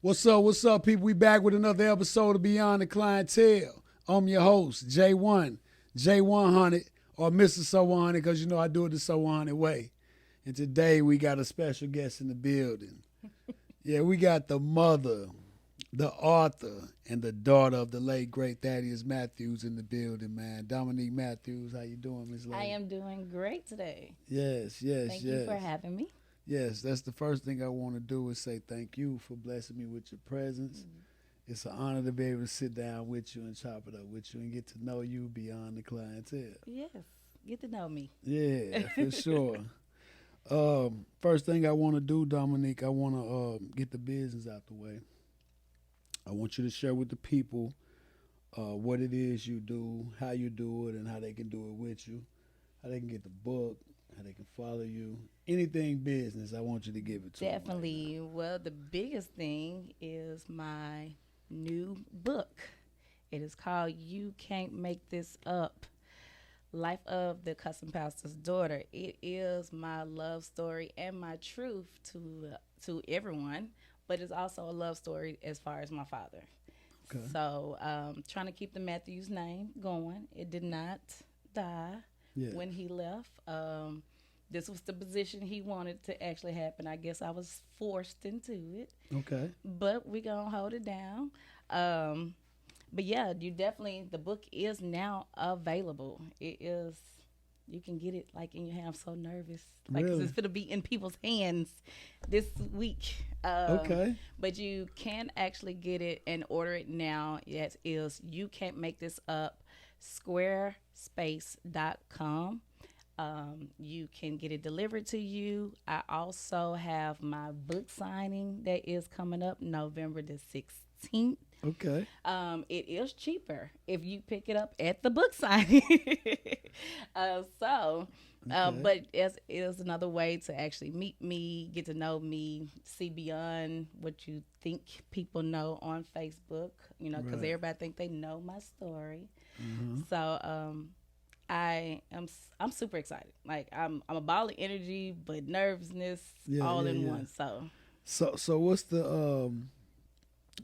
What's up, people? We back with another episode of Beyond the Clientele. I'm your host, J1, J100, or Mr. So 100, because you know I do it the So 100 way. And today we got a special guest in the building. Yeah, we got the mother, the author, and the daughter of the late, great Thaddeus Matthews in the building, man. DomoniqueMatthews, how you doing, Miss Lady? I am doing great today. Yes. Thank you for having me. Yes, that's the first thing I want to do is say thank you for blessing me with your presence. Mm-hmm. It's an honor to be able to sit down with you and chop it up with you and get to know you beyond the clientele. Yes, get to know me. Yeah, for sure. First thing I want to do, Dominique, I want to get the business out the way. I want you to share with the people what it is you do, how you do it, and how they can do it with you, how they can get the book, how they can follow you. Anything business, I want you to give it to them. Definitely. Right. Well, the biggest thing is my new book. It is called You Can't Make This Up, Life of the Custom Pastor's Daughter. It is my love story and my truth to everyone, but it's also a love story as far as my father. Okay. So trying to keep the Matthews name going. It did not die when he left. This was the position he wanted to actually happen. I guess I was forced into it. Okay. But we're going to hold it down. But yeah, the book is now available. It is, you can get it like in your hand. I'm so nervous. Like, really? 'Cause it's going to be in people's hands this week. Okay. But you can actually get it and order it now. It is You Can't Make This Up, squarespace.com. You can get it delivered to you. I also have my book signing that is coming up November the 16th. Okay. It is cheaper if you pick it up at the book signing. But it is another way to actually meet me, get to know me, see beyond what you think people know on Facebook, because everybody think they know my story. Mm-hmm. So, I'm super excited. Like I'm a ball of energy, but nervousness all in one. So what's the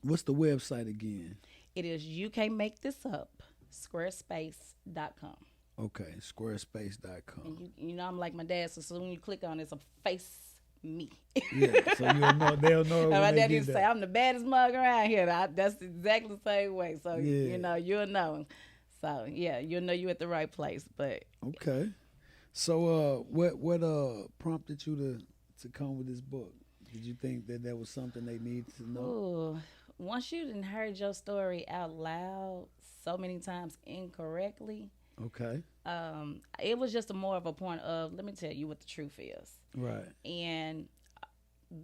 website again? It is You Can't Make This Up, squarespace.com. Okay, squarespace.com. And I'm like my dad, so when you click on it, it's a face me. Yeah, so they'll know. My dad used to say I'm the baddest mug around here. That's exactly the same way. So you'll know. So you'll know you're at the right place. But okay. So what prompted you to come with this book? Did you think that was something they needed to know? Ooh, once you done heard your story out loud so many times incorrectly. Okay. It was just more of a point of, let me tell you what the truth is. Right. And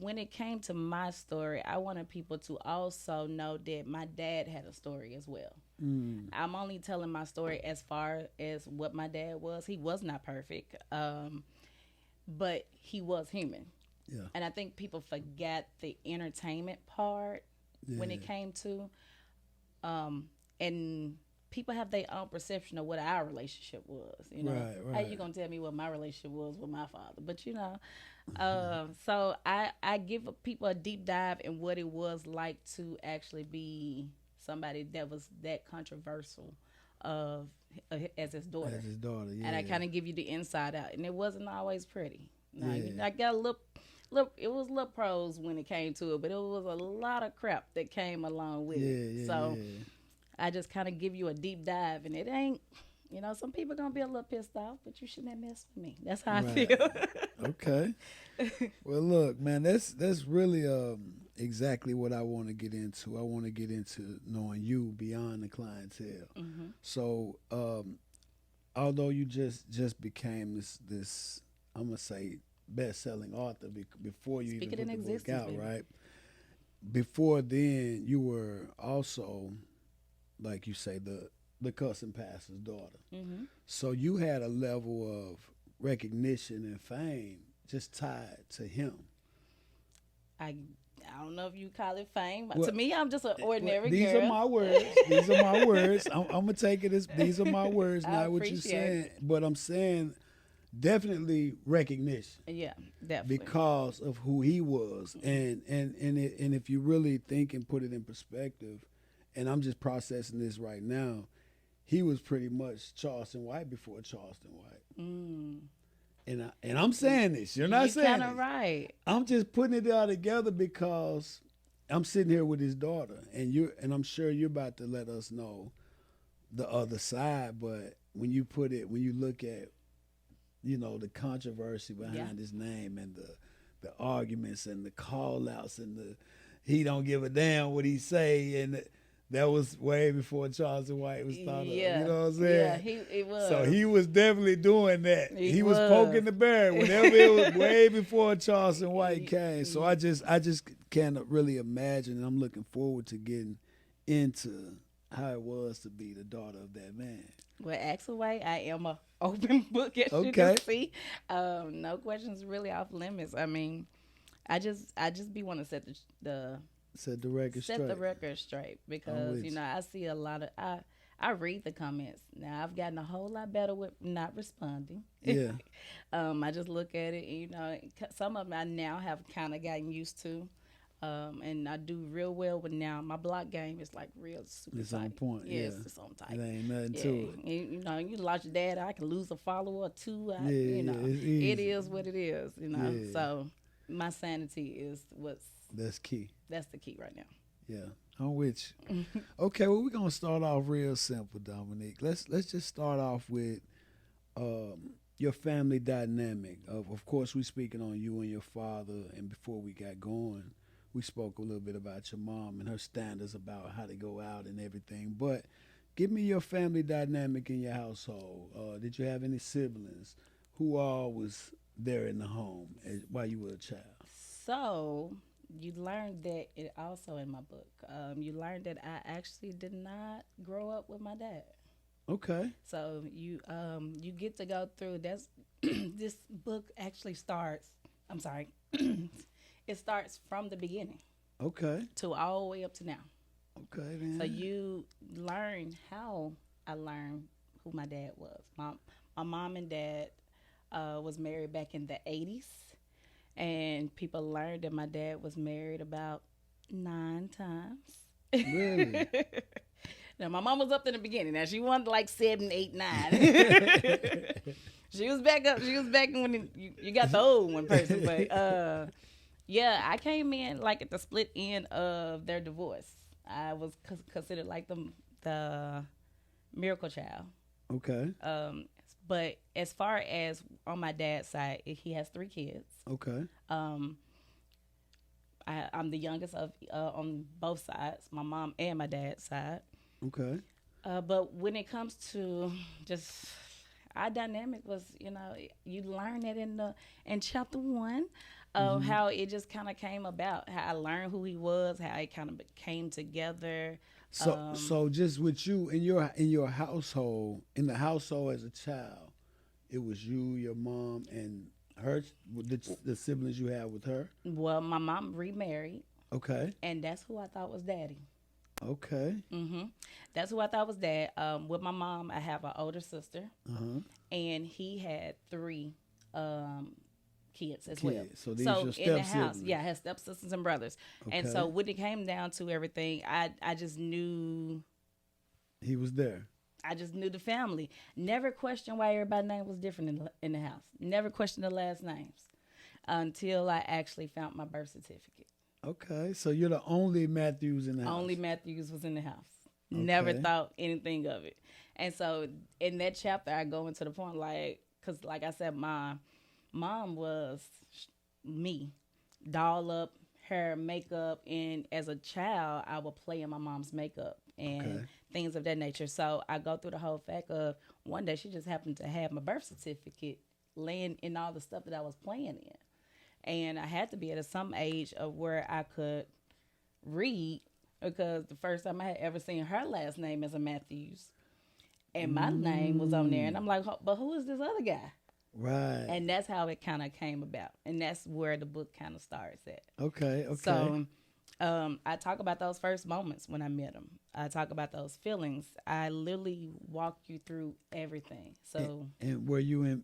when it came to my story, I wanted people to also know that my dad had a story as well. Mm. I'm only telling my story as far as what my dad was. He was not perfect, but he was human. Yeah. And I think people forgot the entertainment part when it came to, and people have their own perception of what our relationship was. Right. How you gonna tell me what my relationship was with my father? But so I give people a deep dive in what it was like to actually be somebody that was that controversial as his daughter. As his daughter, yeah. And I kind of give you the inside out, and it wasn't always pretty. I got a little. It was little pros when it came to it, but it was a lot of crap that came along with it. So I just kind of give you a deep dive, and it ain't, some people gonna be a little pissed off, but you shouldn't have messed with me. That's how I feel. Okay. Well, look, man, that's really exactly what I want to get into. I want to get into knowing you beyond the clientele. Mm-hmm. So, although you just became this, I'm gonna say, best-selling author before you even put the book out, baby. Right? Before then, you were also, like you say, the custom pastor's daughter. Mm-hmm. So you had a level of recognition and fame just tied to him. I don't know if you call it fame. Well, to me, I'm just an ordinary girl. These are my words. These are my words. I'm going to take it as these are my words, not what you're saying. But I'm saying definitely recognition. Yeah, definitely. Because of who he was, and if you really think and put it in perspective, and I'm just processing this right now, he was pretty much Charleston White before Charleston White. And I'm saying this. You're not saying kind of right. I'm just putting it all together because I'm sitting here with his daughter, and I'm sure you're about to let us know the other side. But when you look at, the controversy behind his name and the arguments and the call outs and he don't give a damn what he say, and that was way before Charleston White was thought of. You know what I'm saying? Yeah, it was. So he was definitely doing that. He was was poking the bear whenever it was way before Charleston White came. So I just can't really imagine, and I'm looking forward to getting into how it was to be the daughter of that man. Well, Axel White, I am a open book, as you can see. No questions really off limits. I mean, I just be want to set the record straight because I see a lot of I read the comments. Now I've gotten a whole lot better with not responding. Yeah. I just look at it, some of them I now have kind of gotten used to. And I do real well with now. My block game is like real super It's tight. on point. Yes, it's on tight. It ain't nothing to it. And, you lost your dad, I can lose a follower or two. It is what it is. So my sanity is that's key. That's the key right now. Yeah, I'm with you. Okay, well, we're gonna start off real simple, Domonique. Let's just start off with your family dynamic. Of course, we're speaking on you and your father, and before we got going, we spoke a little bit about your mom and her standards about how to go out and everything. But give me your family dynamic in your household. Did you have any siblings? Who all was there in the home while you were a child? So you learned that it also in my book. You learned that I actually did not grow up with my dad. Okay. So you get to go through this book actually starts. I'm sorry. It starts from the beginning. Okay. To all the way up to now. Okay, then. So you learn how I learned who my dad was. My mom and dad was married back in the 80s. And people learned that my dad was married about 9 times. Really? Now, my mom was up in the beginning. Now, she wasn't like 7, 8, 9. She was back up. She was back when you got the old one person. But, yeah, I came in like at the split end of their divorce. I was considered like the miracle child. Okay. But as far as on my dad's side, he has 3 kids. Okay. I'm the youngest of on both sides, my mom and my dad's side. Okay. But when it comes to just our dynamic was, you learn that in chapter 1 of how it just kind of came about, how I learned who he was, how it kind of came together. So just with you in your household, in the household as a child, it was you, your mom, and her, the siblings you had with her? Well, my mom remarried. Okay. And that's who I thought was daddy. Okay. That's who I thought was dad. With my mom, I have an older sister. And he had 3 kids as well. So these your step in the house, siblings. Yeah, I had stepsisters and brothers. Okay. And so when it came down to everything, I just knew he was there. I just knew the family. Never questioned why everybody's name was different in the house. Never questioned the last names until I actually found my birth certificate. Okay, so you're the only Matthews in the house. Only Matthews was in the house. Okay. Never thought anything of it. And so in that chapter, I go into the point because like I said, my mom was me, doll up, hair, makeup, and as a child, I would play in my mom's makeup and things of that nature. So I go through the whole fact of one day she just happened to have my birth certificate laying in all the stuff that I was playing in. And I had to be at some age of where I could read because the first time I had ever seen her last name as a Matthews and my name was on there. And I'm like, but who is this other guy? Right. And that's how it kind of came about. And that's where the book kind of starts at. Okay. So I talk about those first moments when I met him. I talk about those feelings. I literally walk you through everything. So, and were and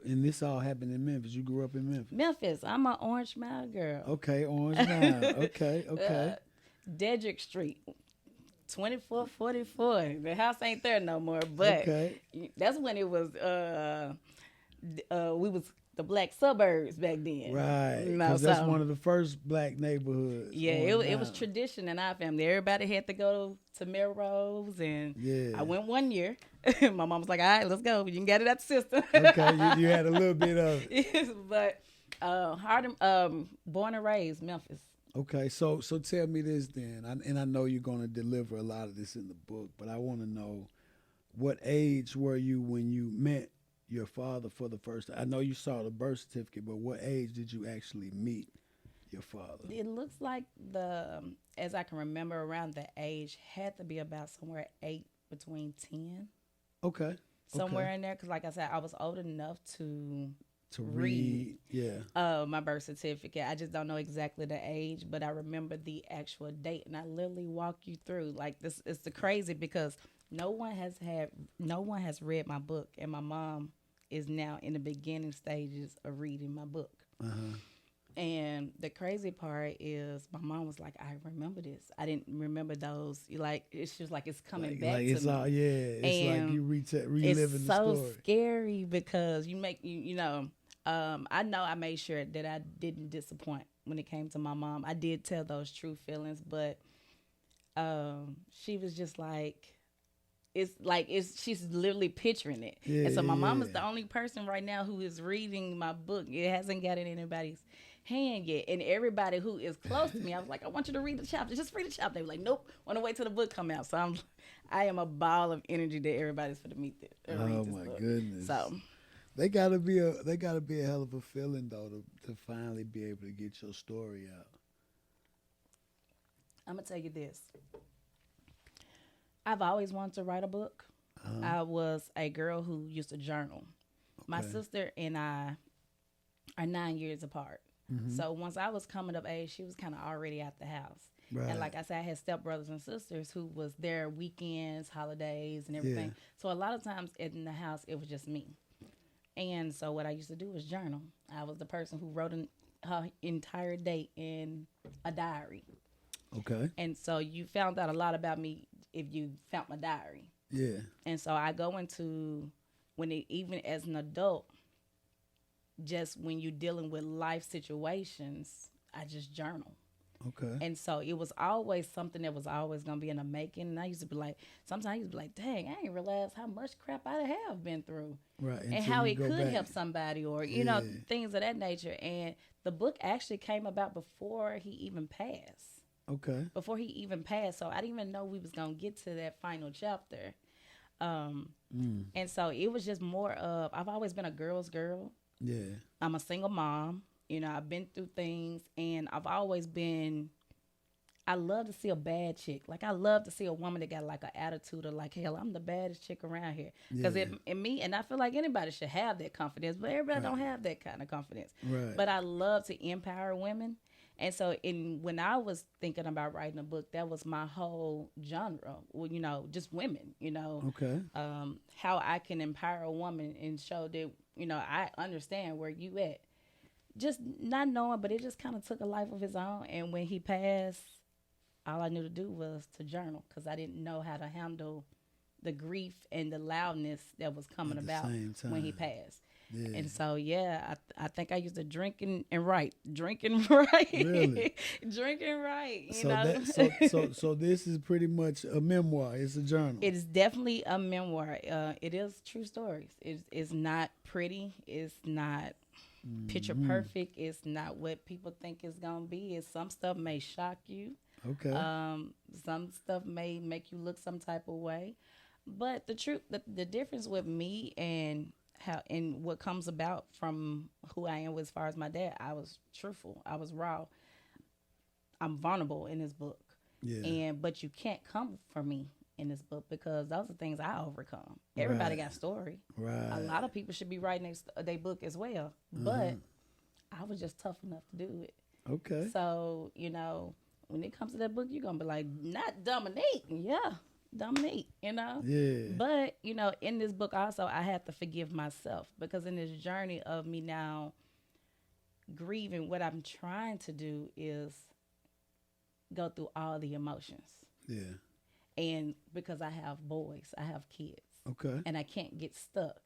this all happened in Memphis. You grew up in Memphis. Memphis. I'm an Orange Mound girl. Okay, Orange Mound. Okay. Dedrick Street, 2444. The house ain't there no more, but that's when it was. We was the black suburbs back then. Right. Because that's one of the first black neighborhoods. Yeah, it was tradition in our family. Everybody had to go to Melrose, and I went one year. My mom was like, all right, let's go. You can get it at the system. Okay, you had a little bit of it. But born and raised Memphis. Okay, so tell me this then, and I know you're going to deliver a lot of this in the book, but I want to know, what age were you when you met your father for the first time? I know you saw the birth certificate, but what age did you actually meet your father? It looks like as I can remember, around the age had to be about somewhere 8 between 10. Okay. Somewhere in there, because like I said, I was old enough to read. Yeah. My birth certificate. I just don't know exactly the age, but I remember the actual date, and I literally walk you through. Like, this is the crazy, because no one has read my book, and my mom is now in the beginning stages of reading my book. And the crazy part is, my mom was like, I remember this. I didn't remember those. Like, it's just like it's coming back to it's me. All, yeah, it's and like you reliving the story. It's so scary, because I know I made sure that I didn't disappoint when it came to my mom. I did tell those true feelings, but she was just like, she's literally picturing it. And so my mom is the only person right now who is reading my book. It hasn't got in anybody's hand yet. And everybody who is close to me, I was like, I want you to read the chapter. Just read the chapter. They were like, nope, want to wait till the book come out. So I am a ball of energy that everybody's for to meet this. Oh my goodness. So they gotta be a hell of a feeling though to finally be able to get your story out. I'm gonna tell you this. I've always wanted to write a book. I was a girl who used to journal. Okay. My sister and I are 9 years apart. So once I was coming of age, she was kind of already out the house. Right. And like I said, I had stepbrothers and sisters who was there weekends, holidays, and everything. Yeah. So a lot of times in the house, it was just me. And so what I used to do was journal. I was the person who wrote her entire day in a diary. Okay. And so you found out a lot about me if you found my diary. Yeah. And so I go into, even as an adult, just when you're dealing with life situations, I just journal. Okay. And so it was always something that was always going to be in the making. And I used to be like, sometimes I used to be like, dang, I didn't realize how much crap I have been through. Right. And how it could help somebody, or, things of that nature. And the book actually came about before he even passed. Okay. Before he even passed. So I didn't even know we was going to get to that final chapter. And so it was just more of, I've always been a girl's girl. Yeah. I'm a single mom. I've been through things, and I've always been, I love to see a bad chick. Like, I love to see a woman that got like an attitude of like, hell, I'm the baddest chick around here. Because and I feel like anybody should have that confidence, but everybody don't have that kind of confidence. Right. But I love to empower women. And so when I was thinking about writing a book, that was my whole genre. Well, just women, Okay. How I can empower a woman and show that, I understand where you at. Just not knowing, but it just kind of took a life of its own. And when he passed, all I knew to do was to journal, because I didn't know how to handle the grief and the loudness that was coming about when he passed. Yeah. And so, I think I used to drink and write. Drink and write. Really? Drink and write, So this is pretty much a memoir. It's a journal. It is definitely a memoir. It is true stories. It's not pretty. It's not picture perfect. It's not what people think it's going to be. Some stuff may shock you. Okay. Some stuff may make you look some type of way. But the difference with me and what comes about from who I am as far as my dad, I was truthful. I was raw. I'm vulnerable in this book. Yeah. But you can't come for me in this book, because those are things I overcome. Everybody got a story. Right. A lot of people should be writing their book as well. But I was just tough enough to do it. Okay. So, when it comes to that book, you're gonna be like, not Dominique, yeah, Dominique, Yeah. But in this book also, I have to forgive myself because in this journey of me now grieving, what I'm trying to do is go through all the emotions. Yeah. And because I have boys, I have kids. Okay. And I can't get stuck.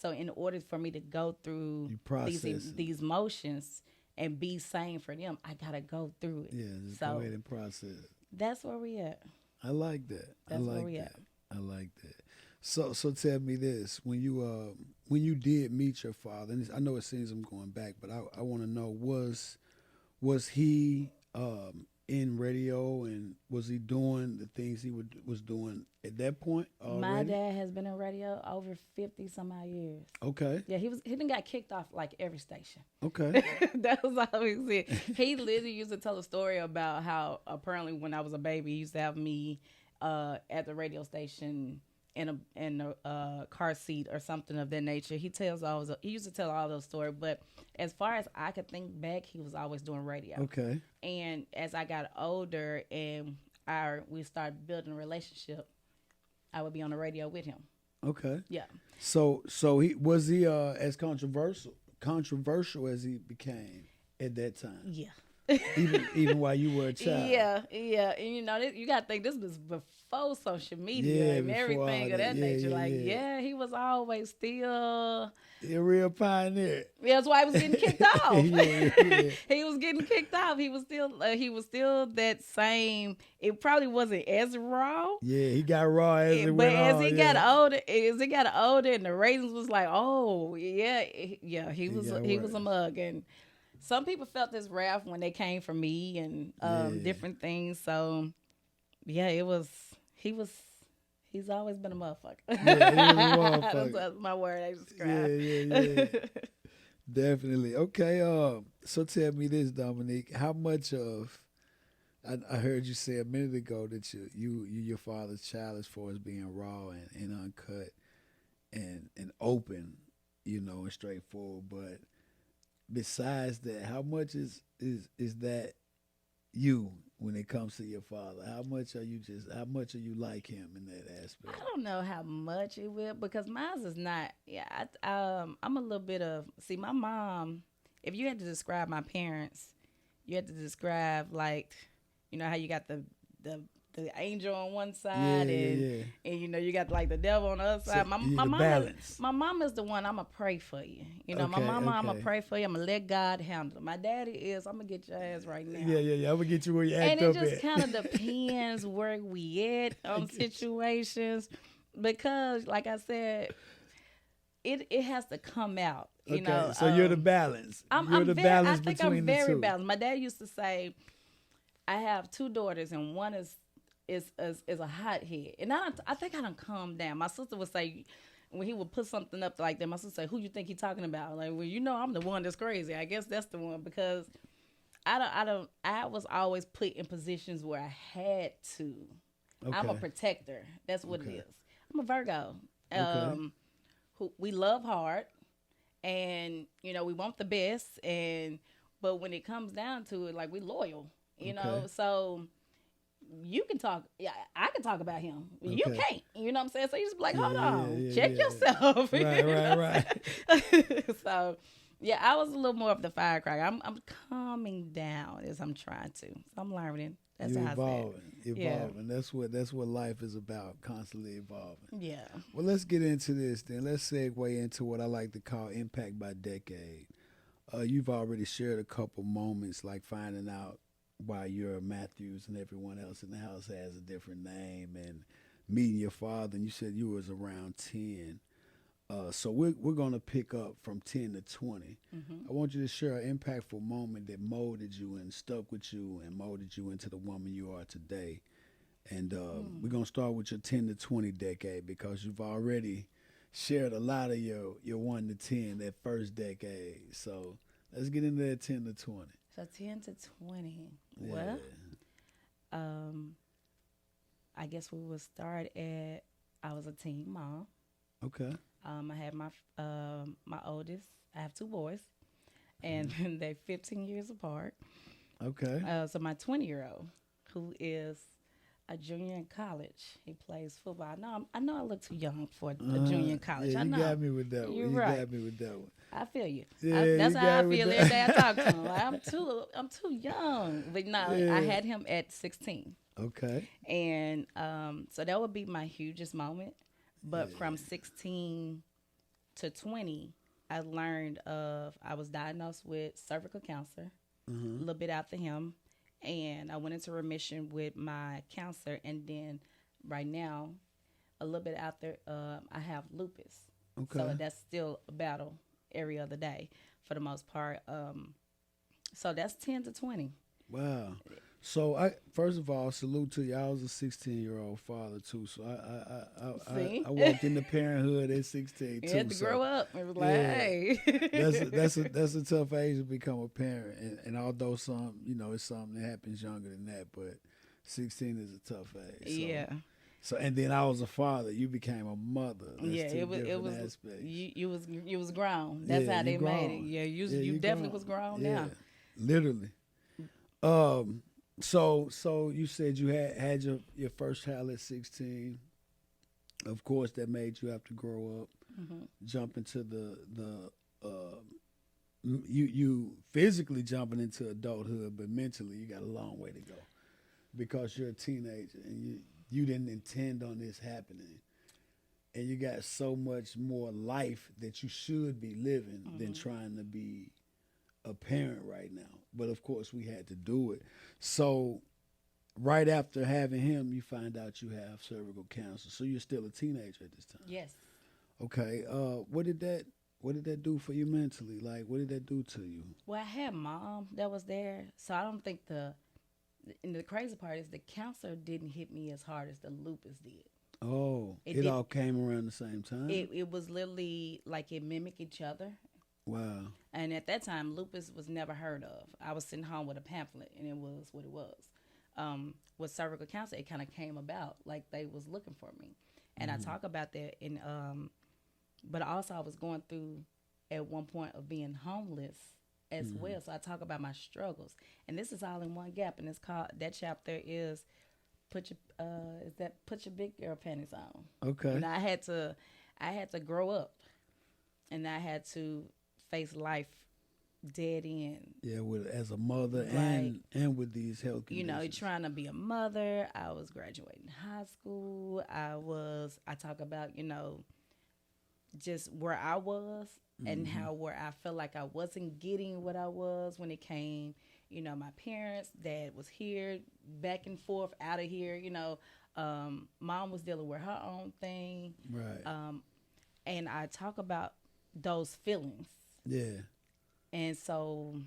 So in order for me to go through these emotions and be sane for them, I gotta go through it. Yeah, just go ahead and process. That's where we at. I like that. That's where we at. I like that. So tell me this: when you did meet your father, and I know it seems I'm going back, but I want to know was he in radio, and was he doing the things he was doing at that point already? My dad has been in radio over 50 some odd years. Okay. Yeah, he done got kicked off like every station. Okay. That was always it. He literally used to tell a story about how apparently when I was a baby, he used to have me at the radio station in a car seat or something of that nature. He used to tell all those stories, but as far as I could think back, he was always doing radio. Okay. And as I got older and we started building a relationship, I would be on the radio with him. Okay. Yeah. So he was as controversial as he became at that time. Yeah. even while you were a child. Yeah. And you gotta think this was before social media and everything of that nature. He was always still a real pioneer. That's why he was getting kicked off. Yeah. He was getting kicked off. He was still that same. It probably wasn't as raw. Yeah, he got raw as it went on. But as he got older, and the ratings was like, oh yeah, he was a mug. And some people felt this wrath when they came from me and different things. So yeah, he's always been a motherfucker. Yeah, he was a motherfucker. That's my word I describe. Yeah. Definitely. Okay. So tell me this, Dominique. How much of I heard you say a minute ago that you're your father's child as far as being raw and uncut and open, and straightforward. But besides that, how much is that you when it comes to your father? How much are you like him in that aspect? I don't know how much it will, because mine is not. Yeah, I'm a little bit of. See, my mom. If you had to describe my parents, you had to describe like, how you got the angel on one side and you got like the devil on the other side. So, my mom is the one. I'ma pray for you. My mama, I'ma pray for you. I'ma let God handle it. My daddy is, I'm gonna get your ass right now. Yeah. I'm gonna get you where you act up at. And it just kind of depends where we at on situations, because like I said, it has to come out. So you're the balance. I think I'm very balanced. My dad used to say, I have two daughters and one is a hothead, and I think I done calmed down. My sister would say, when he would put something up like that, my sister would say, "Who you think he talking about?" Like, well, I'm the one that's crazy. I guess that's the one, because I was always put in positions where I had to. Okay. I'm a protector. That's what it is. I'm a Virgo. We love hard, and we want the best, but when it comes down to it, like, we loyal. So you can talk. Yeah, I can talk about him. Okay. You can't. You know what I'm saying? So you just be like, hold on, check yourself. Right. So yeah, I was a little more of the firecracker. I'm calming down as I'm trying to. So I'm learning. That's how evolving. Yeah. That's what life is about. Constantly evolving. Yeah. Well, let's get into this then. Let's segue into what I like to call impact by decade. You've already shared a couple moments, like finding out why you're Matthews and everyone else in the house has a different name, and meeting your father, and you said you was around 10. So we're going to pick up from 10 to 20. Mm-hmm. I want you to share an impactful moment that molded you and stuck with you and molded you into the woman you are today. And we're going to start with your 10 to 20 decade, because you've already shared a lot of your 1 to 10, that first decade. So let's get into that 10 to 20. So 10 to 20. Yeah. Well, I guess we would start at, I was a teen mom. Okay. I had my oldest. I have two boys, and they're 15 years apart. Okay. So my 20-year-old, who is a junior in college, he plays football. I know I look too young for a junior in college. Yeah, I you know. got me with that one. You're You right. got me with that one. I feel you. Yeah, That's you how I got me feel with every day that. I talk to him. Like, I'm too young. But no, I Yeah. had him at 16. Okay. And so that would be my hugest moment. But Yeah. from 16 to 20, I was diagnosed with cervical cancer a little bit after him. And I went into remission with my cancer. And then right now, a little bit after, I have lupus. So Okay. that's still a battle every other day for the most part. So that's 10 to 20. Wow. So I first of all salute to you. I was a 16-year-old father too. So See? I walked into parenthood at 16 You too. had to So grow up. It was like, yeah, hey. that's a tough age to become a parent. And although it's something that happens younger than that, but 16 is a tough age. So, Yeah. So and then I was a father. You became a mother. That's Yeah, two it different was aspects. you was grown. That's Yeah, how you they made it. grown. Yeah, Yeah, you you definitely grown. was grown Yeah, now. literally. Um. So you said you had your first child at 16. Of course, that made you have to grow up, jump into you physically jumping into adulthood, but mentally you got a long way to go because you're a teenager and you didn't intend on this happening, and you got so much more life that you should be living than trying to be a parent right now. But of course, we had to do it. So right after having him, you find out you have cervical cancer. So you're still a teenager at this time. Yes. Okay. What did that do for you mentally? Like, what did that do to you? Well, I had mom that was there, so I don't think and the crazy part is the cancer didn't hit me as hard as the lupus did. Oh, it all came around the same time? It was literally like it mimicked each other. Wow. And at that time, lupus was never heard of. I was sitting home with a pamphlet, and it was what it was. With cervical cancer, it kind of came about like they was looking for me, and I talk about that. But also I was going through at one point of being homeless as well. So I talk about my struggles, and this is all in one gap, and it's called that chapter is put your big girl panties on. Okay. And I had to grow up, and I had to face life dead end. Yeah, as a mother Right. and with these health conditions. Trying to be a mother. I was graduating high school. I talk about, just where I was and where I felt like I wasn't getting what I was when it came, my parents, dad was here, back and forth, out of here, mom was dealing with her own thing. Right. And I talk about those feelings. Yeah. And so,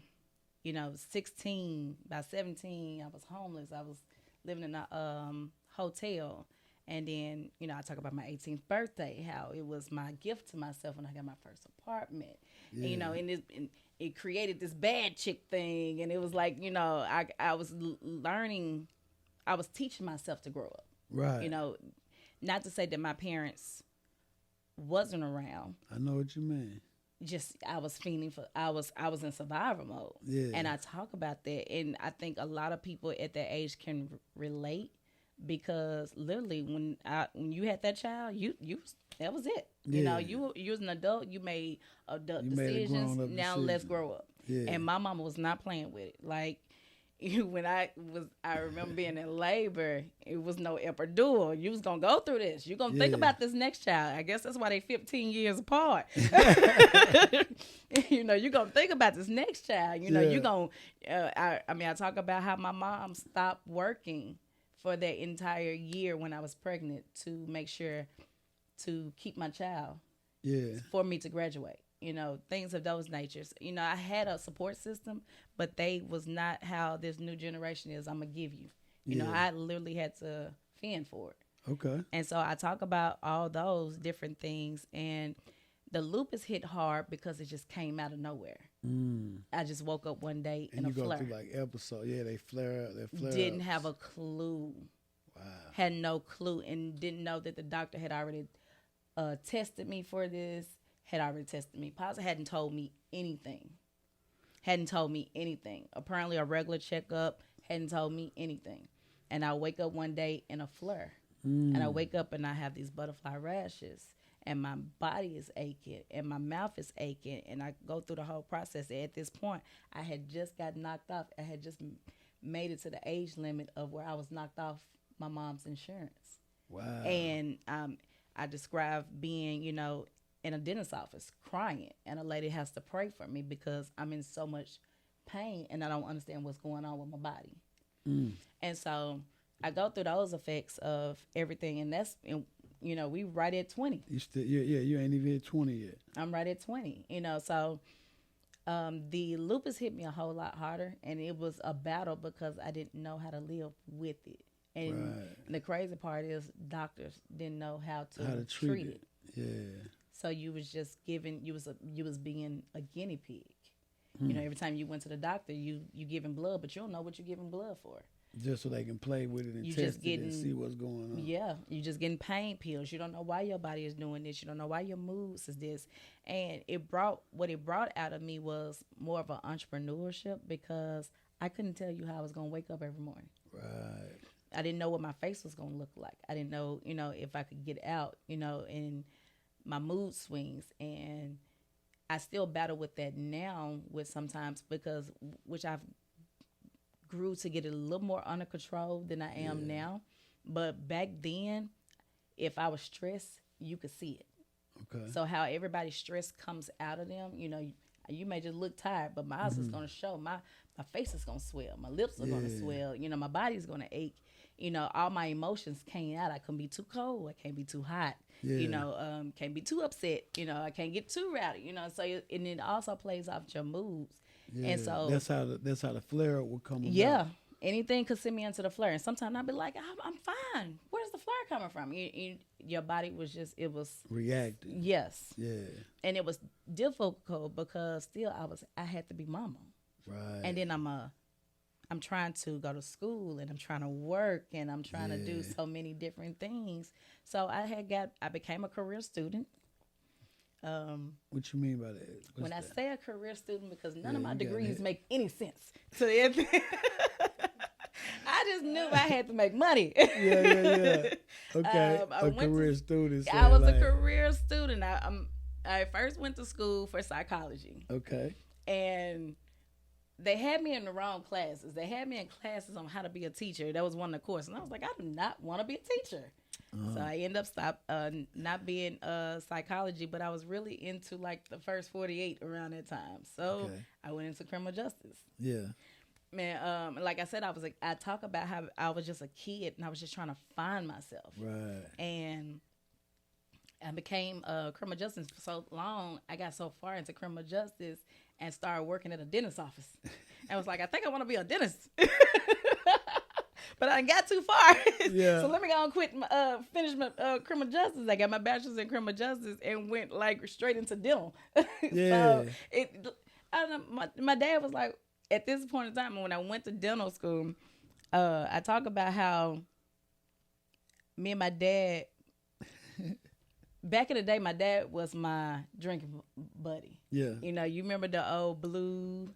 16, by 17, I was homeless. I was living in a hotel. And then, I talk about my 18th birthday, how it was my gift to myself when I got my first apartment. Yeah. And it created this bad chick thing. And it was like, I was learning, I was teaching myself to grow up. Right. Not to say that my parents wasn't around. I know what you mean. Just I was in survival mode. Yeah. And I talk about that, and I think a lot of people at that age can relate, because literally when you had that child, you that was it. Yeah. You was an adult, you made adult made a decisions. grown-up Now decision. let's grow up. Yeah. And my mama was not playing with it. Like, when I remember being in labor, it was no epidural. You was gonna go through this. You're gonna think about this next child. I guess that's why they 15 years apart. You're gonna think about this next child. You're gonna. I talk about how my mom stopped working for that entire year when I was pregnant to make sure to keep my child. Yeah. For me to graduate. Things of those natures. I had a support system, but they was not how this new generation is. I'm going to give you. I literally had to fend for it. Okay. And so I talk about all those different things. And the lupus hit hard because it just came out of nowhere. I just woke up one day And in you a flare. go through like episodes. Yeah, they flare up. Didn't have a clue. Wow. Had no clue, and didn't know that the doctor had already tested me for this. Had already tested me positive, hadn't told me anything. hadn't told me anything. Apparently, a regular checkup hadn't told me anything. And I wake up one day in a flare. And I wake up and I have these butterfly rashes. And my body is aching. And my mouth is aching. And I go through the whole process. And at this point, I had just got knocked off. I had just made it to the age limit of where I was knocked off my mom's insurance. Wow. And I described being, you know, in a dentist's office crying. And a lady has to pray for me because I'm in so much pain and I don't understand what's going on with my body. And so I go through those effects of everything. And that's, you know, we right at 20. You ain't even hit 20 yet. I'm right at 20, you know, so the lupus hit me a whole lot harder, and it was a battle because I didn't know how to live with it. And the crazy part is doctors didn't know how to treat it. Yeah. So you was just giving, you was being a guinea pig. You know, every time you went to the doctor, you giving blood, but you don't know what you're giving blood for. Just so they can play with it and test it and see what's going on. Yeah, you just getting pain pills. You don't know why your body is doing this. You don't know why your moods is this. And what it brought out of me was more of an entrepreneurship because I couldn't tell you how I was going to wake up every morning. Right. I didn't know what my face was going to look like. I didn't know, you know, if I could get out, you know, and my mood swings. And I still battle with that now with sometimes because, which I've grew to get it a little more under control than I am now. But back then, if I was stressed, you could see it. Okay. So how everybody's stress comes out of them, you know, you may just look tired, but my eyes is going to show. My face is going to swell. My lips are going to swell. You know, my body's going to ache. You know, all my emotions came out. I couldn't be too cold. I can't be too hot. Yeah. You know, can't be too upset. You know, I can't get too rowdy. You know, so and it also plays off your moods. Yeah, and so that's how the flare up will come about. Yeah, anything could send me into the flare, and sometimes I'd be like, I'm fine. Where's the flare coming from? Your body was reacting. Yes. Yeah. And it was difficult because still I had to be mama. Right. And then I'm trying to go to school and I'm trying to work and I'm trying to do so many different things. So I became a career student. What you mean by that? When I say a career student, because none of my degrees make any sense to anything. I just knew I had to make money. Yeah. Okay, a career student. I was a career student. I first went to school for psychology. Okay. And they had me in the wrong classes. They had me in classes on how to be a teacher. That was one of the courses. And I was like, I do not want to be a teacher. So I ended up not being psychology, but I was really into like the first 48 around that time. So I went into criminal justice. Yeah. Man, like I said, I talk about how I was just a kid and I was just trying to find myself. Right. And I became criminal justice for so long. I got so far into criminal justice and started working at a dentist's office. I was like, I think I want to be a dentist. But I got too far. Yeah. So let me go and finish my criminal justice. I got my bachelor's in criminal justice and went like straight into dental. Yeah. So my dad was like, at this point in time, when I went to dental school, I talk about how me and my dad, back in the day, my dad was my drinking buddy. Yeah. You know, you remember the old Blue,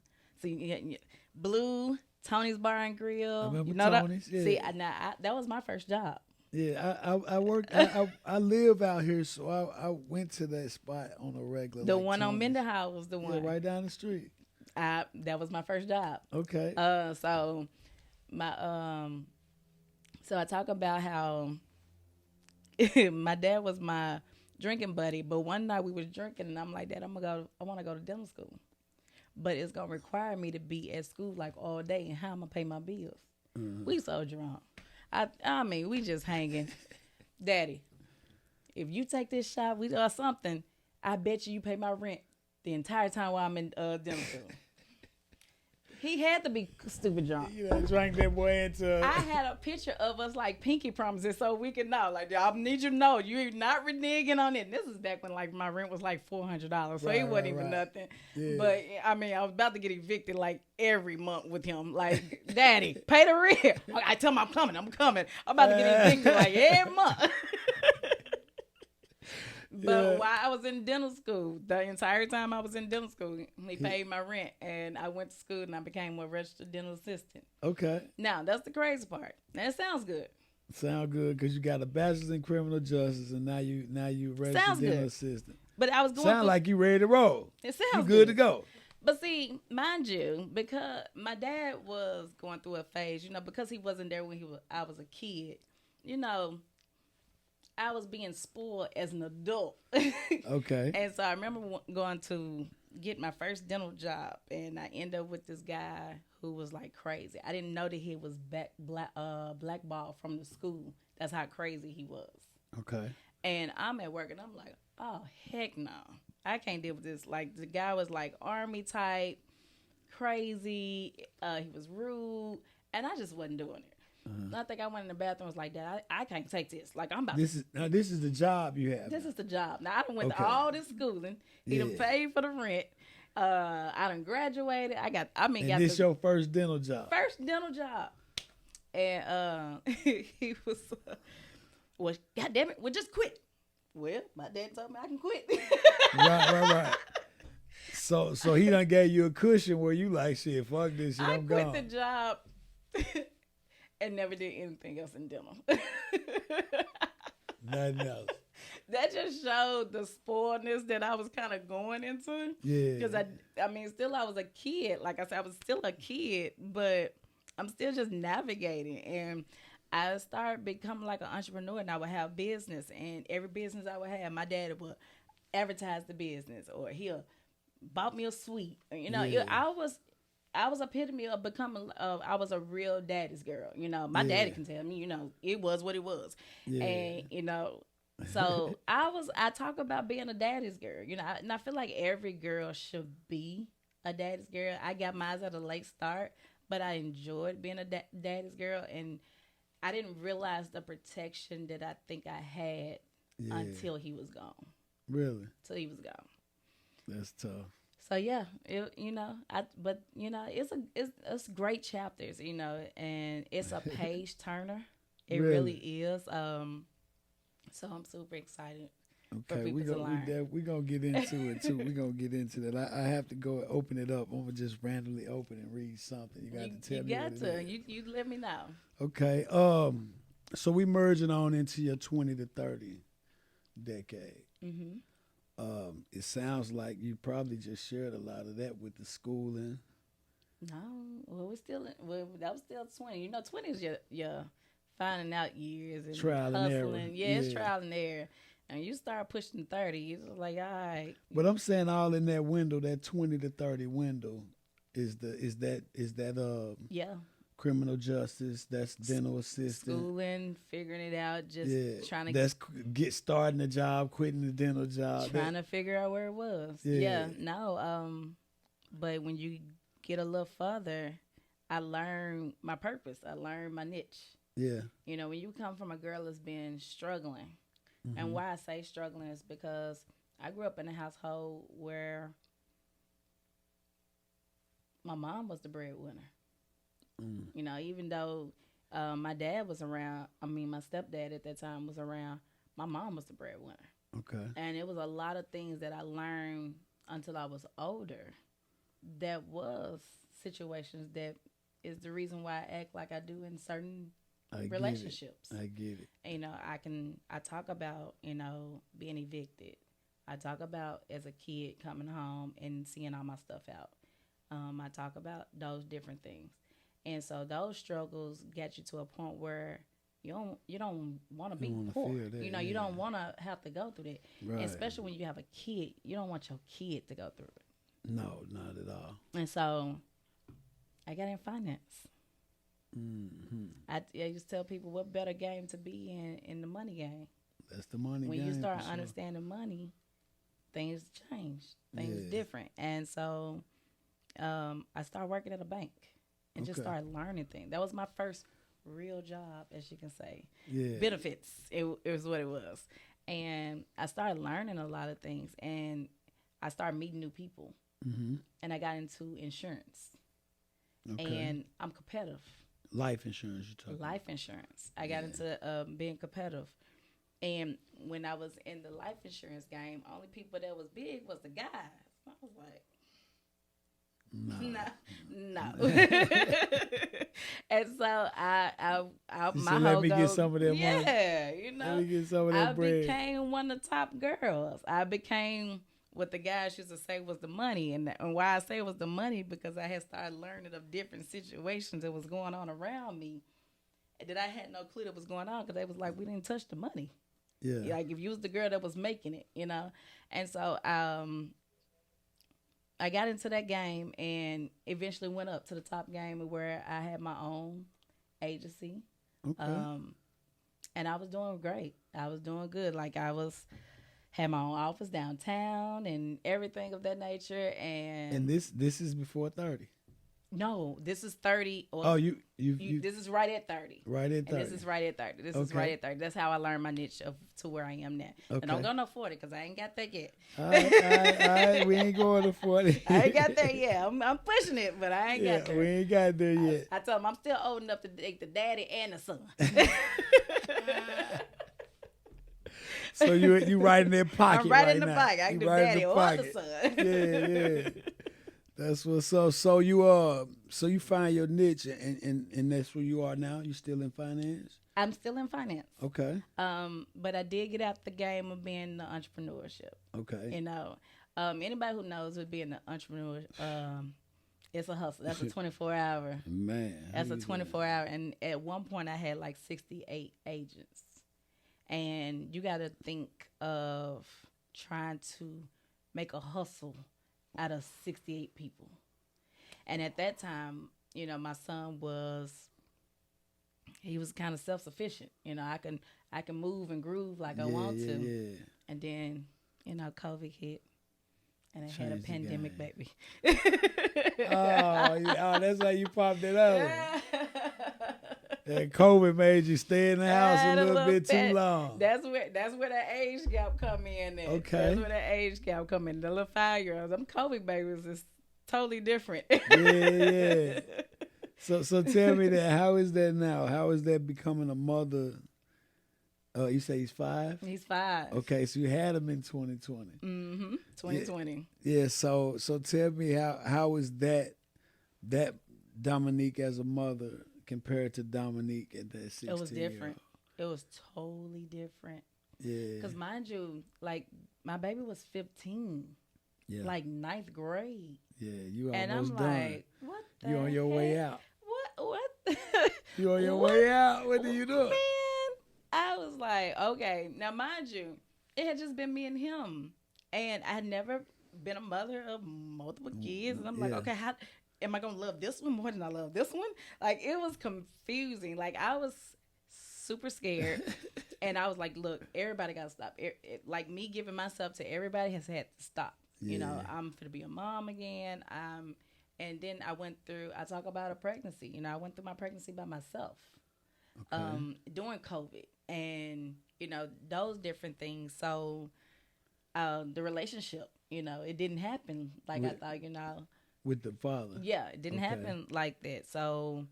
Tony's Bar and Grill. I remember Tony's. Yeah. See, that was my first job. Yeah, I worked. I live out here, so I went to that spot on a regular. The one on Mendenhall was the one. Yeah, right down the street. That was my first job. Okay. So I talk about how my dad was my drinking buddy, but one night we was drinking, and I'm like, Dad, I want to go to dental school, but it's gonna require me to be at school like all day, and how I'm gonna pay my bills. Mm-hmm. We so drunk. I mean, we just hanging. Daddy, if you take this shot or something, I bet you pay my rent the entire time while I'm in dental school. He had to be stupid drunk. You know, drank that boy into. I had a picture of us like pinky promises so we could know. Like, I need you to know you're not reneging on it. And this is back when like my rent was like $400, so it wasn't even nothing. Yeah. But I mean, I was about to get evicted like every month with him. Like, Daddy, pay the rent. I tell him I'm coming. I'm about to get evicted like every month. But while I was in dental school, the entire time I was in dental school, he paid my rent, and I went to school and I became a registered dental assistant. Okay. Now that's the crazy part. Now it sounds good. Sound good because you got a bachelor's in criminal justice and now you registered Sounds dental good. assistant. But I was going Sound like you ready to roll. It sounds you good to go. But see, mind you, because my dad was going through a phase, because he wasn't there when I was a kid, I was being spoiled as an adult. Okay. And so I remember going to get my first dental job, and I ended up with this guy who was like crazy. I didn't know that he was blackballed from the school. That's how crazy he was. Okay. And I'm at work, and I'm like, oh, heck no. I can't deal with this. Like, the guy was like Army type, crazy. He was rude, and I just wasn't doing it. I think I went in the bathroom and was like, Dad, I can't take this. Like, I'm about this is the job you have. This is the job. Now, I done went to all this schooling. He done paid for the rent. I done graduated. And this your first dental job? First dental job. And he was, well, goddamn it, well, just quit. Well, my dad told me I can quit. Right. So he done gave you a cushion where you like, shit, fuck this shit, I'm gone. I quit the job and never did anything else in dental. Nothing else. That just showed the spoiledness that I was kind of going into. Yeah. Because still I was a kid. Like I said, I was still a kid, but I'm still just navigating. And I started becoming like an entrepreneur, and I would have business, and every business I would have, my dad would advertise the business, or he'll bought me a sweet. I was epitome of becoming. I was a real daddy's girl. My daddy can tell me. It was what it was, and so I talk about being a daddy's girl. And I feel like every girl should be a daddy's girl. I got mine at a late start, but I enjoyed being a daddy's girl, and I didn't realize the protection that I think I had until he was gone. Really? Till he was gone. That's tough. So yeah, it's great chapters, and it's a page turner. It really is. So I'm super excited. Okay, we're gonna get into it too. We're gonna get into that. I have to go open it up. I'm gonna just randomly open and read something. You got to tell me. You got to. You let me know. Okay. So we merging on into your 20 to 30 decade. Mm-hmm. It sounds like you probably just shared a lot of that with the schooling. No, well, that was still 20. 20 is your finding out years and trial hustling. And error. Yeah, it's trial and error. And you start pushing 30, it's like, all right. But I'm saying all in that window, that 20 to 30 window, is that yeah, criminal justice, that's dental assistant, schooling, figuring it out, just trying to get starting a job, quitting the dental job, trying to figure out where it was. But when you get a little further, I learned my purpose. I learned my niche. Yeah. When you come from a girl that's been struggling. Mm-hmm. And why I say struggling is because I grew up in a household where my mom was the breadwinner. Even though my dad was around, my stepdad at that time was around, my mom was the breadwinner. Okay. And it was a lot of things that I learned until I was older that was situations that is the reason why I act like I do in certain relationships. I get it. I talk about, being evicted. I talk about as a kid coming home and seeing all my stuff out. I talk about those different things. And so those struggles get you to a point where you don't want to be poor. You don't want to have to go through that. Right. And especially when you have a kid, you don't want your kid to go through it. No, not at all. And so I got in finance. Mm-hmm. I used to tell people what better game to be in the money game. That's the money game. When you start understanding money, things change. Things different. And so I started working at a bank and just started learning things. That was my first real job, as you can say. Yeah. Benefits. It was what it was. And I started learning a lot of things, and I started meeting new people. Mm-hmm. And I got into insurance. Okay. And I'm competitive. Life insurance, you're talking Life insurance. I got into being competitive. And when I was in the life insurance game, only people that was big was the guys. I was like, no, no. And so I She my said, whole let me goal, get some of that money. yeah, Let me get some of that I bread. became one of the top girls. I became what the guys used to say was the money, and why I say it was the money because I had started learning of different situations that was going on around me that I had no clue that was going on because they was like, we didn't touch the money. Yeah. Like if you was the girl that was making it, and so I got into that game and eventually went up to the top game where I had my own agency. Okay. And I was doing great. I was doing good. Like had my own office downtown and everything of that nature. And this is before 30. No, this is 30. Or Oh, you this is right at 30. Right at 30. And this is right at 30. This is right at 30. That's how I learned my niche to where I am now. Okay. And don't go no 40 because I ain't got that yet. All right. We ain't going to 40. I ain't got there yet. I'm pushing it, but I ain't got there. We ain't got there yet. I told him I'm still old enough to date the daddy and the son. So you right in their pocket. I'm right in the now. pocket. I can do daddy or the son. Yeah. That's what's up. So you find your niche and that's where you are now. You still in finance? I'm still in finance. Okay. But I did get out the game of being the entrepreneurship. Okay. Anybody who knows what being an entrepreneur, it's a hustle. That's a 24-hour. Man. That's a 24-hour. And at one point I had like 68 agents. And you got to think of trying to make a hustle out of 68 people. And at that time, my son was kind of self-sufficient. I can move and groove like I want to. Yeah. And then, COVID hit. And I had a pandemic baby. Oh, that's how you popped it up. That COVID made you stay in the house a little bit too long. That's where that age gap come in. Okay. That's where that age gap come in. The little 5-year-olds, them COVID babies is totally different. Yeah. So tell me that. How is that now? How is that becoming a mother? You say he's 5? He's 5. Okay, so you had him in 2020. Mm-hmm. 2020. Yeah. So tell me how is that Domonique as a mother compared to Domonique at that 16? It was different. It was totally different. Yeah. Because mind you, like my baby was 15. Yeah. Like 9th grade. Yeah, you almost and I'm done. like, what the You on your heck? way out. What? You on your way out. What do you do? Man, I was like, okay. Now, mind you, it had just been me and him. And I had never been a mother of multiple kids. And I'm like, okay, how am I going to love this one more than I love this one? Like, it was confusing. Like, I was super scared. And I was like, look, everybody got to stop. Like, me giving myself to everybody has had to stop. Yeah. I'm going to be a mom again. And then I talk about a pregnancy. I went through my pregnancy by myself during COVID and, those different things. So the relationship, it didn't happen like I thought, With the father? Yeah, it didn't happen like that. So.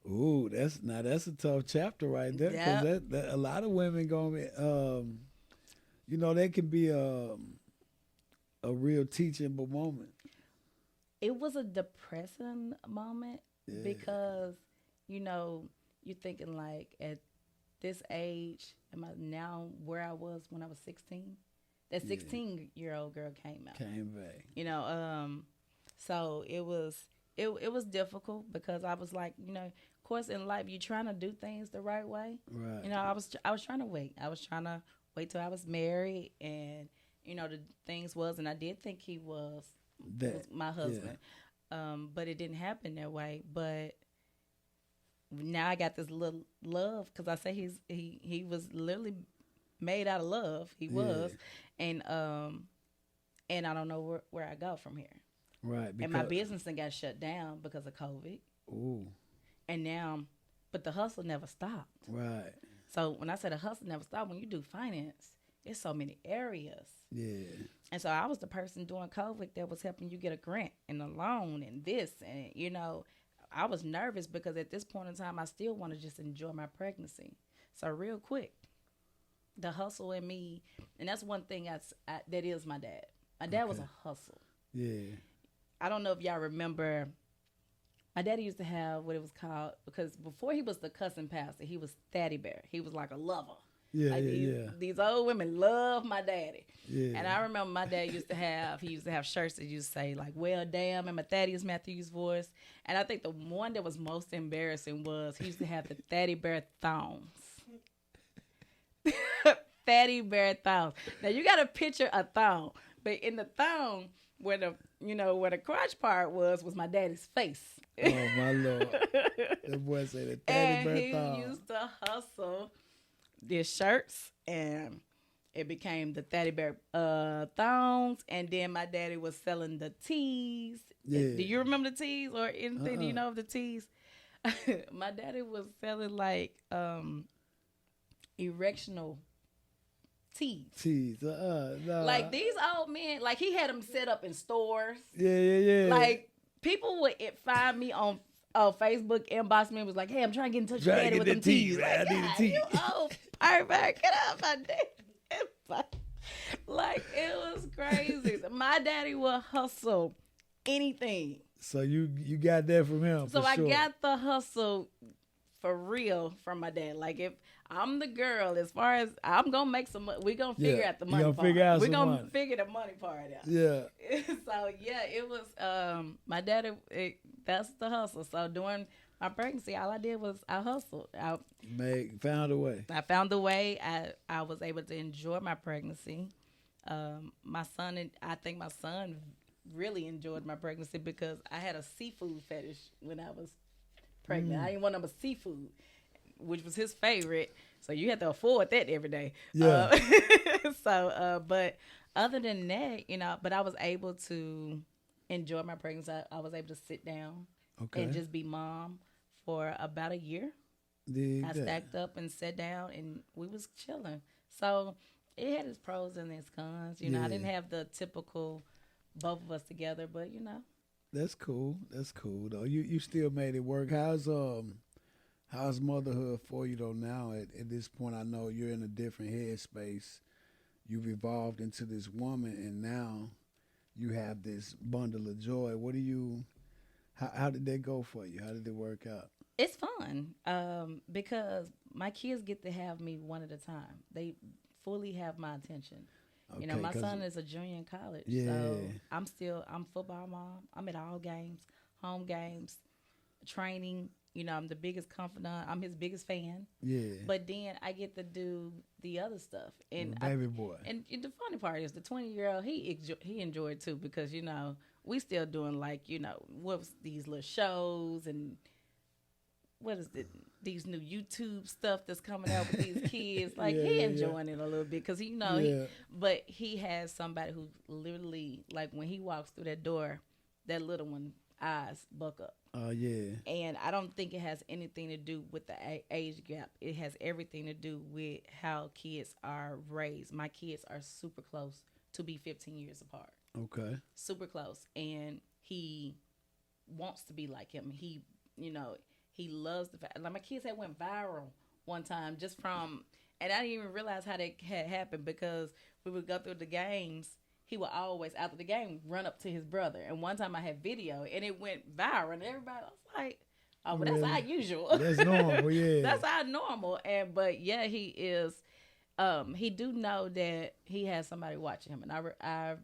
Ooh, that's a tough chapter right there. Because that a lot of women going to be, that can be a real teachable moment. It was a depressing moment because, you're thinking like at this age, am I now where I was when I was 16? That 16-year-old girl came out. Came back. So it was difficult because I was like, of course in life you're trying to do things the right way. Right. I was trying to wait. I was trying to wait till I was married and the things was, and I did think he was my husband. Yeah. But it didn't happen that way. But now I got this little love because I say he was literally made out of love. He was, and I don't know where I go from here. Right. And my business then got shut down because of COVID. Ooh. And now, but the hustle never stopped. Right. So when I say the hustle never stopped, when you do finance, there's so many areas. Yeah. And so I was the person during COVID that was helping you get a grant and a loan and this. And, I was nervous because at this point in time, I still want to just enjoy my pregnancy. So real quick, the hustle in me, and that's one thing that is my dad. My dad was a hustle. Yeah. I don't know if y'all remember. My daddy used to have what it was called, because before he was the cussing pastor, he was Thaddy Bear. He was like a lover. Yeah, like these old women love my daddy. Yeah. And I remember my dad used to have shirts that used to say like, well, damn, in Matthews voice. And I think the one that was most embarrassing was he used to have the Thaddy Bear thongs. Thaddy Bear thongs. Now you got to picture a thong, but in the thong where the crotch part was my daddy's face. Oh my Lord. The boy said the Thaddy Bear thong. And he used to hustle these shirts, and it became the Thaddy Bear thongs, and then my daddy was selling the tees. Yeah. Do you remember the tees or anything? Do you know of the tees? My daddy was selling like erectional tees. Tees. Nah. Like these old men, like he had them set up in stores. Yeah. Like people would find me on Facebook, inbox me and was like, hey, I'm trying to get in touch with daddy with them tees. Like, I need a tee. You old pervert, get out my daddy. Like, it was crazy. My daddy would hustle anything. So you got that from him. So for I sure. got the hustle for real from my dad. Like, if I'm the girl, as far as I'm gonna make some money, we're gonna figure out the money part. We're gonna figure the money part out. Yeah. So yeah, it was my daddy. That's the hustle. So during my pregnancy, all I did was I hustled. Found a way. I found a way. I was able to enjoy my pregnancy. My son, I think my son really enjoyed my pregnancy because I had a seafood fetish when I was pregnant. I didn't want no seafood, which was his favorite. So you had to afford that every day. Yeah. But other than that, but I was able to enjoy my pregnancy. I was able to sit down and just be mom for about a year. I stacked up and sat down and we was chilling. So it had its pros and its cons. I didn't have the typical both of us together, but That's cool. That's cool though. You still made it work. How's motherhood for you though now? At this point, I know you're in a different headspace. You've evolved into this woman, and now you have this bundle of joy. How did that go for you? How did it work out? It's fun because my kids get to have me one at a time. They fully have my attention. Okay, my son is a junior in college, so I'm football mom. I'm at all games, home games, training. I'm the biggest confidant. I'm his biggest fan. Yeah. But then I get to do the other stuff. And baby boy. And the funny part is the 20-year-old, he enjoyed too because, we still doing what's these little shows and what is it? These new YouTube stuff that's coming out with these kids. Like he enjoying it a little bit because but he has somebody who literally, like when he walks through that door, that little one eyes buck up. Oh, yeah. And I don't think it has anything to do with the age gap. It has everything to do with how kids are raised. My kids are super close to be 15 years apart. Okay. Super close. And he wants to be like him. He loves the fact. Like my kids had went viral one time just from, and I didn't even realize how that had happened because we would go through the games. He would always, after the game, run up to his brother. And one time I had video, and it went viral. And everybody was like, oh, but that's our usual. That's normal, yeah. That's our normal. But, yeah, he is. He do know that he has somebody watching him. And I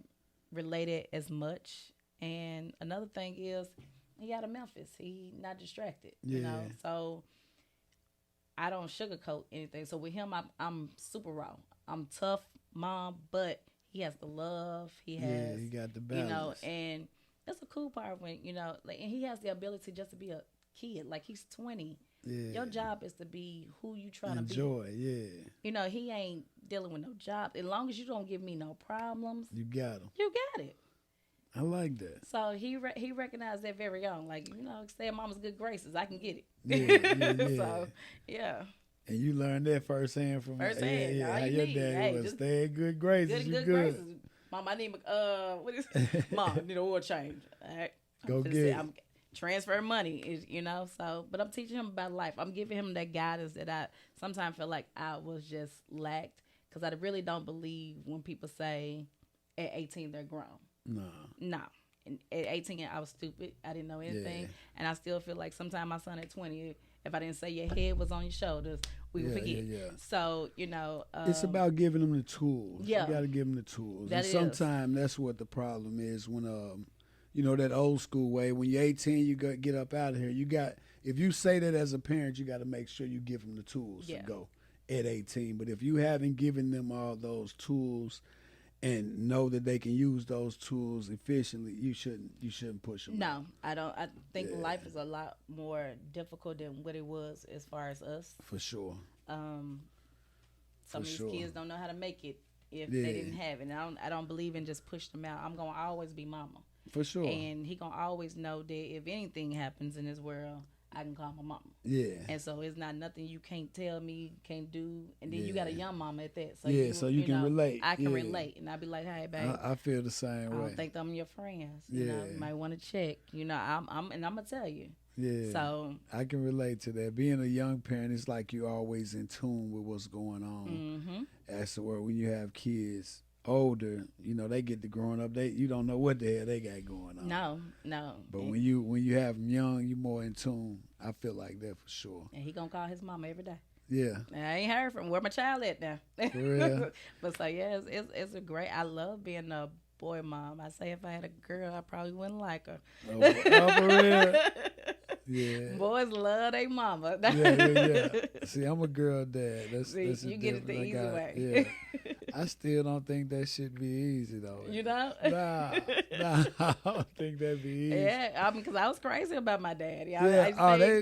relate it as much. And another thing is, he out of Memphis. He not distracted, So I don't sugarcoat anything. So with him, I'm super raw. I'm tough mom, but he has the love. He has, he got the balance. And that's a cool part when, and he has the ability just to be a kid. Like he's 20. Yeah. Your job is to be who you trying to be. Enjoy, yeah. He ain't dealing with no job. As long as you don't give me no problems. You got him. You got it. I like that. So he recognized that very young. Like, stay in mama's good graces. I can get it. Yeah. So, yeah. And you learned that firsthand from firsthand. Yeah. How your daddy was stay in good graces. Good graces. Mom, I need what is Mom, I need an oil change. All right. Go get it. I'm transferring money, so but I'm teaching him about life. I'm giving him that guidance that I sometimes feel like I was just lacked. because I really don't believe when people say at 18 they're grown. No. And at 18 I was stupid. I didn't know anything, and I still feel like sometimes my son at 20, if I didn't say your head was on your shoulders, we would forget. So it's about giving them the tools. Yeah, you got to give them the tools. And sometimes that's what the problem is when that old school way. When you're 18, you got get up out of here. If you say that as a parent, you got to make sure you give them the tools to go at 18. But if you haven't given them all those tools and know that they can use those tools efficiently, you shouldn't push them. No, I don't. I think life is a lot more difficult than what it was as far as us. For sure. Some of these kids don't know how to make it if they didn't have it. And I don't believe in just push them out. I'm gonna always be mama. For sure. And he gonna always know that if anything happens in this world, I can call my mama. Yeah. And so it's not nothing you can't tell me, can't do. And then you got a young mama at that. So so you can relate. I can relate. And I be like, hey, babe. I feel the same way. I don't think I'm your friends. You know, you might want to check. I'm gonna tell you. Yeah. So I can relate to that. Being a young parent, it's like you're always in tune with what's going on. Mm-hmm. As to where when you have kids older, they get to growing up. You don't know what the hell they got going on. No. But when you have them young, you're more in tune. I feel like that for sure. And he gonna call his mama every day. Yeah. And I ain't heard from where my child at now. For real. But so it's a great. I love being a boy mom. I say if I had a girl, I probably wouldn't like her. Oh, for real. Yeah. Boys love their mama. Yeah. See, I'm a girl dad. That's you get it the easy way. Yeah. I still don't think that should be easy though. You know? Nah, I don't think that'd be easy. Yeah, because I was crazy about my daddy.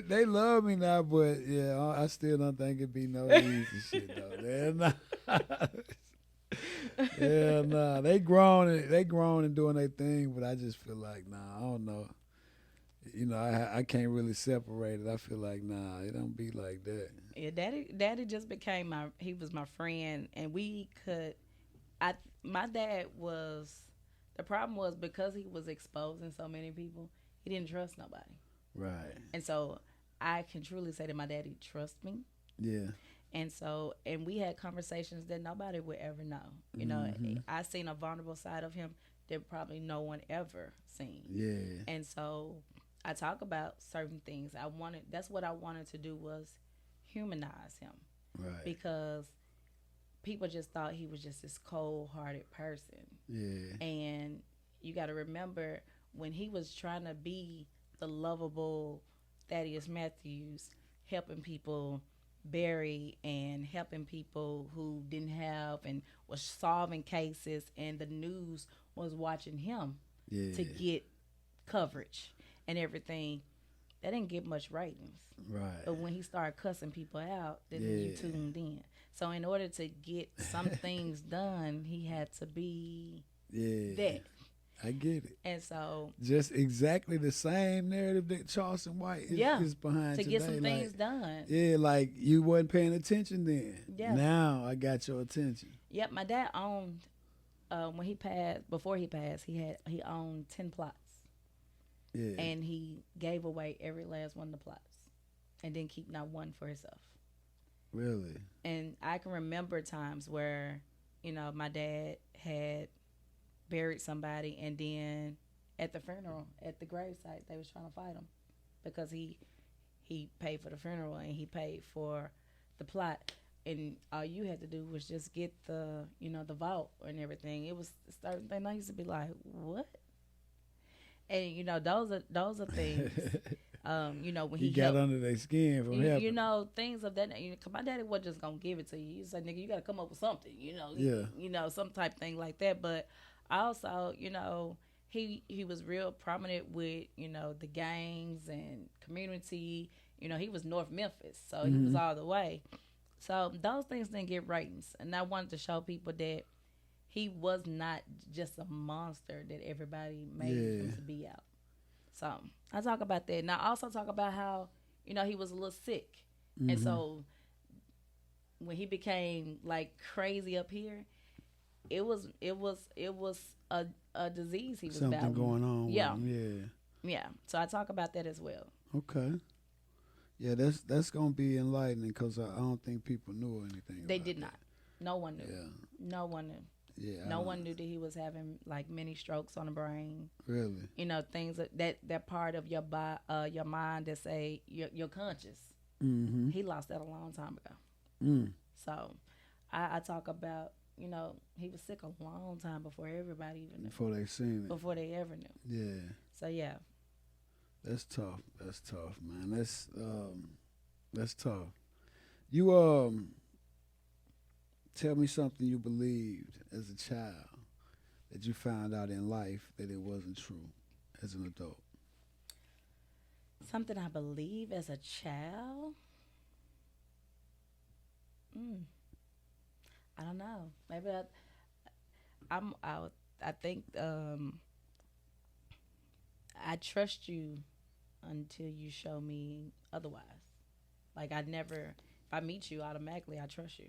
They love me now, but I still don't think it'd be no easy shit though. Nah. They grown and doing their thing, but I just feel like I don't know. I can't really separate it. I feel like it don't be like that. Yeah, daddy just became he was my friend, and my dad was, the problem was because he was exposing so many people, he didn't trust nobody. Right. And so I can truly say that my daddy trusts me. Yeah. And so, and we had conversations that nobody would ever know. I seen a vulnerable side of him that probably no one ever seen. Yeah. And so I talk about certain things. That's what I wanted to do, was humanize him. Right. Because people just thought he was just this cold-hearted person. Yeah. And you got to remember, when he was trying to be the lovable Thaddeus Matthews, helping people bury and helping people who didn't have, and was solving cases, and the news was watching him to get coverage and everything, that didn't get much ratings. Right. But when he started cussing people out, then you tuned in. So in order to get some things done, he had to be that. I get it. And so just exactly the same narrative that Charleston White is behind to today. get some things done. Yeah, like you wasn't paying attention then. Yeah. Now I got your attention. Yep, my dad owned before he passed, he owned 10 plots. Yeah. And he gave away every last one of the plots and didn't keep not one for himself. Really? And I can remember times where, my dad had buried somebody, and then at the funeral, at the gravesite, they was trying to fight him because he paid for the funeral and he paid for the plot. And all you had to do was just get the vault and everything. It was certain things I used to be like, what? And those are things. When he got under their skin from helping. Things of that. Cause my daddy wasn't just gonna give it to you. He's like, nigga, you gotta come up with something. Some type of thing like that. But also, he was real prominent with the gangs and community. He was North Memphis, so he was all the way. So those things didn't get ratings, and I wanted to show people that he was not just a monster that everybody made him to be out. So I talk about that, and I also talk about how he was a little sick, and so when he became like crazy up here, it was a disease he was something battling. Going on. Yeah, with him. yeah. So I talk about that as well. Okay. Yeah, that's gonna be enlightening because I don't think people knew anything. They did not. No one knew. Yeah. No one knew. Yeah. No one knew that he was having like many strokes on the brain. Really? You know, things that part of your mind that say you're conscious. Mm-hmm. He lost that a long time ago. Mm. So I talk about, you know, he was sick a long time before everybody even knew. Before they seen it. Before they ever knew. Yeah. So yeah. That's tough. That's tough, man. That's tough. You tell me something you believed as a child that you found out in life that it wasn't true as an adult. Something I believe as a child. I don't know. Maybe I think I trust you until you show me otherwise. Like if I meet you automatically, I trust you.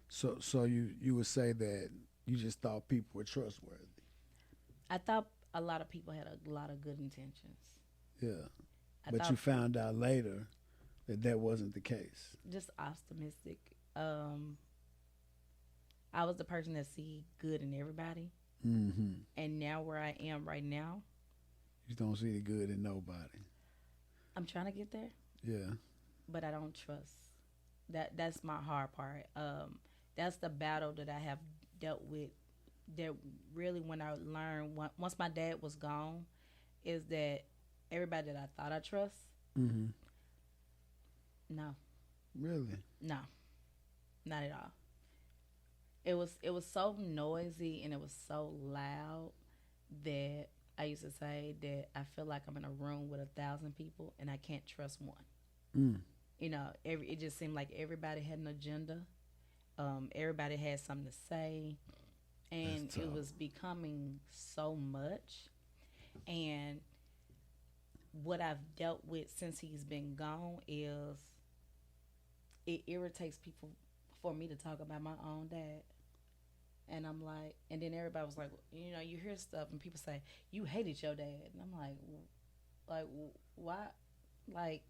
So you would say that you just thought people were trustworthy. I thought a lot of people had a lot of good intentions. Yeah. But you found out later that wasn't the case. Just optimistic. I was the person that see good in everybody. Mm-hmm. And now where I am right now, you don't see the good in nobody. I'm trying to get there. Yeah. But I don't trust. That's my hard part. That's the battle that I have dealt with. That really, when I learned once my dad was gone, is that everybody that I thought I trust. Mm-hmm. No. Really? No. Not at all. It was so noisy and it was so loud that I used to say that I feel like I'm in a room with 1,000 people and I can't trust one. Mm. You know, it just seemed like everybody had an agenda. Everybody had something to say, and it was becoming so much. And what I've dealt with since he's been gone is it irritates people for me to talk about my own dad. And I'm like, and then everybody was like, you know, you hear stuff and people say, you hated your dad. And I'm like, why? Like,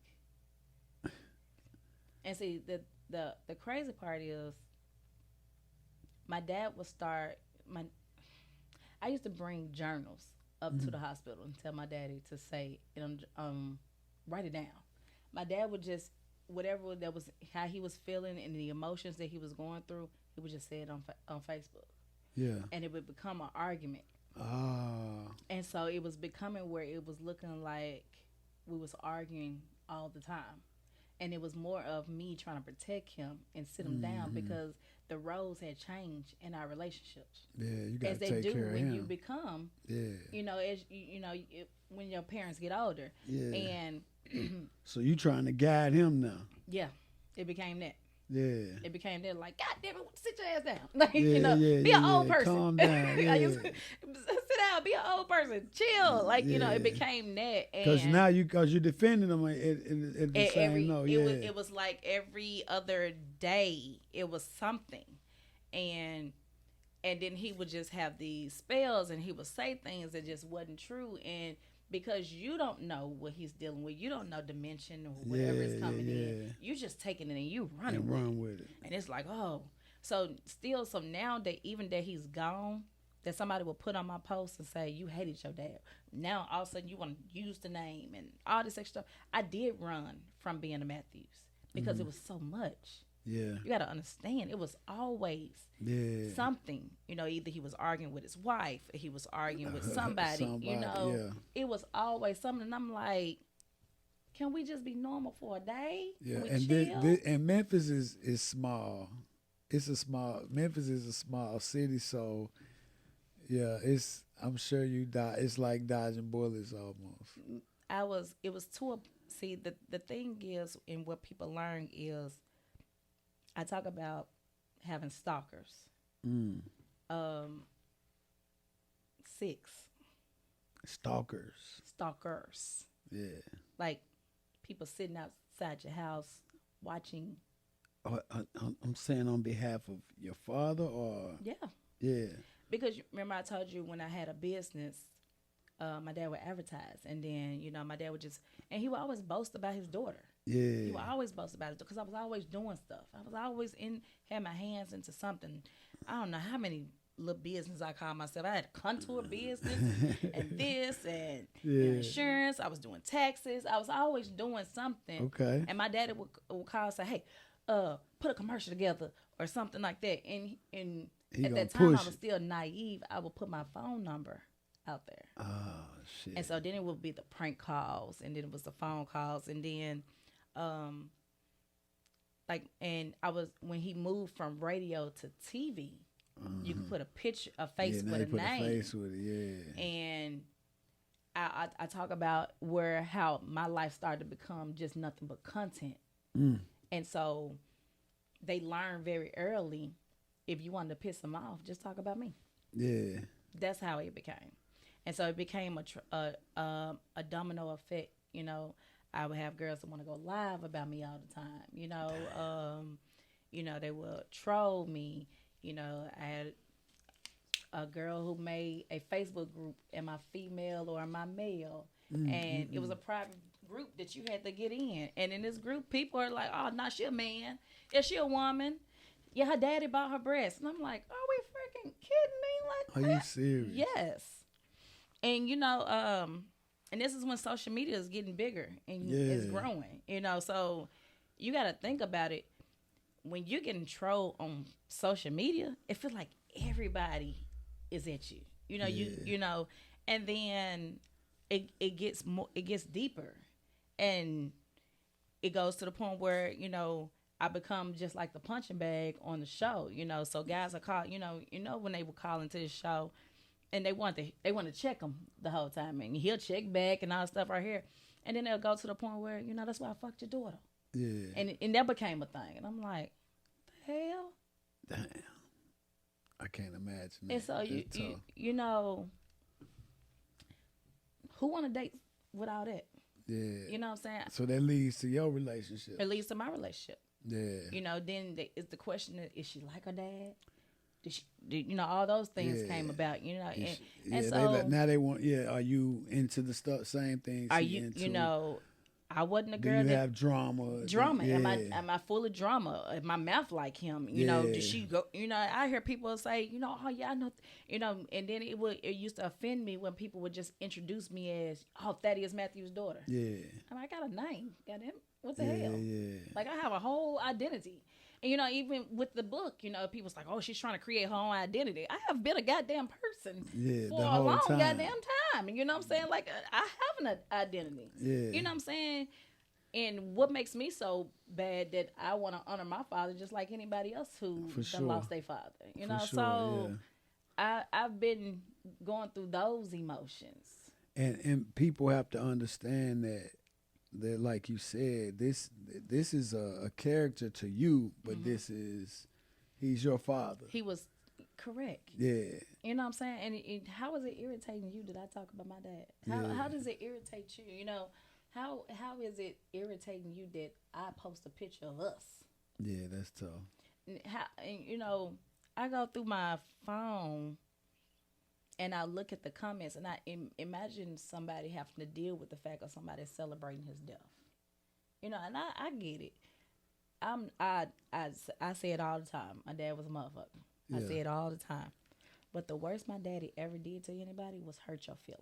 and see, the crazy part is my dad would I used to bring journals up to the hospital and tell my daddy to say, write it down. My dad would just, whatever that was, how he was feeling and the emotions that he was going through, he would just say it on Facebook. Yeah. And it would become an argument. Ah. And so it was becoming where it was looking like we was arguing all the time. And it was more of me trying to protect him and sit him down because the roles had changed in our relationships. Yeah, you got to take care of him. As they do when you become, you know, when your parents get older. Yeah. And so you trying to guide him now? Yeah, it became that. Yeah. It became that, like, God damn it, sit your ass down. Like, be an old person. Calm down. Yeah. Sit down, be an old person. Chill. Like, it became that. Because now you're defending them at the same note. It was like every other day, it was something. And then he would just have these spells and he would say things that just wasn't true. And because you don't know what he's dealing with, you don't know dimension or whatever is coming in. You just taking it and you run with it. And it's like, oh. So now that even that he's gone, that somebody will put on my post and say, you hated your dad. Now all of a sudden you want to use the name and all this extra stuff. I did run from being a Matthews because it was so much. Yeah. You got to understand, it was always something. Either he was arguing with his wife, or he was arguing with somebody. It was always something. And I'm like, can we just be normal for a day? Yeah, and Memphis is small. Memphis is a small city, so yeah, I'm sure you die. It's like dodging bullets almost. See, the thing is, and what people learn is, I talk about having stalkers. 6. Stalkers. Yeah. Like people sitting outside your house watching. I'm saying on behalf of your father or? Yeah. Yeah. Because remember I told you when I had a business, my dad would advertise. And then, my dad would and he would always boast about his daughter. Yeah. You were always boast about it because I was always doing stuff. I was always had my hands into something. I don't know how many little business I call myself. I had a contour business and this and insurance. I was doing taxes. I was always doing something. Okay. And my daddy would call and say, "Hey, put a commercial together or something like that." And at that time, I was still naive. I would put my phone number out there. Oh shit. And so then it would be the prank calls, and then it was the phone calls, and then, and I was when he moved from radio to TV. You could put a face with a name. A face with it, yeah. And I talk about how my life started to become just nothing but content. And so they learned very early, if you wanted to piss them off, just talk about me. Yeah. That's how it became. And so it became a domino effect. You know, I would have girls that want to go live about me all the time. You know, they would troll me. You know, I had a girl who made a Facebook group, am I female or am I male? And it was a private group that you had to get in. And in this group, people are like, "Oh, no, she a man. Is she a woman? Yeah, her daddy bought her breasts." And I'm like, "Are we freaking kidding me?" Like, are you serious? Yes. And, you know, and this is when social media is getting bigger and it's growing, you know. So you got to think about it. When you're getting trolled on social media, it feels like everybody is at you. You know, you know, and then it gets deeper, and it goes to the point where, you know, I become just like the punching bag on the show. You know, so guys are called. You know when they were calling to the show, and they want to check him the whole time, and he'll check back and all that stuff right here, and then they'll go to the point where, you know, that's why I fucked your daughter. Yeah. And that became a thing. And I'm like, the hell? Damn. I can't imagine that. And so you know, who want to date without that? Yeah. You know what I'm saying? So that leads to your relationship. It leads to my relationship. Yeah. You know, then is the question, is she like her dad? You know, all those things came about, you know. And so now they want, are you into the same things? Are you, you know, I wasn't a girl do you that have drama. Am I full of drama? Am my mouth like him? You know, did she go? You know, I hear people say, you know, "Oh yeah, I know," you know, and then it used to offend me when people would just introduce me as, "Oh, Thaddeus Matthews' daughter." Yeah, and I got a name. Got him. What the hell? Yeah. Like, I have a whole identity. And, you know, even with the book, you know, people's like, "Oh, she's trying to create her own identity." I have been a goddamn person for a long goddamn time. You know what I'm saying? Like, I have an identity. Yeah. You know what I'm saying? And what makes me so bad that I want to honor my father just like anybody else who lost their father. You know, so I've been going through those emotions. And people have to understand that like you said, this is a character to you, but he's your father. He was correct. Yeah. You know what I'm saying? And how is it irritating you that I talk about my dad? How does it irritate you? You know, how is it irritating you that I post a picture of us? Yeah, that's tough. And you know, I go through my phone and I look at the comments, and I imagine somebody having to deal with the fact of somebody celebrating his death. You know, and I get it. I say it all the time. My dad was a motherfucker. I say it all the time. But the worst my daddy ever did to anybody was hurt your feelings.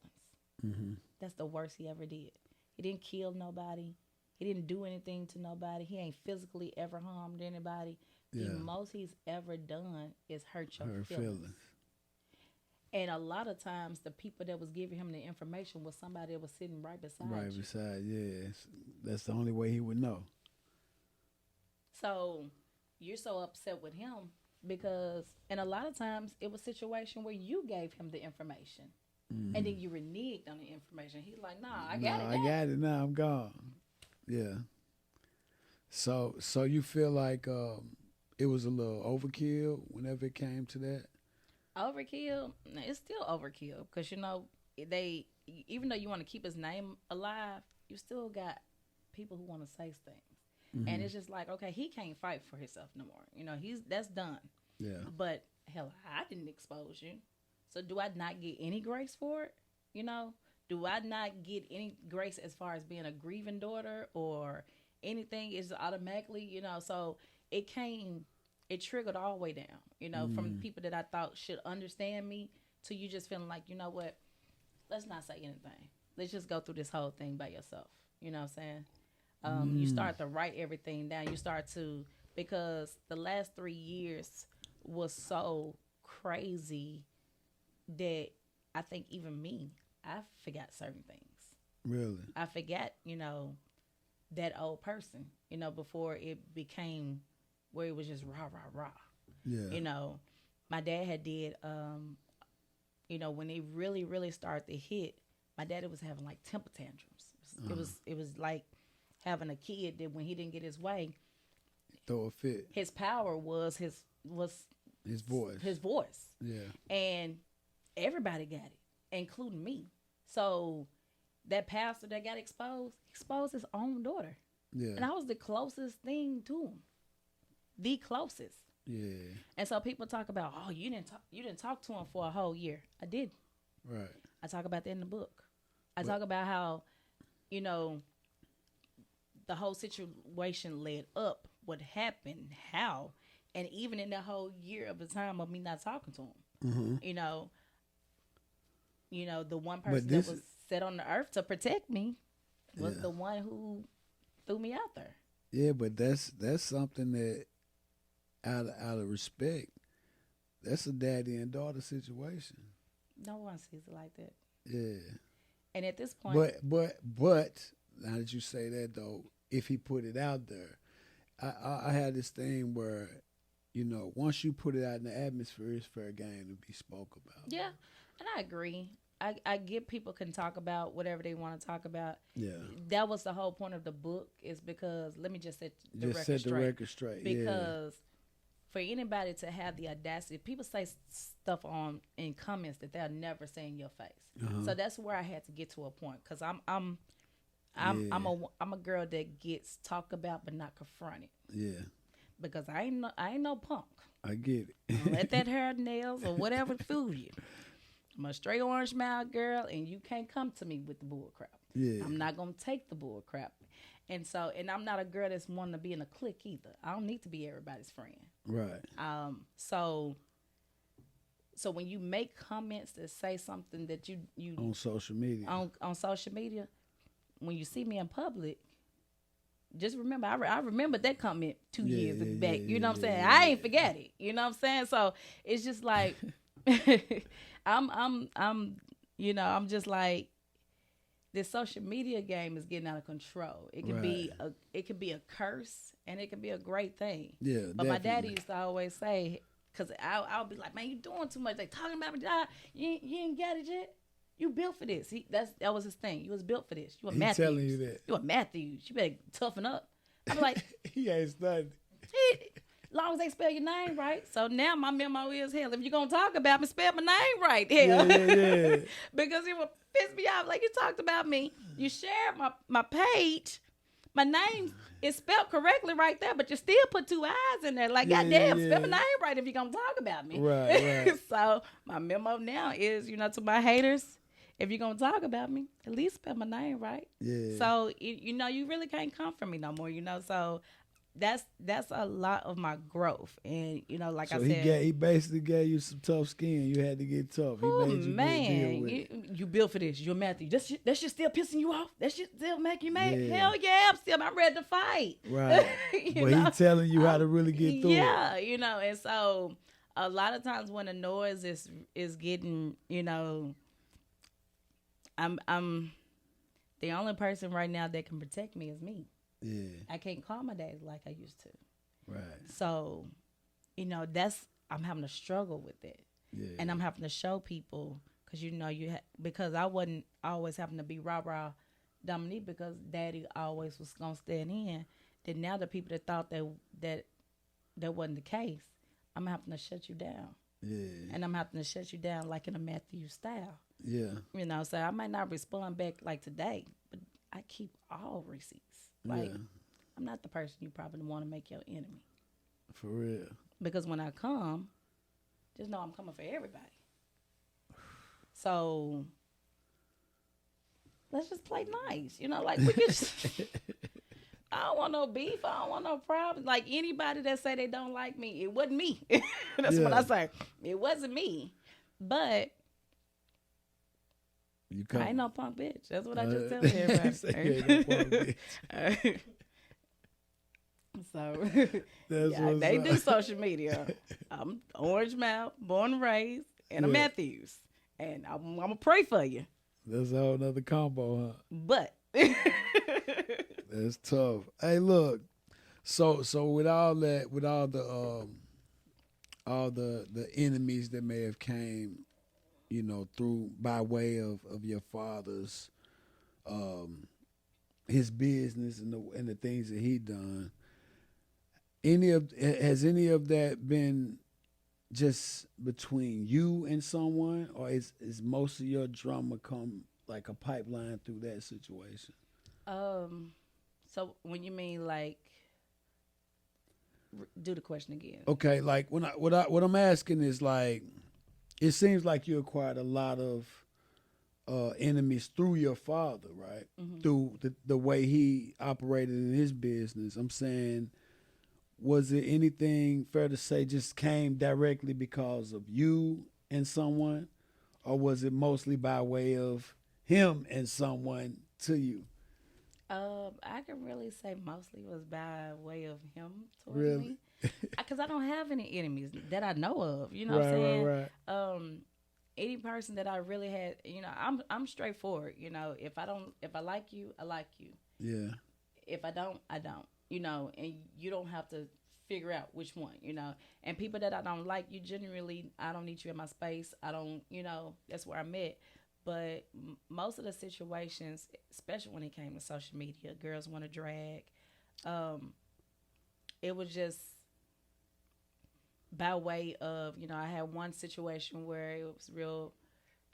Mm-hmm. That's the worst he ever did. He didn't kill nobody. He didn't do anything to nobody. He ain't physically ever harmed anybody. The most he's ever done is hurt your feelings. And a lot of times, the people that was giving him the information was somebody that was sitting right beside you. Right beside, yes. That's the only way he would know. So, you're so upset with him because, and a lot of times, it was a situation where you gave him the information. Mm-hmm. And then you reneged on the information. He's like, "Nah, I got it now. I got it now. I'm gone." Yeah. So you feel like it was a little overkill whenever it came to that? Overkill? It's still overkill because, you know, even though you want to keep his name alive, you still got people who want to say things. Mm-hmm. And it's just like, okay, he can't fight for himself no more. You know, that's done. Yeah. But hell, I didn't expose you. So do I not get any grace for it? You know, do I not get any grace as far as being a grieving daughter or anything is automatically, so it triggered all the way down, from people that I thought should understand me to you just feeling like, you know what, let's not say anything. Let's just go through this whole thing by yourself. You know what I'm saying? You start to write everything down. You start to, because the last 3 years was so crazy that I think even me, I forgot certain things. Really? I forgot, that old person, before it became where it was just rah, rah, rah. Yeah. My dad had did, when it really, really started to hit, my daddy was having like temper tantrums. It was like having a kid that when he didn't get his way, throw a fit. His power was his voice. His voice. Yeah. And everybody got it, including me. So that pastor that got exposed his own daughter. Yeah. And I was the closest thing to him. The closest. Yeah. And so people talk about, oh, you didn't talk to him for a whole year. I did. Right. I talk about that in the book. I talk about how, the whole situation led up, what happened, how, and even in that whole year of the time of me not talking to him, the one person that was set on the earth to protect me was the one who threw me out there. Yeah, but that's something that, out of respect, that's a daddy and daughter situation. No one sees it like that. Yeah. And at this point, but now that you say that though, if he put it out there, I had this thing where, once you put it out in the atmosphere, it's fair game to be spoke about. Yeah, and I agree. I get people can talk about whatever they want to talk about. Yeah, that was the whole point of the book, is because let me just set the record straight. Because for anybody to have the audacity, people say stuff in comments that they'll never say in your face. So that's where I had to get to a point, because I'm a girl that gets talked about but not confronted. Yeah. Because I ain't no punk. I get it. Don't let that hair, nails, or whatever fool you. I'm a straight orange mouth girl, and you can't come to me with the bull crap. Yeah. I'm not gonna take the bull crap. And I'm not a girl that's wanting to be in a clique either. I don't need to be everybody's friend. Right. So when you make comments that say something that you on social media, on social media, when you see me in public, just remember, I remember that comment 2 years back. You know what I'm saying? I ain't forget it. You know what I'm saying? So it's just like I'm just like, this social media game is getting out of control. It could be a curse, and it could be a great thing. Yeah, but definitely. My daddy used to always say, because I'll be like, man, you doing too much. They talking about me. You ain't got it yet. You built for this. That was his thing. You was built for this. You a Matthews. Telling you that. You a Matthews. You better toughen up. I'm like, he ain't studying. Long as they spell your name right. So now my memo is, hell, if you're going to talk about me, spell my name right. Hell. Yeah. Because it would piss me off. Like, you talked about me. You shared my page. My name is spelled correctly right there, but you still put 2 eyes in there. Like, goddamn, spell my name right if you're going to talk about me. Right. So my memo now is, to my haters, if you're going to talk about me, at least spell my name right. Yeah. So, you really can't come for me no more, So that's a lot of my growth. And, like so I said. He basically gave you some tough skin. You had to get tough. He made you deal with it. You built for this. You're Matthew. That shit still pissing you off? That shit still make you mad? Yeah. Hell yeah, I'm ready to fight. Right. But he telling you how to really get through it. Yeah, and so a lot of times when the noise is getting, I'm the only person right now that can protect me is me. Yeah. I can't call my dad like I used to. Right. So, I'm having to struggle with it. Yeah. And I'm having to show people, because because I wasn't always having to be rah-rah Dominique, because daddy always was going to stand in. Then now the people that thought that wasn't the case, I'm having to shut you down. Yeah. And I'm having to shut you down like in a Matthew style. Yeah. So I might not respond back like today, but I keep all receipts. Like, I'm not the person you probably want to make your enemy. For real. Because when I come, just know I'm coming for everybody. So let's just play nice. Like, we can just, I don't want no beef. I don't want no problems. Like anybody that say they don't like me, it wasn't me. That's what I say. It wasn't me. But I ain't no punk bitch. That's what I just tell everybody. Say you ain't no punk bitch. So they do social media. I'm Orange Mouth, born and raised, and a Matthews. And I'm gonna pray for you. That's a whole nother combo, huh? But that's tough. Hey, look. So with all that, with all the enemies that may have came, you know, through by way of your father's his business and the things that he done. Has any of that been just between you and someone, or is most of your drama come like a pipeline through that situation? So when you mean like, do the question again. Okay, like what I'm asking is like, it seems like you acquired a lot of enemies through your father, right? Mm-hmm. Through the way he operated in his business. I'm saying, was it anything fair to say just came directly because of you and someone, or was it mostly by way of him and someone to you? I can really say mostly was by way of him towards me, because I don't have any enemies that I know of. You know what I'm saying? Right. Any person that I really had, you know, I'm straightforward. You know, if I like you, I like you. Yeah. If I don't, I don't. You know, and you don't have to figure out which one, you know. And people that I don't like, you generally, I don't need you in my space. I don't, you know, that's where I'm at. But most of the situations, especially when it came to social media, girls want to drag. It was just by way of, you know, I had one situation where it was real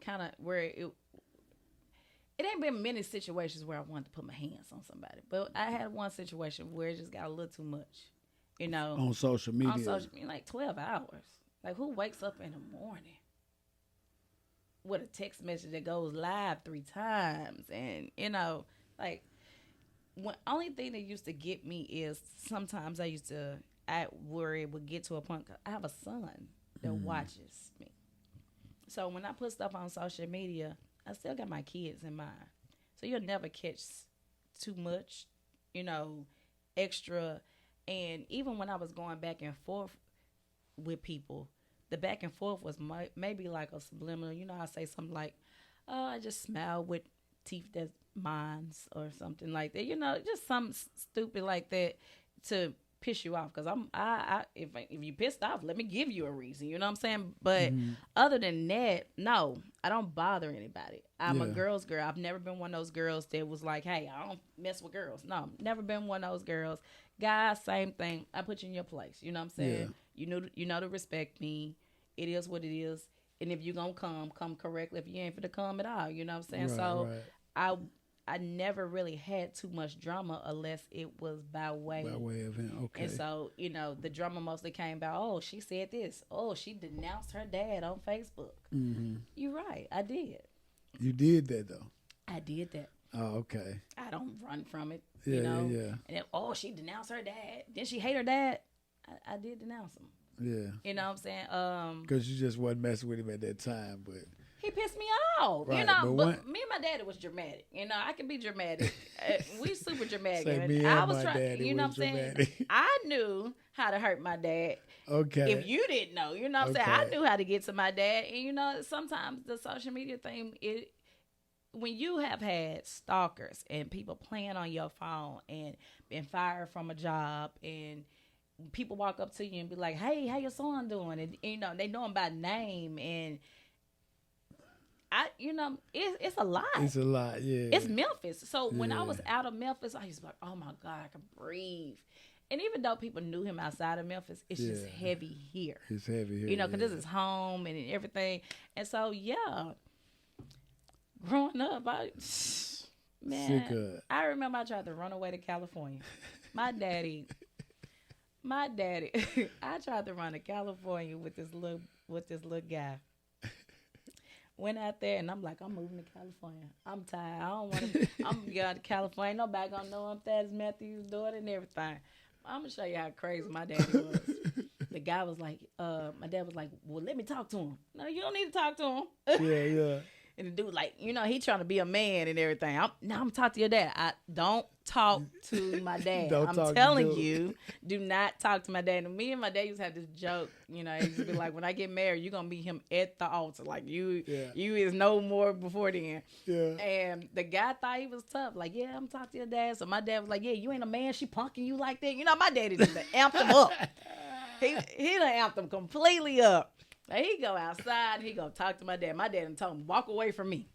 kind of where it ain't been many situations where I wanted to put my hands on somebody, but I had one situation where it just got a little too much, you know. On social media? On social media, like 12 hours. Like, who wakes up in the morning with a text message that goes live 3 times? And, you know, like, only thing that used to get me is sometimes I worry it would get to a point, 'cause I have a son that watches me. So when I put stuff on social media, I still got my kids in mind. So you'll never catch too much, you know, extra. And even when I was going back and forth with people, the back and forth was maybe like a subliminal. You know, I say something like, oh, I just smile with teeth that's mine's or something like that. You know, just something stupid like that to piss you off, because if you pissed off, let me give you a reason, you know what I'm saying? But other than that, no, I don't bother anybody. I'm a girl's girl. I've never been one of those girls that was like, hey, I don't mess with girls. No, never been one of those girls. Guys, same thing. I put you in your place, you know what I'm saying? You know to respect me. It is what it is. And if you gonna come correctly. If you ain't finna come at all, you know what I'm saying? I never really had too much drama unless it was by way of him. Okay. And so, you know, the drama mostly came about, oh, she said this. Oh, she denounced her dad on Facebook. Mm-hmm. You're right. I did. You did that, though? I did that. Oh, okay. I don't run from it, yeah, you know? Yeah. And then, oh, she denounced her dad. Then she hate her dad. I did denounce him. Yeah. You know what I'm saying? Because you just wasn't messing with him at that time, but... He pissed me off, right, you know. But me and my daddy was dramatic. You know, I can be dramatic. We super dramatic. Say me and my daddy, you know what I'm saying? I knew how to hurt my dad. Okay. If you didn't know, you know what I'm saying? I knew how to get to my dad. And you know, sometimes the social media thing, when you have had stalkers and people playing on your phone and been fired from a job, and people walk up to you and be like, "Hey, how your son doing?" And you know, they know him by name, and it's a lot. It's a lot, yeah. It's Memphis. So when I was out of Memphis, I used to be like, oh my God, I can breathe. And even though people knew him outside of Memphis, it's just heavy here. It's heavy here. You know, because this is home and everything. And so, growing up, I remember I tried to run away to California. My daddy, I tried to run to California with this little guy. Went out there, and I'm like, I'm moving to California. I'm tired. I don't want to. I'm going to go to California. Nobody going to know I'm Thaddeus Matthews' daughter and everything. I'm going to show you how crazy my daddy was. The guy was like, my dad was like, well, let me talk to him. No, you don't need to talk to him. Yeah. And the dude, like, he trying to be a man and everything. I'm talking to your dad. I don't talk to my dad. I'm telling you, do not talk to my dad. And me and my dad used to have this joke. He used to be like, when I get married, you're going to meet him at the altar. Like, you is no more before then. Yeah. And the guy thought he was tough. Like, yeah, I'm talking to your dad. So my dad was like, yeah, you ain't a man. She punking you like that. My daddy just amped him up. He done amped him completely up. Like, he go outside, he go talk to my dad. My dad told him, walk away from me.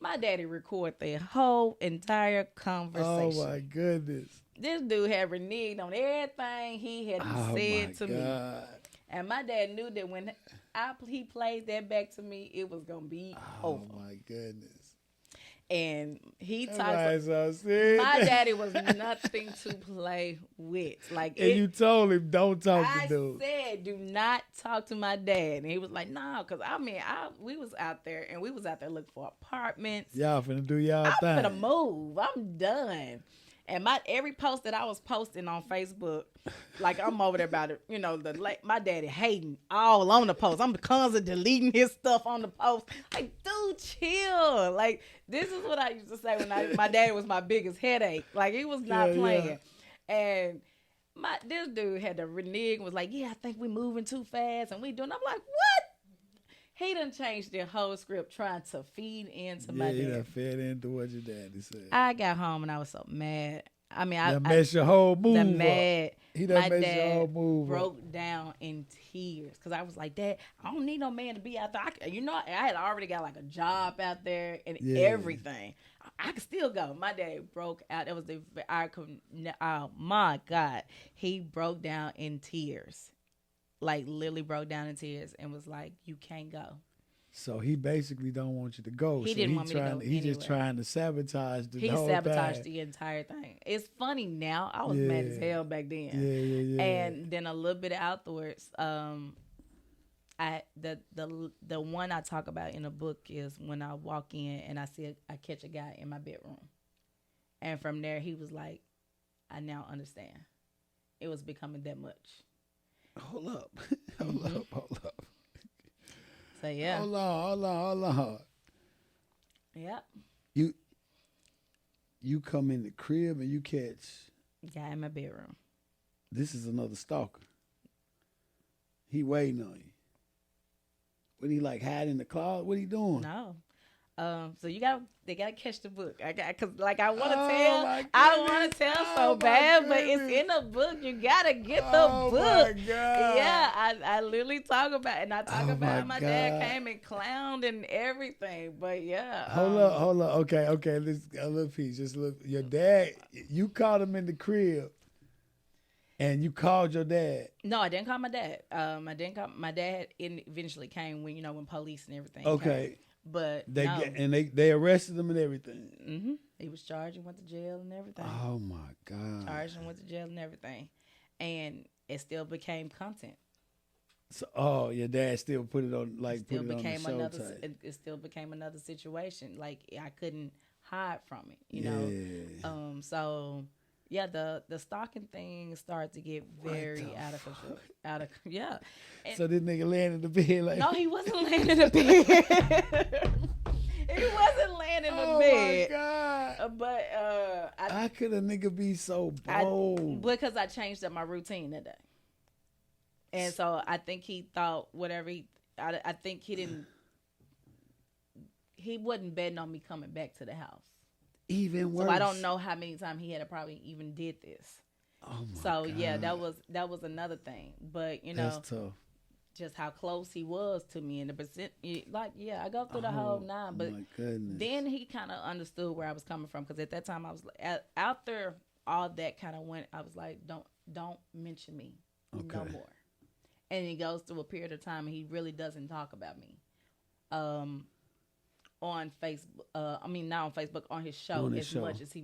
My daddy recorded the whole entire conversation. Oh, my goodness. This dude had reneged on everything he had said to me. And my dad knew that when he played that back to me, it was going to be over. Oh, my goodness. And he talks. My daddy was nothing to play with. Like, and you told him, don't talk to dude. I said, do not talk to my dad. And he was like, no, because we was out there, and we was out there looking for apartments. Y'all finna do y'all thing. I'm finna move. I'm done. And every post that I was posting on Facebook, like, I'm over there about it. My daddy hating all on the post. I'm constantly deleting his stuff on the post. Like, dude, chill. Like, this is what I used to say when my daddy was my biggest headache. Like, he was not playing. Yeah. And this dude had to renege and was like, yeah, I think we moving too fast. And we doing. I'm like, what? He done changed the whole script trying to feed into my dad. Yeah, he done fed into what your daddy said. I got home and I was so mad. I mean, I messed your whole move up. He done messed your whole move broke down in tears because I was like, Dad, I don't need no man to be out there. I had already got like a job out there and everything. I could still go. My dad broke out. It was oh my God, he broke down in tears. Like, literally broke down in tears and was like, you can't go. So he basically don't want you to go. He didn't want me to go He's just trying to sabotage the whole thing. He sabotaged the entire thing. It's funny now. I was mad as hell back then. Yeah. And then a little bit afterwards, the one I talk about in the book is when I walk in and I catch a guy in my bedroom. And from there, he was like, I now understand. It was becoming that much. Hold up. Hold up. So, yeah. Hold on. Yep. You come in the crib and you catch... Guy in my bedroom. This is another stalker. He waiting on you. What, he like hiding in the closet? What he doing? No. So they gotta catch the book. I don't want to tell so bad, but it's in the book. You gotta get the book. My God. Yeah, I literally talk about it, and I talk about how my dad came and clowned and everything. But yeah. Hold up. Okay. Let's a little piece. Just look. Your dad. You called him in the crib, and you called your dad. No, I didn't call my dad. My dad eventually came when police and everything. Okay. Came. But they arrested him and everything. Mm-hmm. He was charged and went to jail and everything. Oh my God! Charged and went to jail and everything, and it still became content. So, your dad still put it on it still became another situation. Like, I couldn't hide from it, you know. So yeah, the stalking thing started to get very out of control. And so this nigga laying in the bed like... No, he wasn't laying in the bed. He wasn't laying in the bed. Oh, my God. But how could a nigga be so bold? Because I changed up my routine that day. And so I think he thought whatever I think he wasn't betting on me coming back to the house. Even worse. So I don't know how many times he had probably even did this. Oh my God. Yeah, that was another thing. But that's tough. Just how close he was to me and the percent, I go through the whole nine. But then he kind of understood where I was coming from, because at that time I was after all that kind of went, I was like, don't mention me no more. And he goes through a period of time and he really doesn't talk about me. On Facebook, not on Facebook, on his show much as he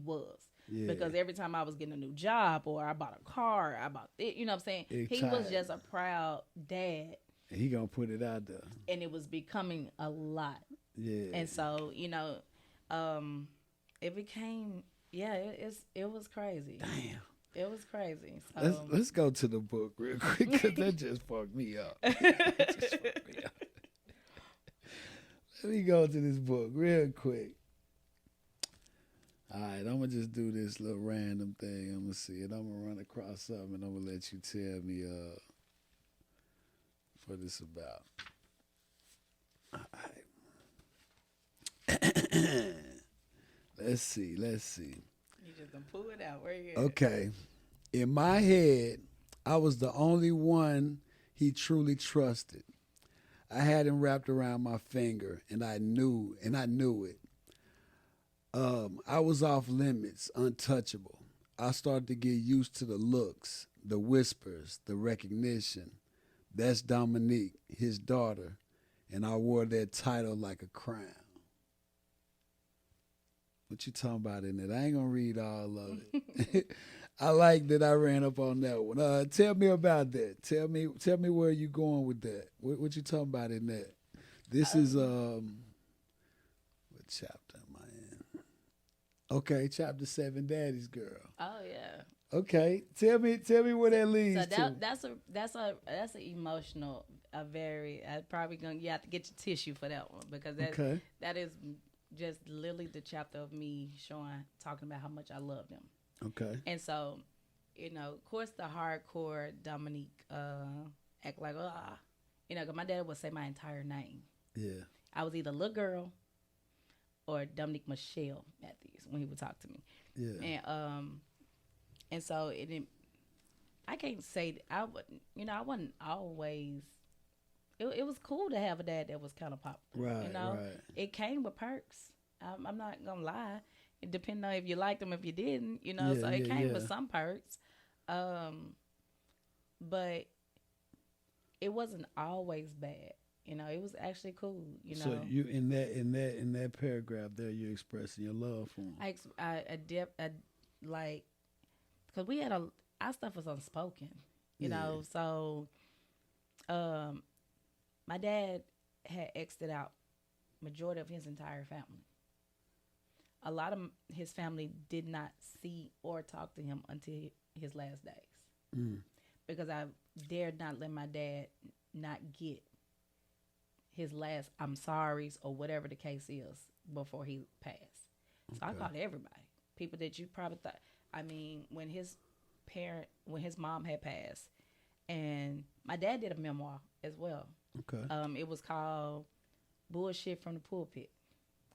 was. Yeah. Because every time I was getting a new job or I bought a car, I bought it, you know what I'm saying? He was just a proud dad. He gonna put it out there. And it was becoming a lot. Yeah. And so, it became, it was crazy. Damn. It was crazy. So, Let's go to the book real quick because that just fucked me up. Let me go to this book real quick. All right, I'm gonna just do this little random thing. I'm gonna see it. I'm gonna run across something, and I'm gonna let you tell me what it's about. All right. Let's see. You just gonna pull it out. Where you at? Okay. In my head, I was the only one he truly trusted. I had him wrapped around my finger, and I knew it. I was off limits, untouchable. I started to get used to the looks, the whispers, the recognition. That's Domonique, his daughter, and I wore that title like a crown. What you talking about in it? I ain't gonna read all of it. I like that I ran up on that one. Tell me about that. Tell me where you going with that. What you talking about in that? This is what chapter am I in? Okay, chapter 7, Daddy's Girl. Oh yeah. Okay, tell me where that leads to. That's an emotional, a very. I probably you have to get your tissue for that one because that is just literally the chapter of me talking about how much I loved him. Okay. And so, of course, the hardcore Domonique act like, because my dad would say my entire name. Yeah. I was either little girl or Domonique Michelle Matthews when he would talk to me. Yeah. And so I can't say that I wasn't always. It was cool to have a dad that was kind of popular. Right. Right. It came with perks. I'm not gonna lie. It depended on if you liked them, if you didn't, so it came with some perks. But it wasn't always bad. It was actually cool, So you in that paragraph there, you're expressing your love for him. I like, because we had our stuff was unspoken, so my dad had exited out majority of his entire family. A lot of his family did not see or talk to him until his last days. Because I dared not let my dad not get his last I'm sorry's or whatever the case is before he passed. So I called everybody. People that you probably thought. I mean, when his mom had passed, and my dad did a memoir as well. Okay. It was called Bullshit from the Pulpit.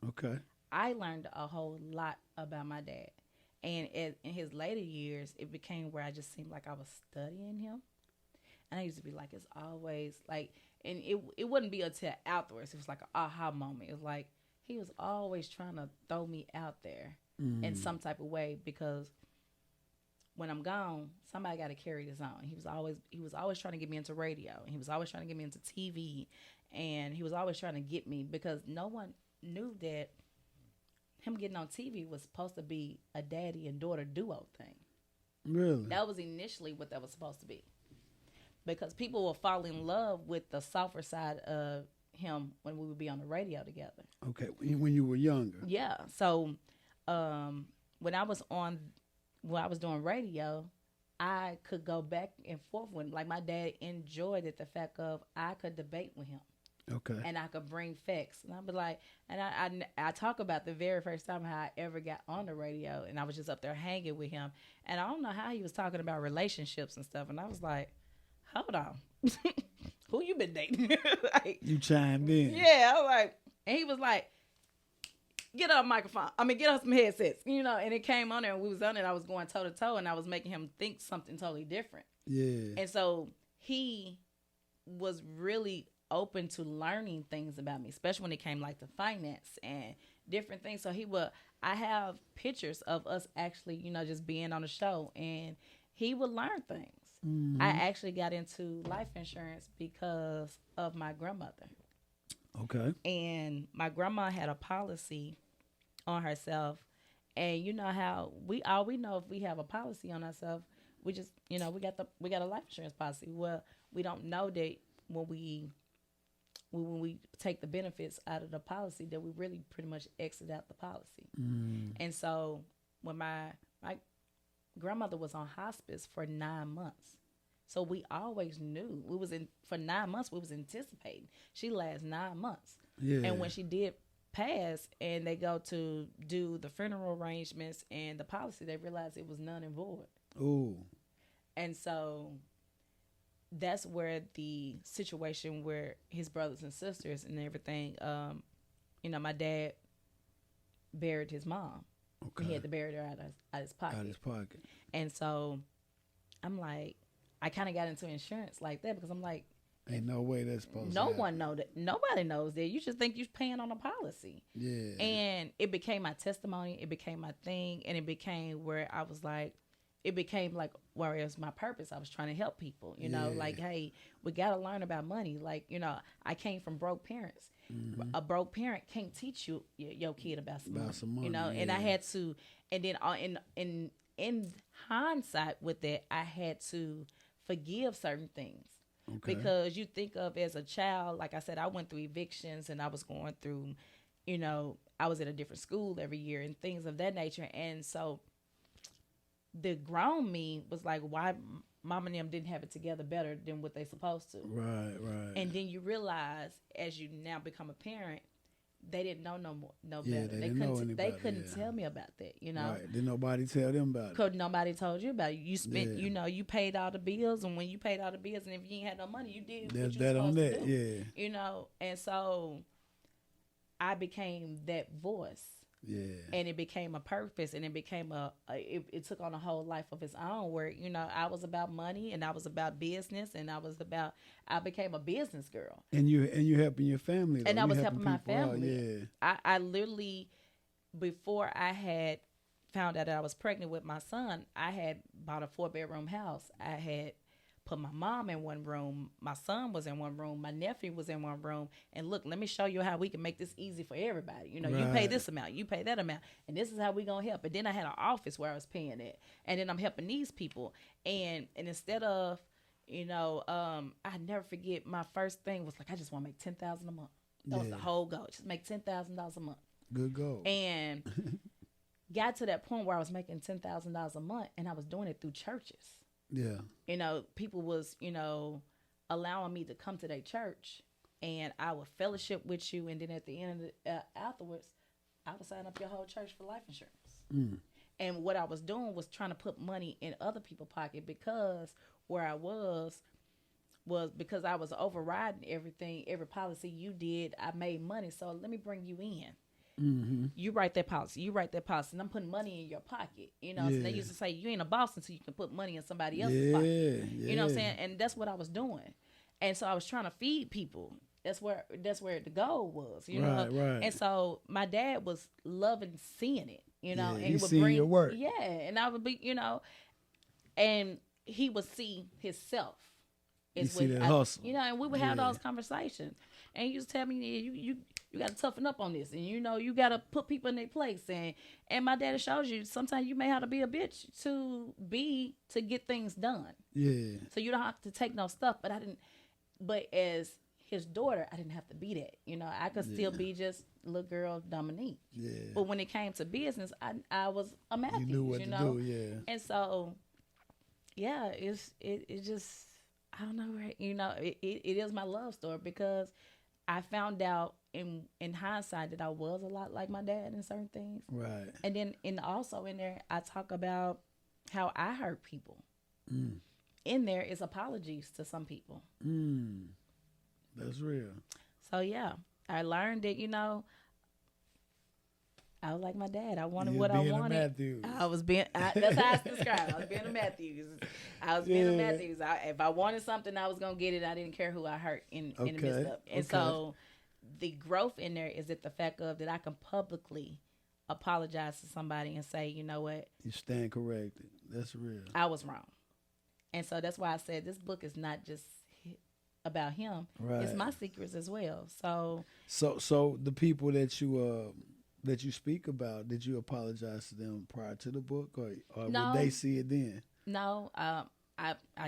Okay. I learned a whole lot about my dad. And in his later years, it became where I just seemed like I was studying him. And I used to be like, it's always like, and it wouldn't be until afterwards. It was like an aha moment. It was like, he was always trying to throw me out there in some type of way, because when I'm gone, somebody got to carry this on. He was always trying to get me into radio, and he was always trying to get me into TV, and he was always trying to get me, because no one knew that him getting on TV was supposed to be a daddy and daughter duo thing. Really? That was initially what that was supposed to be, because people will fall in love with the softer side of him when we would be on the radio together. Okay, when you were younger. Yeah. So when I was doing radio, I could go back and forth with him. Like, my dad enjoyed it, the fact of I could debate with him. Okay. And I could bring facts. And I'd be like, and I talk about the very first time how I ever got on the radio, and I was just up there hanging with him. And I don't know how he was talking about relationships and stuff. And I was like, hold on. Who you been dating? Like, you chimed in. Yeah. I was like, and he was like, get on microphone. Get on some headsets, and it came on there, and we was on it. I was going toe to toe, and I was making him think something totally different. Yeah. And so he was really open to learning things about me, especially when it came like to finance and different things. So I have pictures of us actually, just being on the show, and he would learn things. Mm-hmm. I actually got into life insurance because of my grandmother. Okay. And my grandma had a policy on herself, and you know how we know if we have a policy on ourselves, we just we got a life insurance policy. Well, we don't know that when we take the benefits out of the policy, that we really pretty much exit out the policy. And so when my grandmother was on hospice for 9 months, so we always knew for 9 months we was anticipating she lasts 9 months. Yeah. And when she did pass, and they go to do the funeral arrangements and the policy, they realized it was null and void. Ooh. And so that's where the situation where his brothers and sisters and everything, my dad buried his mom. Okay. He had to bury her out of his pocket. Out of his pocket. And so I'm like, I kind of got into insurance like that because I'm like, ain't no way that's supposed to no happen. one know that. Nobody knows that. You just think you're paying on a policy. Yeah. And it became my testimony. It became my thing. And it became where I was like, it became like where it was my purpose. I was trying to help people, you know, like, hey, we got to learn about money. Like, I came from broke parents. Mm-hmm. A broke parent can't teach your kid about some money, and I had to, and then in hindsight with that, I had to forgive certain things. Okay. Because you think of as a child, like I said, I went through evictions and I was going through, I was at a different school every year and things of that nature. And so the grown me was like, why mom and them didn't have it together better than what they supposed to. Right. And then you realize as you now become a parent, they didn't know no yeah, better. They couldn't tell me about that, Right. Didn't nobody tell them about it. Because nobody told you about it. You spent, you paid all the bills, and when you paid all the bills, and if you ain't had no money, you did what you were supposed to do. Yeah. And so I became that voice. Yeah. And it became a purpose, and it became it took on a whole life of its own where, I was about money, and I was about business, and I became a business girl. And you helping your family, though. And I was helping my family. Yeah. I literally, before I had found out that I was pregnant with my son, I had bought a 4-bedroom house. I had put my mom in one room, my son was in one room, my nephew was in one room, and look, let me show you how we can make this easy for everybody. You pay this amount, you pay that amount, and this is how we gonna help. And then I had an office where I was paying it, and then I'm helping these people, and instead of, I never forget, my first thing was like, I just want to make $10,000 a month. That was the whole goal, just make $10,000 a month. Good goal. And got to that point where I was making $10,000 a month, and I was doing it through churches. Yeah. People was, allowing me to come to their church, and I would fellowship with you, and then at the end of afterwards, I would sign up your whole church for life insurance. Mm. And what I was doing was trying to put money in other people's pocket, because where I was because I was overriding everything, every policy you did, I made money. So let me bring you in. Mm-hmm. You write that policy, and I'm putting money in your pocket. So they used to say you ain't a boss until you can put money in somebody else's pocket. You know what I'm saying? And that's what I was doing. And so I was trying to feed people. That's where the goal was, Right. And so my dad was loving seeing it, and he would bring your work. Yeah, and I would be, and he would see himself. You see that hustle. And we would have those conversations. And he used to tell me, you got to toughen up on this, and you got to put people in their place. And my daddy shows you sometimes you may have to be a bitch to get things done. Yeah. So you don't have to take no stuff. But as his daughter, I didn't have to be that. I could still be just little girl Dominique. Yeah. But when it came to business, I was a Matthews. You knew what to do. Yeah. And so, yeah, it just, I don't know, it is my love story, because I found out in hindsight that I was a lot like my dad in certain things. Right. And then also in there, I talk about how I hurt people. Mm. In there is apologies to some people. That's real. So, yeah, I learned that, I was like my dad. I wanted what I wanted. Matthews. That's how I describe it. I was being a Matthews. Being a Matthews. If I wanted something, I was going to get it. I didn't care who I hurt in the midst of. And so the growth in there is that the fact of that I can publicly apologize to somebody and say, you know what? You stand corrected. That's real. I was wrong. And so that's why I said this book is not just about him. Right. It's my secrets as well. So the people that you speak about, did you apologize to them prior to the book, or no, would they see it then? No, I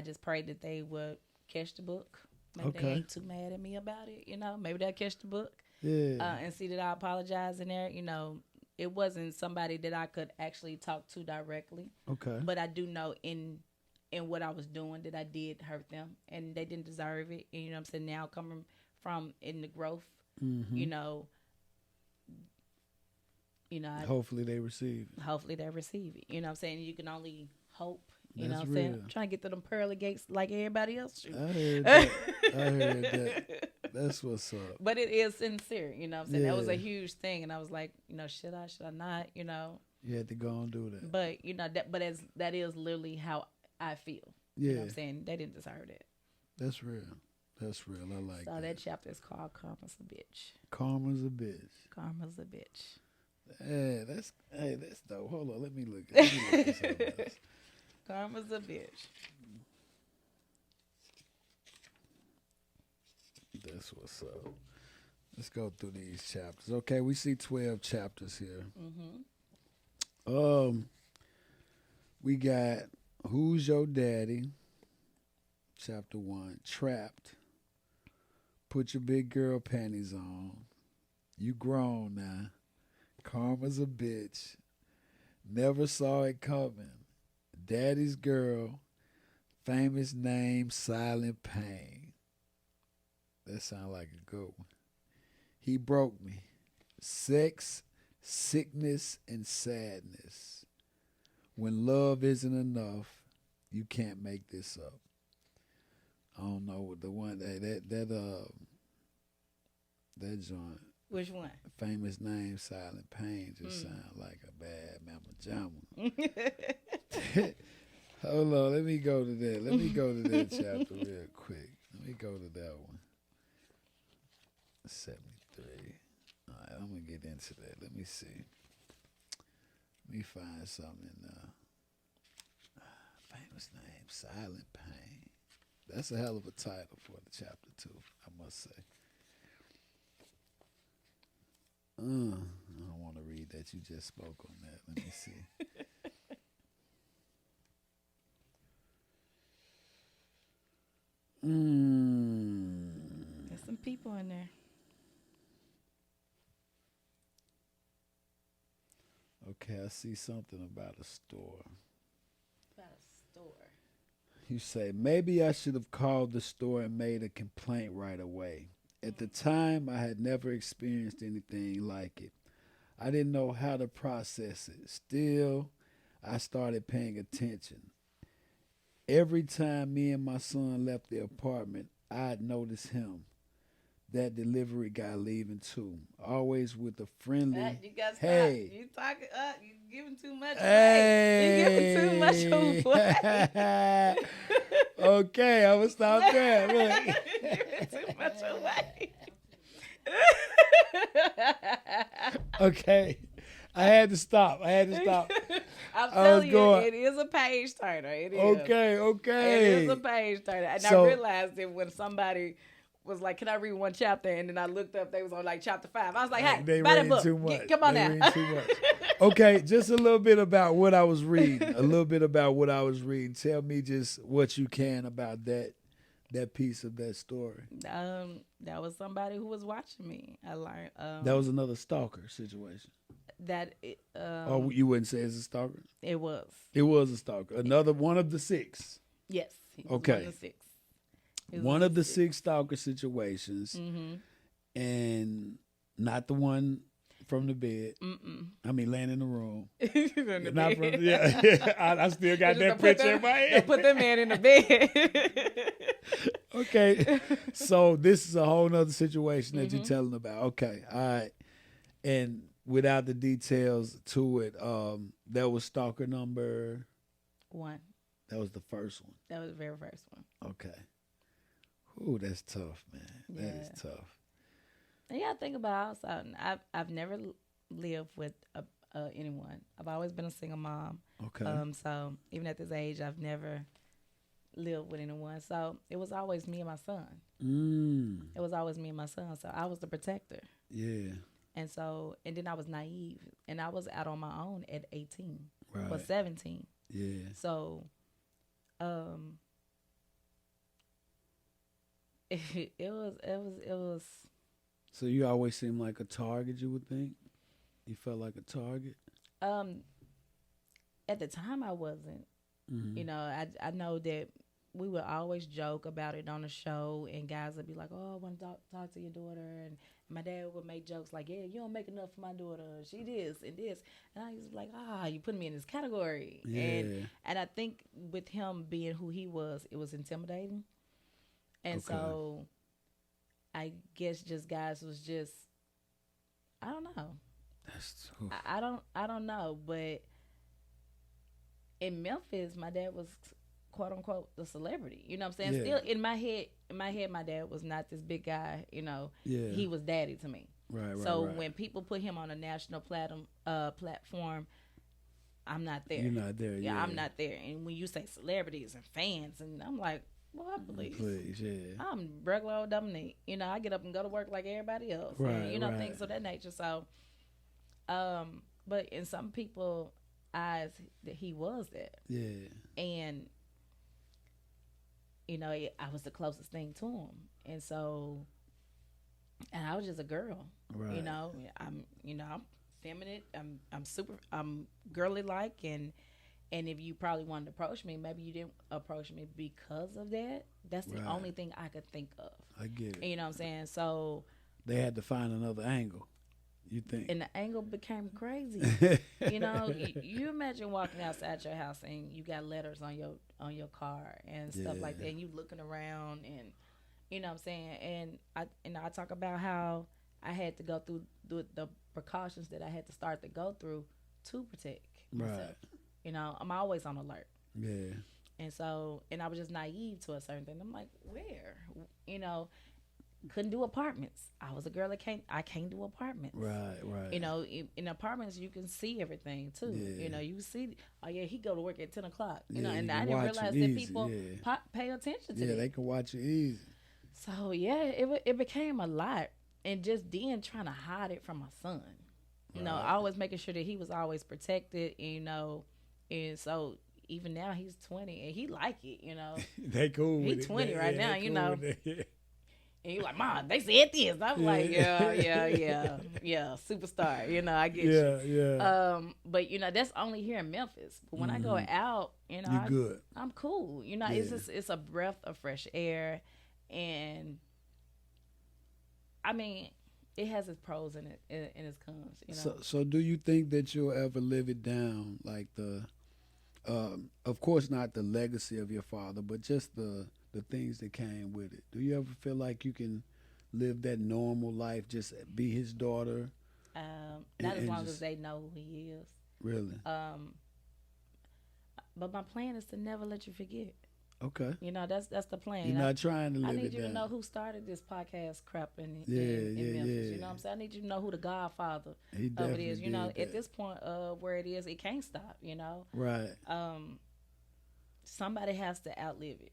just prayed that they would catch the book Maybe they ain't too mad at me about it, you know. Maybe they'll catch the book, and see that I apologize in there. You know, it wasn't somebody that I could actually talk to directly. Okay. But I do know in what I was doing that I did hurt them, and they didn't deserve it. And, you know what I'm saying? Now coming from in the growth, you know, hopefully they receive it. Hopefully they receive it. You know what I'm saying? You can only hope. You That's know what I'm real. saying? I'm trying to get to them pearly gates like everybody else should. I heard that. I heard that. That's what's up. But it is sincere. You know what I'm saying? Yeah. That was a huge thing. And I was like, you know, should I not? You know? You had to go and do that. But, you know, that is literally how I feel. Yeah. You know what I'm saying? They didn't deserve that. That's real. That's real. I like that. So that chapter is called Karma's a Bitch. Karma's a bitch. Karma's a bitch. Hey, that's dope. Hold on, let me look at something else. Karma's a bitch. That's what's up. Let's go through these chapters. Okay, we see 12 chapters here. We got Who's Your Daddy? Chapter 1. Trapped. Put Your Big Girl Panties On. You Grown Now. Karma's a Bitch. Never Saw It Coming. Daddy's Girl. Famous Name, Silent Pain. That sounds like a good one. He Broke Me. Sex, Sickness, and Sadness. When Love Isn't Enough, You Can't Make This Up. I don't know the one that joint. Which one? Famous Name, Silent Pain just sound like a bad mama jamma. Hold on, let me go to that. Let me go to that chapter real quick. Let me go to that one. 73. All right, I'm going to get into that. Let me see. Let me find something. Famous Name, Silent Pain. That's a hell of a title for the chapter, too, I must say. I don't want to read that. You just spoke on that. Let me see. There's some people in there. Okay, I see something about a store. About a store. You say, maybe I should have called the store and made a complaint right away. At the time, I had never experienced anything like it. I didn't know how to process it. Still, I started paying attention. Every time me and my son left the apartment, I'd notice him. That delivery guy leaving too. Always with a friendly, You got to hey. stop. You talking up. You giving too much Hey. away. You giving too much away. Okay, I'm going to stop there. Look. Giving too much away. Okay. I had to stop. I'm telling you, it is a page turner. It is. Okay. It is a page turner. And I realized it when somebody was like, can I read one chapter? And then I looked up, they was on like chapter 5. I was like, hey, they buy that read book. Too much. Come on they now. Read too much. Okay, just a little bit about what I was reading. Tell me just what you can about that piece of that story. That was somebody who was watching me. I learned. That was another stalker situation. You wouldn't say it's a stalker? It was. It was a stalker. Another one of the 6. Yes. Okay. One of the 6. One of the 6 stalker situations, and not the one from the bed. I mean, laying in the room. Not from, yeah. I still got that picture in my head. Put that man in the bed. Okay, so this is a whole nother situation that you're telling about. Okay, all right, and without the details to it, that was stalker number 1. That was the first one. That was the very first one. Okay. Ooh, that's tough, man. Yeah. That is tough. And yeah, think about something. I've never lived with anyone. I've always been a single mom. Okay. So even at this age, I've never lived with anyone. So it was always me and my son. It was always me and my son. So I was the protector. Yeah. And then I was naive, and I was out on my own at 18 Right. or 17. Yeah. So, it was. So you always seem like a target. You would think you felt like a target. Um, at the time, I wasn't. Hmm. I know that we would always joke about it on the show, and guys would be like, "Oh, I want to talk to your daughter," and my dad would make jokes like, "Yeah, you don't make enough for my daughter. She this and this," and I was like, you put me in this category," Yeah. and I think with him being who he was, it was intimidating, and Okay. so I guess just guys was just I don't know. That's I don't know, but in Memphis, my dad was quote unquote the celebrity. You know what I'm saying? yeah. Still in my head, my dad was not this big guy. Yeah. He was daddy to me. Right. Right. So Right. when people put him on a national platform, I'm not there. You're not there. Yeah, Yeah. I'm not there. And when you say celebrities and fans, and I'm like, what, please? Please. Yeah. I'm regular old Dominique. I get up and go to work like everybody else. Right. And, Right. things of that nature. So, but in some people' eyes, that he was that. Yeah. And I was the closest thing to him, and so, and I was just a girl. Right. I'm feminine. I'm girly like, and if you probably wanted to approach me, maybe you didn't approach me because of that. That's the Right. only thing I could think of. I get it. You know what I'm saying? So, They had to find another angle. You think? and the angle became crazy. You imagine walking outside your house and you got letters on your car and stuff like Yeah. that, and you looking around, and you know what I'm saying. And I talk about how I had to go through the precautions that I had to start to go through to protect myself. Right. I'm always on alert. Yeah. And so, and I was just naive to a certain thing. I'm like, where? Couldn't do apartments. I was a girl that can't do apartments. Right. Right. In apartments you can see everything too. Yeah. You can see. Oh yeah, he go to work at 10 o'clock. Yeah, And you I can didn't watch realize him that easy, people yeah. pay attention to Yeah, that. they can watch it easy. So yeah, it became a lot, and just then trying to hide it from my son. Right. Always making sure that he was always protected. And so even now he's 20 and he like it. They cool with it. He 20 right now. they cool with it. And you like, Mom, they said this. I'm like, yeah, superstar. I get you. Yeah. But that's only here in Memphis. But when I go out, You good. I'm cool. It's a breath of fresh air, and I mean, it has its pros and its cons. So do you think that you'll ever live it down, like of course not the legacy of your father, but just the things that came with it? Do you ever feel like you can live that normal life, just be his daughter? Not as and long just- as they know who he is. Really? But my plan is to never let you forget. Okay. That's the plan. You're not trying to I live need it you down. to know who started this podcast crap in Yeah, Memphis. yeah. You know what I'm saying? I need you to know who the godfather He of it definitely is. did At that. this point where it is, it can't stop. Right. Somebody has to outlive it.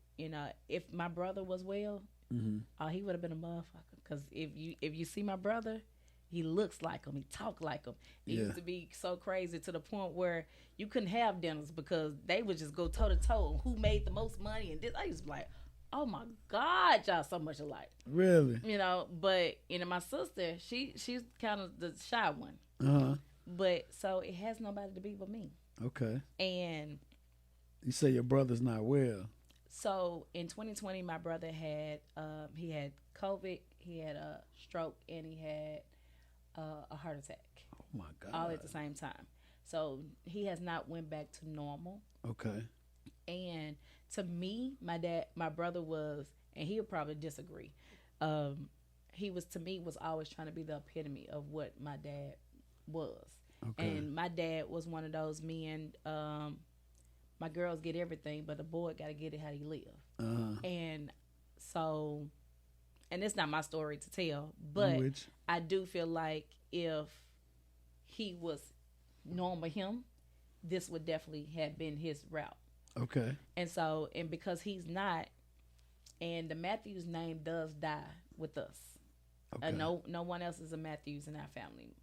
If my brother was well, he would have been a motherfucker. Because if you see my brother, he looks like him. He talk like him. It Yeah. used to be so crazy to the point where you couldn't have dinners because they would just go toe to toe on who made the most money. And this, I used to be like, oh my God, y'all so much alike. Really? But my sister, she's kind of the shy one. Uh-huh. But so it has nobody to be but me. Okay. And You say your brother's not well. so in 2020, my brother had he had COVID, he had a stroke, and he had a heart attack. Oh my God. All at the same time. So he has not went back to normal. Okay. And to me, my brother was, and he would probably disagree. He was, to me, was always trying to be the epitome of what my dad was. Okay. And my dad was one of those men. My girls get everything, but the boy got to get it how he live. Uh-huh. And so, and it's not my story to tell, but I do feel like if he was normal him, this would definitely have been his route. Okay. And so, and because he's not, and the Matthews name does die with us. Okay. No one else is a Matthews in our family.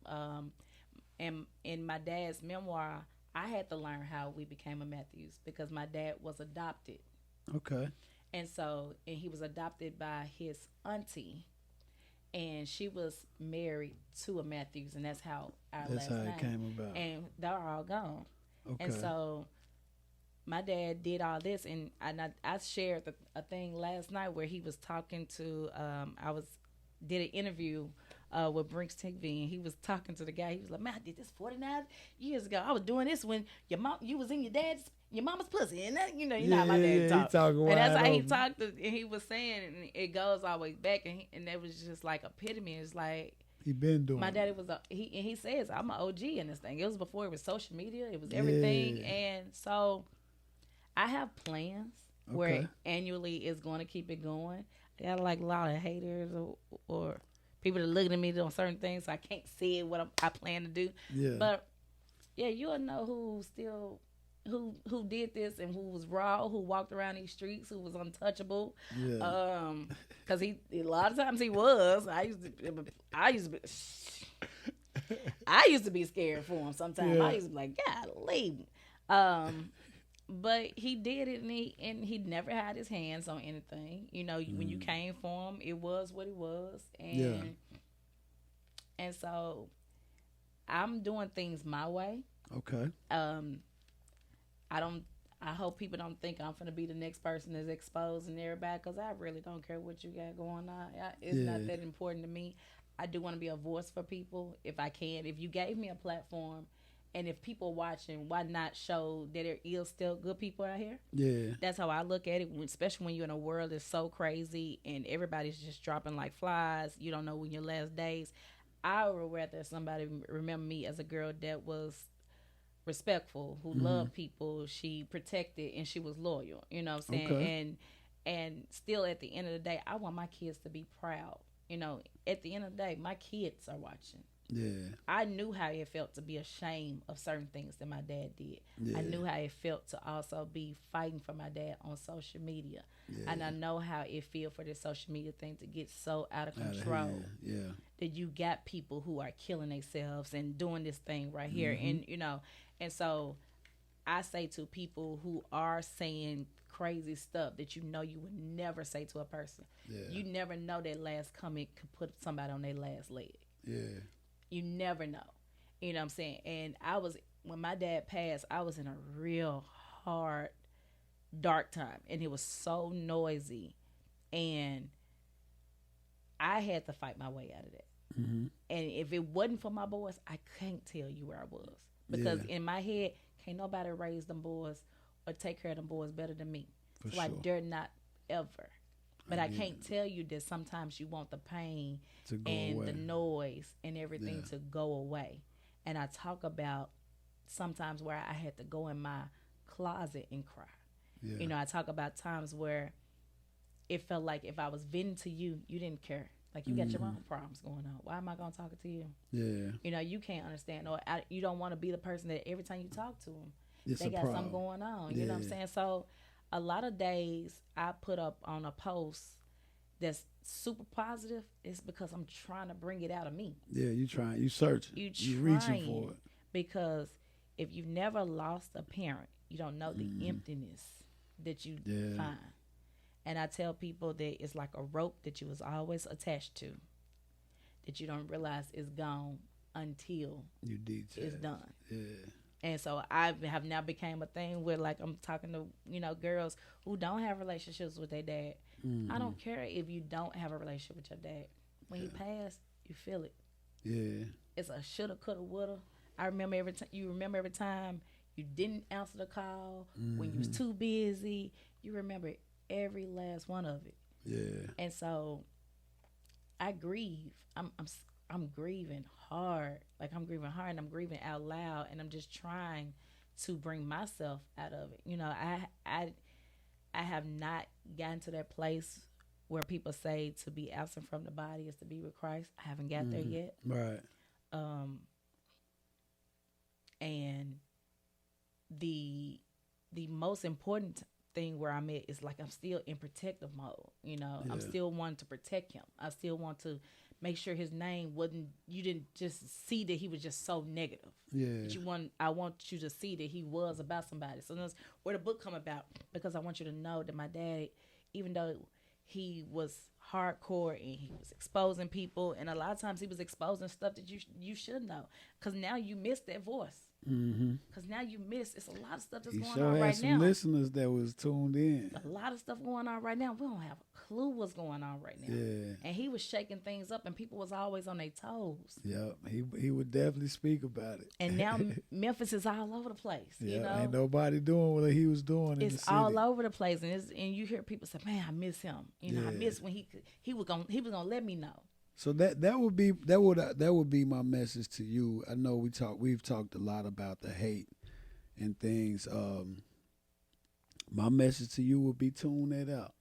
And in my dad's memoir, I had to learn how we became a Matthews because my dad was adopted. Okay. And he was adopted by his auntie, and she was married to a Matthews, and that's how our That's last how name. it came about. And they're all gone. Okay. And so my dad did all this, and I shared a thing last night where he was talking to did an interview with Brinks TV, and he was talking to the guy. He was like, "Man, I did this 49 years ago. I was doing this when you was in your mama's pussy, and that, you know how my dad talk. And that's how he talked. And he was saying, and it goes all the way back, and that was just like epitome. It's like he been doing. My daddy was he says I'm an OG in this thing. It was before it was social media. It was everything, and so I have plans where annually is going to keep it going. I got like a lot of haters or people that looking at me on certain things, so I can't say what I plan to do. Yeah. But yeah, you'll know who did this and who was raw, who walked around these streets, who was untouchable. Yeah. Because a lot of times he was. I used to be scared for him sometimes. Yeah. I used to be like, golly. But he did it, and he never had his hands on anything. You know, when you came for him, it was what it was, and so I'm doing things my way. Okay. I hope people don't think I'm gonna be the next person that's exposing everybody, because I really don't care what you got going on. It's not that important to me. I do want to be a voice for people if I can. If you gave me a platform. And if people watching, why not show that there is still good people out here? Yeah. That's how I look at it, especially when you're in a world that's so crazy and everybody's just dropping like flies. You don't know when your last days. I would rather somebody remember me as a girl that was respectful, who loved people, she protected, and she was loyal. You know what I'm saying? Okay. And still at the end of the day, I want my kids to be proud. You know, at the end of the day, my kids are watching. Yeah. I knew how it felt to be ashamed of certain things that my dad did. Yeah. I knew how it felt to also be fighting for my dad on social media. Yeah. And I know how it feels for this social media thing to get so out of control. Yeah. That you got people who are killing themselves and doing this thing right here. And, you know, and so I say to people who are saying crazy stuff that you know you would never say to a person. Yeah. You never know that last comment could put somebody on their last leg. Yeah. You never know. You know what I'm saying? And when my dad passed, I was in a real hard, dark time. And it was so noisy. And I had to fight my way out of that. Mm-hmm. And if it wasn't for my boys, I can't tell you where I was. Because in my head, can't nobody raise them boys or take care of them boys better than me. So I dare not ever. But I can't tell you that sometimes you want the pain and the noise and everything to go away. And I talk about sometimes where I had to go in my closet and cry. Yeah. You know, I talk about times where it felt like if I was venting to you, you didn't care. Like, you got your own problems going on. Why am I going to talk to you? Yeah. You know, you can't understand. Or you don't want to be the person that every time you talk to them, they got something going on. You know what I'm saying? So a lot of days I put up on a post that's super positive is because I'm trying to bring it out of me. Yeah, you searching. You reaching for it. Because if you've never lost a parent, you don't know the emptiness that you find. And I tell people that it's like a rope that you was always attached to, that you don't realize is gone until it's done. Yeah. And so I have now became a thing where, like, I'm talking to, you know, girls who don't have relationships with their dad. I don't care if you don't have a relationship with your dad. When he passed, you feel it. Yeah. It's a shoulda, coulda, woulda. I remember you remember every time you didn't answer the call, when you was too busy. You remember every last one of it. Yeah. And so I grieve. I'm grieving hard. Like, I'm grieving hard, and I'm grieving out loud, and I'm just trying to bring myself out of it. You know, I have not gotten to that place where people say to be absent from the body is to be with Christ. I haven't got there yet. Right. And the most important thing where I'm at is, like, I'm still in protective mode. You know, I'm still wanting to protect him. I still want to make sure his name you didn't just see that he was just so negative. Yeah. I want you to see that he was about somebody. So that's where the book come about, because I want you to know that my dad even though he was hardcore and he was exposing people, and a lot of times he was exposing stuff that you should know, because now you miss that voice. Because now you miss, it's a lot of stuff that's going on right now. Some listeners that was tuned in. A lot of stuff going on right now. We don't have a clue what's going on right now. Yeah. And he was shaking things up, and people was always on their toes. Yep. He would definitely speak about it. And now Memphis is all over the place. Yeah, you know? ain't nobody doing what he was doing in the city. It's all over the place, and you hear people say, "Man, I miss him. You know, I miss when he was gonna let me know." So that would be my message to you. I know we've talked a lot about the hate and things. My message to you would be tune that out,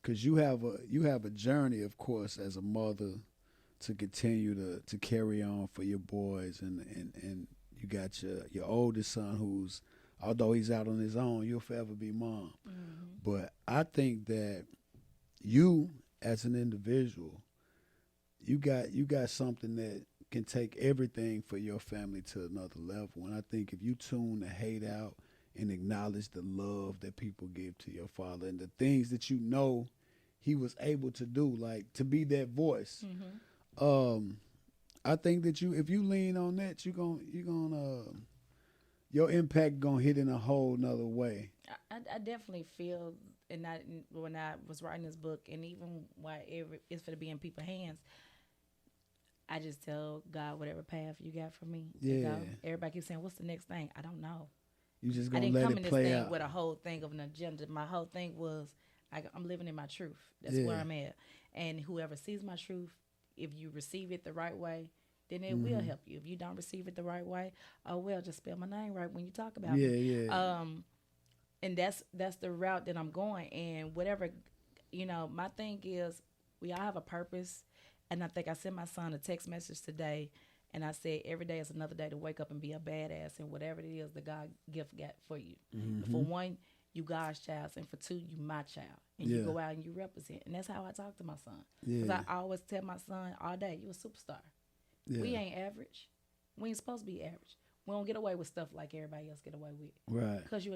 because you have a journey, of course, as a mother, to continue to carry on for your boys, and you got your oldest son who's, although he's out on his own, you'll forever be mom. But I think that you as an individual, you got something that can take everything for your family to another level. And I think if you tune the hate out and acknowledge the love that people give to your father and the things that you know he was able to do, like to be that voice, I think that if you lean on that, your impact gonna hit in a whole nother way. I definitely feel, and when I was writing this book, and even why it's for to be in people's hands, I just tell God, whatever path you got for me to go. Everybody keeps saying, "What's the next thing?" I don't know. You just gonna I didn't let come it in this play thing out with a whole thing of an agenda. My whole thing was I'm living in my truth. That's where I'm at. And whoever sees my truth, if you receive it the right way, then it will help you. If you don't receive it the right way, oh well, just spell my name right when you talk about me. And that's the route that I'm going. And whatever, my thing is, we all have a purpose. And I think I sent my son a text message today, and I said, every day is another day to wake up and be a badass, and whatever it is that God gift got for you. For one, you God's child, and for two, you my child. And you go out and you represent. And that's how I talk to my son. Because I always tell my son all day, you a superstar. We ain't average. We ain't supposed to be average. We don't get away with stuff like everybody else get away with. Right. Because you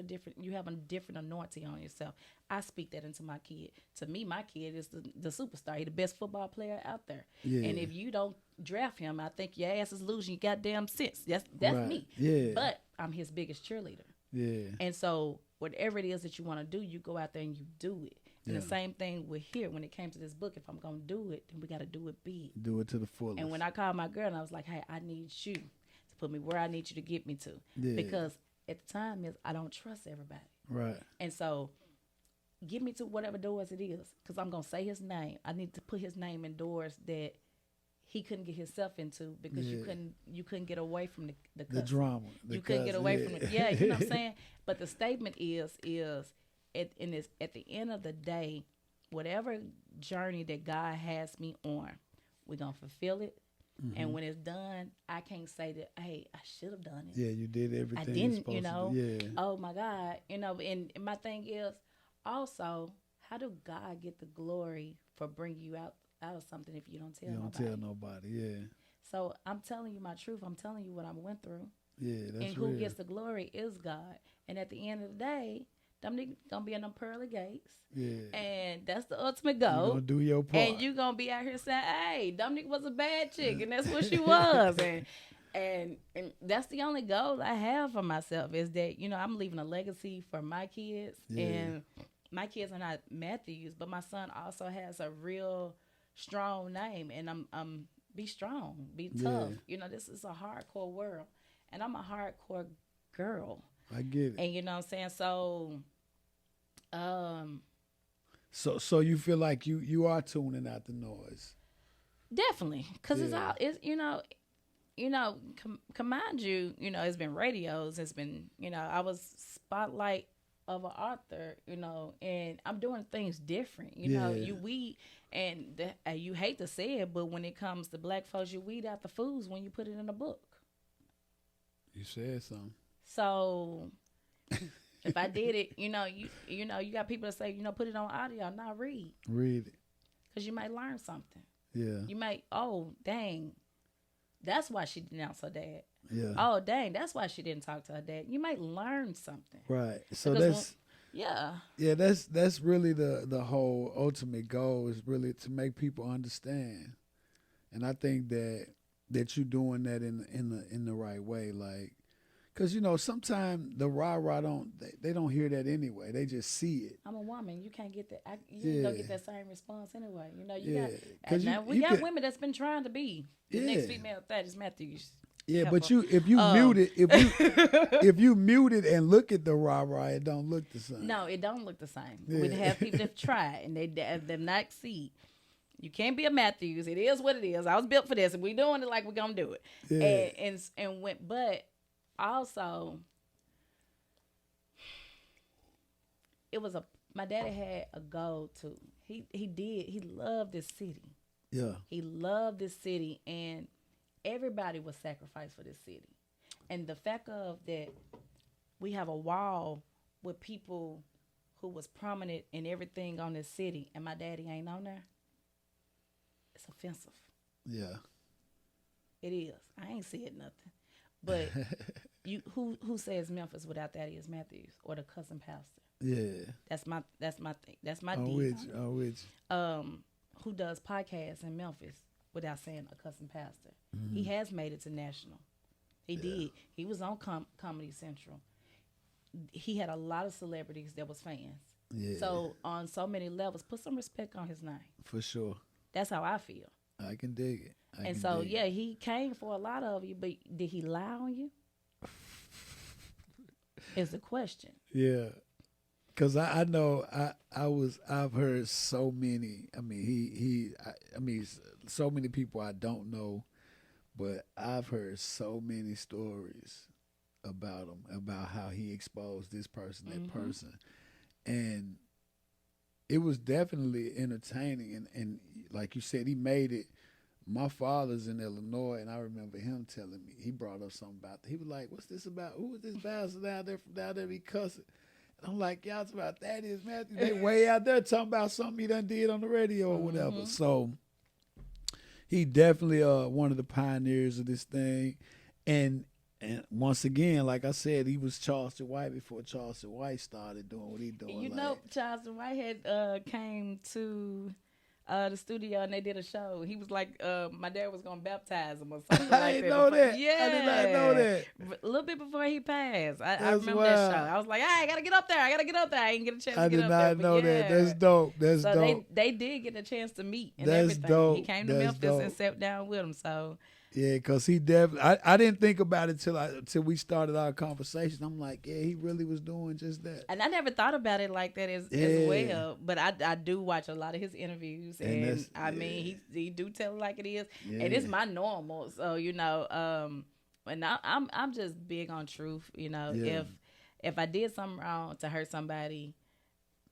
have a different anointing on yourself. I speak that into my kid. To me, my kid is the superstar. He's the best football player out there. Yeah. And if you don't draft him, I think your ass is losing your goddamn sense. That's right. Me. Yeah. But I'm his biggest cheerleader. Yeah. And so whatever it is that you want to do, you go out there and you do it. And the same thing with here. When it came to this book, if I'm going to do it, then we got to do it big. Do it to the fullest. And when I called my girl, and I was like, hey, I need you to put me where I need you to get me to. Yeah. Because at the time, I don't trust everybody. Right. And so get me to whatever doors it is, because I'm going to say his name. I need to put his name in doors that he couldn't get himself into, because you couldn't get away from the drama. You couldn't get away from it. Yeah, you know what I'm saying? But the statement is at the end of the day, whatever journey that God has me on, we're going to fulfill it. And when it's done, I can't say that, hey, I should have done it. Yeah, you did everything. I didn't, Yeah. Oh my God. And my thing is also, how do God get the glory for bringing you out of something if you don't tell nobody? You don't tell nobody, yeah. So I'm telling you my truth. I'm telling you what I went through. Yeah, that's And who gets the glory is God. And at the end of the day, them niggas gonna be in them pearly gates. Yeah. And that's the ultimate goal. You gonna do your part. And you gonna be out here saying, hey, them nigga was a bad chick, and that's what she was. And that's the only goal I have for myself, is that, I'm leaving a legacy for my kids. Yeah. And my kids are not Matthews, but my son also has a real strong name. And I'm be strong, be tough. Yeah. This is a hardcore world. And I'm a hardcore girl. I get it. And you know what I'm saying? So you feel like you are tuning out the noise. Definitely. Because command you, it's been radios, it's been, I was spotlight of an author, and I'm doing things different, you hate to say it, but when it comes to black folks, you weed out the fools when you put it in a book. You said something. So if I did it, you got people that say, put it on audio, not read. Read it. Because you might learn something. Yeah. You might, oh, dang, that's why she denounced her dad. Yeah. Oh, dang, that's why she didn't talk to her dad. You might learn something. Right. So Yeah, that's really the whole ultimate goal is really to make people understand. And I think that you're doing that in the right way, like, cause sometimes the rah they don't hear that anyway. They just see it. I'm a woman. You can't get that. You ain't Yeah, gonna get that same response anyway. You yeah, got. cause And now we you got could, women that's been trying to be the yeah, next female Thaddeus Matthews. yeah. But Heifer. if you mute Um, it, if you mute it and look at the rah, it don't look the same. no, it don't look the same. Yeah. We have people that try and they not see. You can't be a Matthews. It is what it is. I was built for this, and we doing it like we're gonna do it. Yeah. And went, but also it was my daddy had a goal too. He loved this city. Yeah. He loved this city, and everybody was sacrificed for this city. And the fact of that, we have a wall with people who was prominent in everything on this city, and my daddy ain't on there. It's offensive. Yeah. It is. I ain't said nothing. But who says Memphis without Thaddeus Matthews or the cousin pastor? Yeah. That's my thing. That's my I'm deal. with you. Who does podcasts in Memphis without saying a cousin pastor? Mm-hmm. He has made it to national. He did. He was on Comedy Central. He had a lot of celebrities that was fans. Yeah. So on so many levels, put some respect on his name. For sure. That's how I feel. I can dig it. And so, yeah, he came for a lot of you, but did he lie on you? Is the question. Yeah. Cause I know I've heard so many. I mean so many people I don't know, but I've heard so many stories about him, about how he exposed this person, that person, and it was definitely entertaining. And like you said, he made it. My father's in Illinois, and I remember him telling me, he brought up something about, he was like, "What's this about? Who is this bastard down there from down there be cussing?" I'm like, y'all, it's about Thaddeus Matthews. They way out there talking about something he done did on the radio or whatever. So he definitely one of the pioneers of this thing. And once again, like I said, he was Charleston White before Charleston White started doing what he doing. You know, Charleston White had came to the studio and they did a show. He was like, my dad was gonna baptize him or something like that. I didn't know that. Yeah, I did not know that. A little bit before he passed, I remember wild. that show. I was like, I gotta get up there. I didn't get a chance to get up there. I did not know that. That's dope. That's so dope. They did get a chance to meet and That's everything. dope. He came to That's Memphis dope. and sat down with him. So yeah, because he definitely, I didn't think about it till we started our conversation. I'm like, yeah, he really was doing just that. And I never thought about it like that as well. But I do watch a lot of his interviews, and I mean, he do tell it like it is, and it's my normal. So and I'm just big on truth. If I did something wrong to hurt somebody,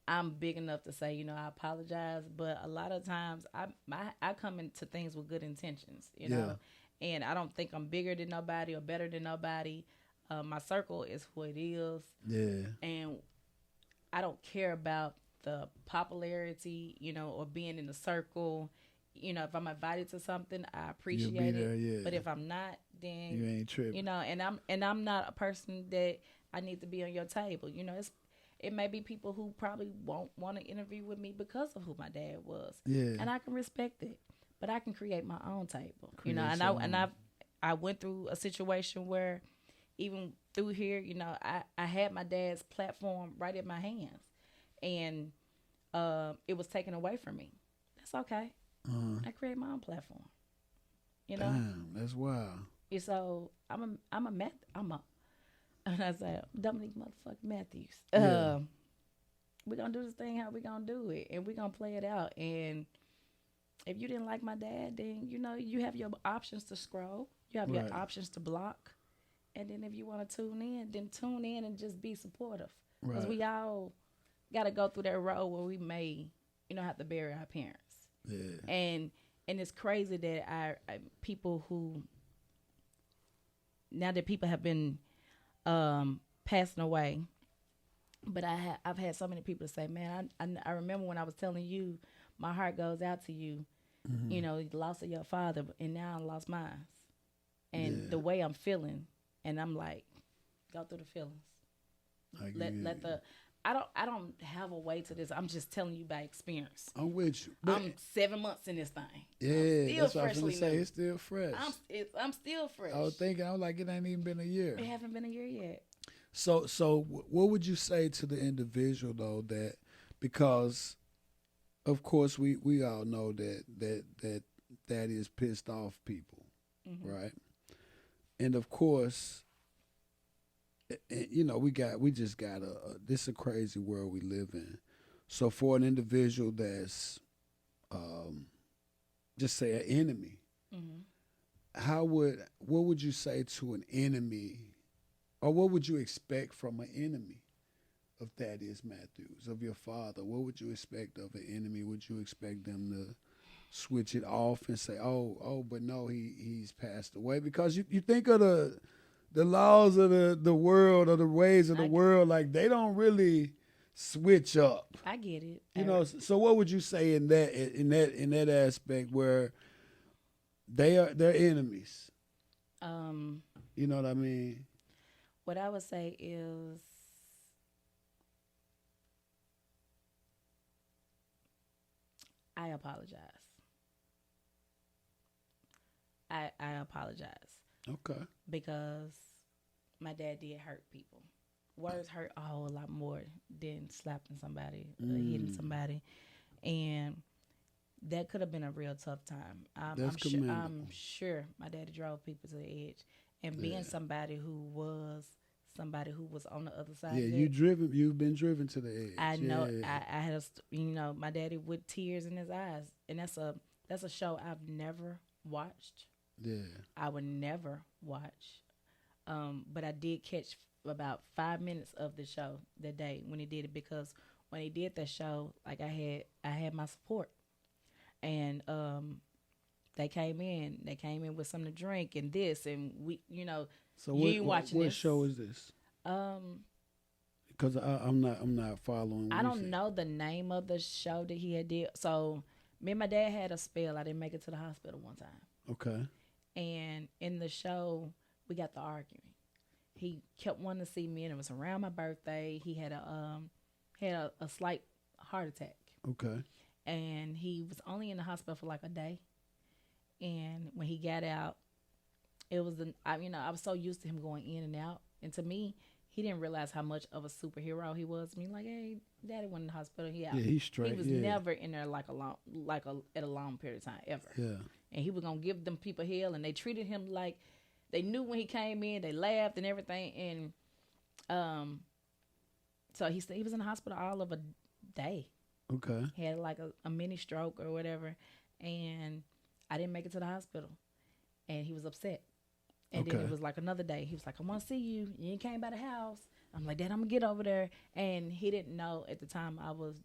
I'm big enough to say, I apologize. But a lot of times, I come into things with good intentions, know. And I don't think I'm bigger than nobody or better than nobody. My circle is who it is. Yeah. And I don't care about the popularity, or being in the circle. If I'm invited to something, I appreciate it. Yeah. But if I'm not, then you ain't tripping. And I'm not a person that I need to be on your table. It may be people who probably won't want to interview with me because of who my dad was. Yeah. And I can respect it. But I can create my own table, I went through a situation where even through here, I had my dad's platform right in my hands, and it was taken away from me. That's okay. I create my own platform. Damn, that's wild. So and I said, Dominique motherfucking Matthews. Yeah. We're gonna do this thing how we gonna do it, and we're gonna play it out. And if you didn't like my dad, then you have your options to scroll. You have your options to block. And then if you want to tune in, then tune in and just be supportive. Because we all got to go through that road where we may, have to bury our parents. Yeah. And it's crazy that I people who, now that people have been passing away, but I've had so many people say, man, I remember when I was telling you, my heart goes out to you. The loss of your father, and now I lost mine. And the way I'm feeling, and I'm like, go through the feelings. I don't have a way to this. I'm just telling you by experience. I'm with you. I'm 7 months in this thing. Yeah, that's what I was gonna say. It's still fresh. I'm still fresh. I was like, it ain't even been a year. It haven't been a year yet. So what would you say to the individual though, that because of course we all know that is pissed off people, right? And of course, you know, we just got this is a crazy world we live in. So for an individual that's just say an enemy, what would you say to an enemy, or what would you expect from an enemy of Thaddeus Matthews, of your father? What would you expect of an enemy? Would you expect them to switch it off and say, oh, but no, he's passed away? Because you think of the laws of the world, or the ways of the world, like they don't really switch up. I get it. You know, so what would you say in that aspect where they're enemies? You know what I mean? What I would say is, I apologize. I apologize. Okay. Because my dad did hurt people. Words hurt a whole lot more than slapping somebody or hitting somebody. And that could have been a real tough time. I'm sure my daddy drove people to the edge. And being somebody who was on the other side. Yeah, you've been driven to the edge. I know. Yeah. I had my daddy with tears in his eyes, and that's a show I've never watched. Yeah, I would never watch, but I did catch about 5 minutes of the show that day when he did it, because when he did that show, like I had my support, and they came in with something to drink and this, and we, So what show is this? Because I'm not following. I don't know the name of the show that he had did. So me and my dad had a spell. I didn't make it to the hospital one time. Okay. And in the show, we got to arguing. He kept wanting to see me, and it was around my birthday. He had a slight heart attack. Okay. And he was only in the hospital for like a day. And when he got out, it was I was so used to him going in and out, and to me, he didn't realize how much of a superhero he was. I mean, like, hey, Daddy went in the hospital. He out. Yeah, he's straight. He was never in there at a long period of time ever. Yeah. And he was gonna give them people hell, and they treated him like they knew when he came in. They laughed and everything, and so he was in the hospital all of a day. Okay. He had like a mini stroke or whatever, and I didn't make it to the hospital, and he was upset. And then it was like another day. He was like, I want to see you. You ain't came by the house. I'm like, Dad, I'm going to get over there. And he didn't know at the time I was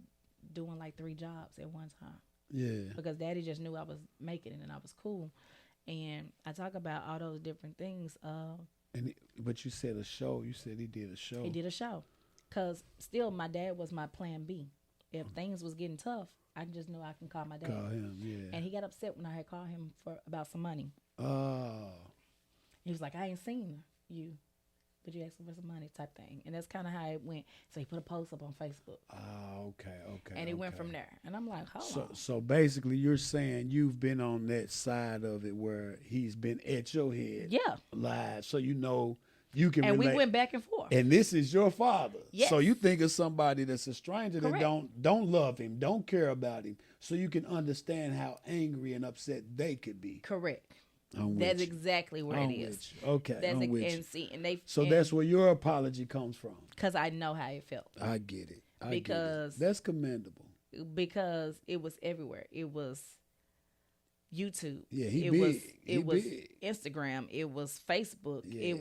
doing like 3 jobs at one time. Yeah. Because Daddy just knew I was making it and I was cool. And I talk about all those different things. But you said a show. You said he did a show. He did a show. Because still my dad was my plan B. If things was getting tough, I just knew I can call my dad. Call him, yeah. And he got upset when I had called him about some money. Oh. He was like, I ain't seen you, but you asked for some money type thing. And that's kind of how it went. So he put a post up on Facebook. Oh, okay. And it went from there. And I'm like, hold on. So basically you're saying you've been on that side of it where he's been at your head. Yeah. Live. So you know you can And relate. we went back and forth. And this is your father. Yes. So you think of somebody that's a stranger Correct. that don't love him, don't care about him. So you can understand how angry and upset they could be. Correct. That's exactly where it is. Okay. That's where your apology comes from. Because I know how it felt. I get it. Because that's commendable. Because it was everywhere. It was YouTube. Yeah, it was Instagram. It was Facebook. Yeah, he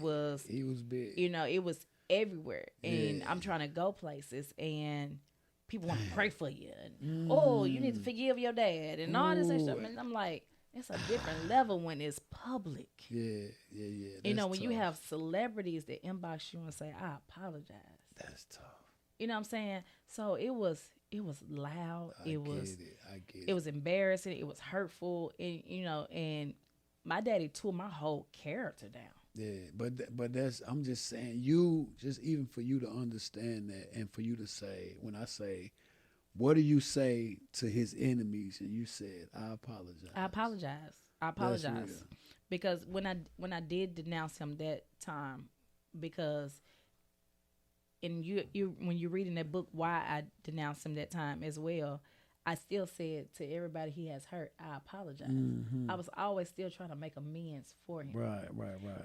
was big. It was everywhere. And I'm trying to go places, and people want to pray for you. And, you need to forgive your dad and all this stuff. And I'm like, it's a different level when it's public. Yeah. When tough. you have celebrities that inbox you and say, I apologize. That's tough. You know what I'm saying? So it was loud. I get it. It was embarrassing. It was hurtful. And my daddy tore my whole character down. Yeah, but that's I'm just saying you just even for you to understand that and for you to say when I say what do you say to his enemies and you said I apologize. I apologize. I That's apologize real. because when I did denounce him that time, because and you when you're reading that book, why I denounced him that time as well, I still said to everybody he has hurt, I apologize. Mm-hmm. I was always still trying to make amends for him. Right.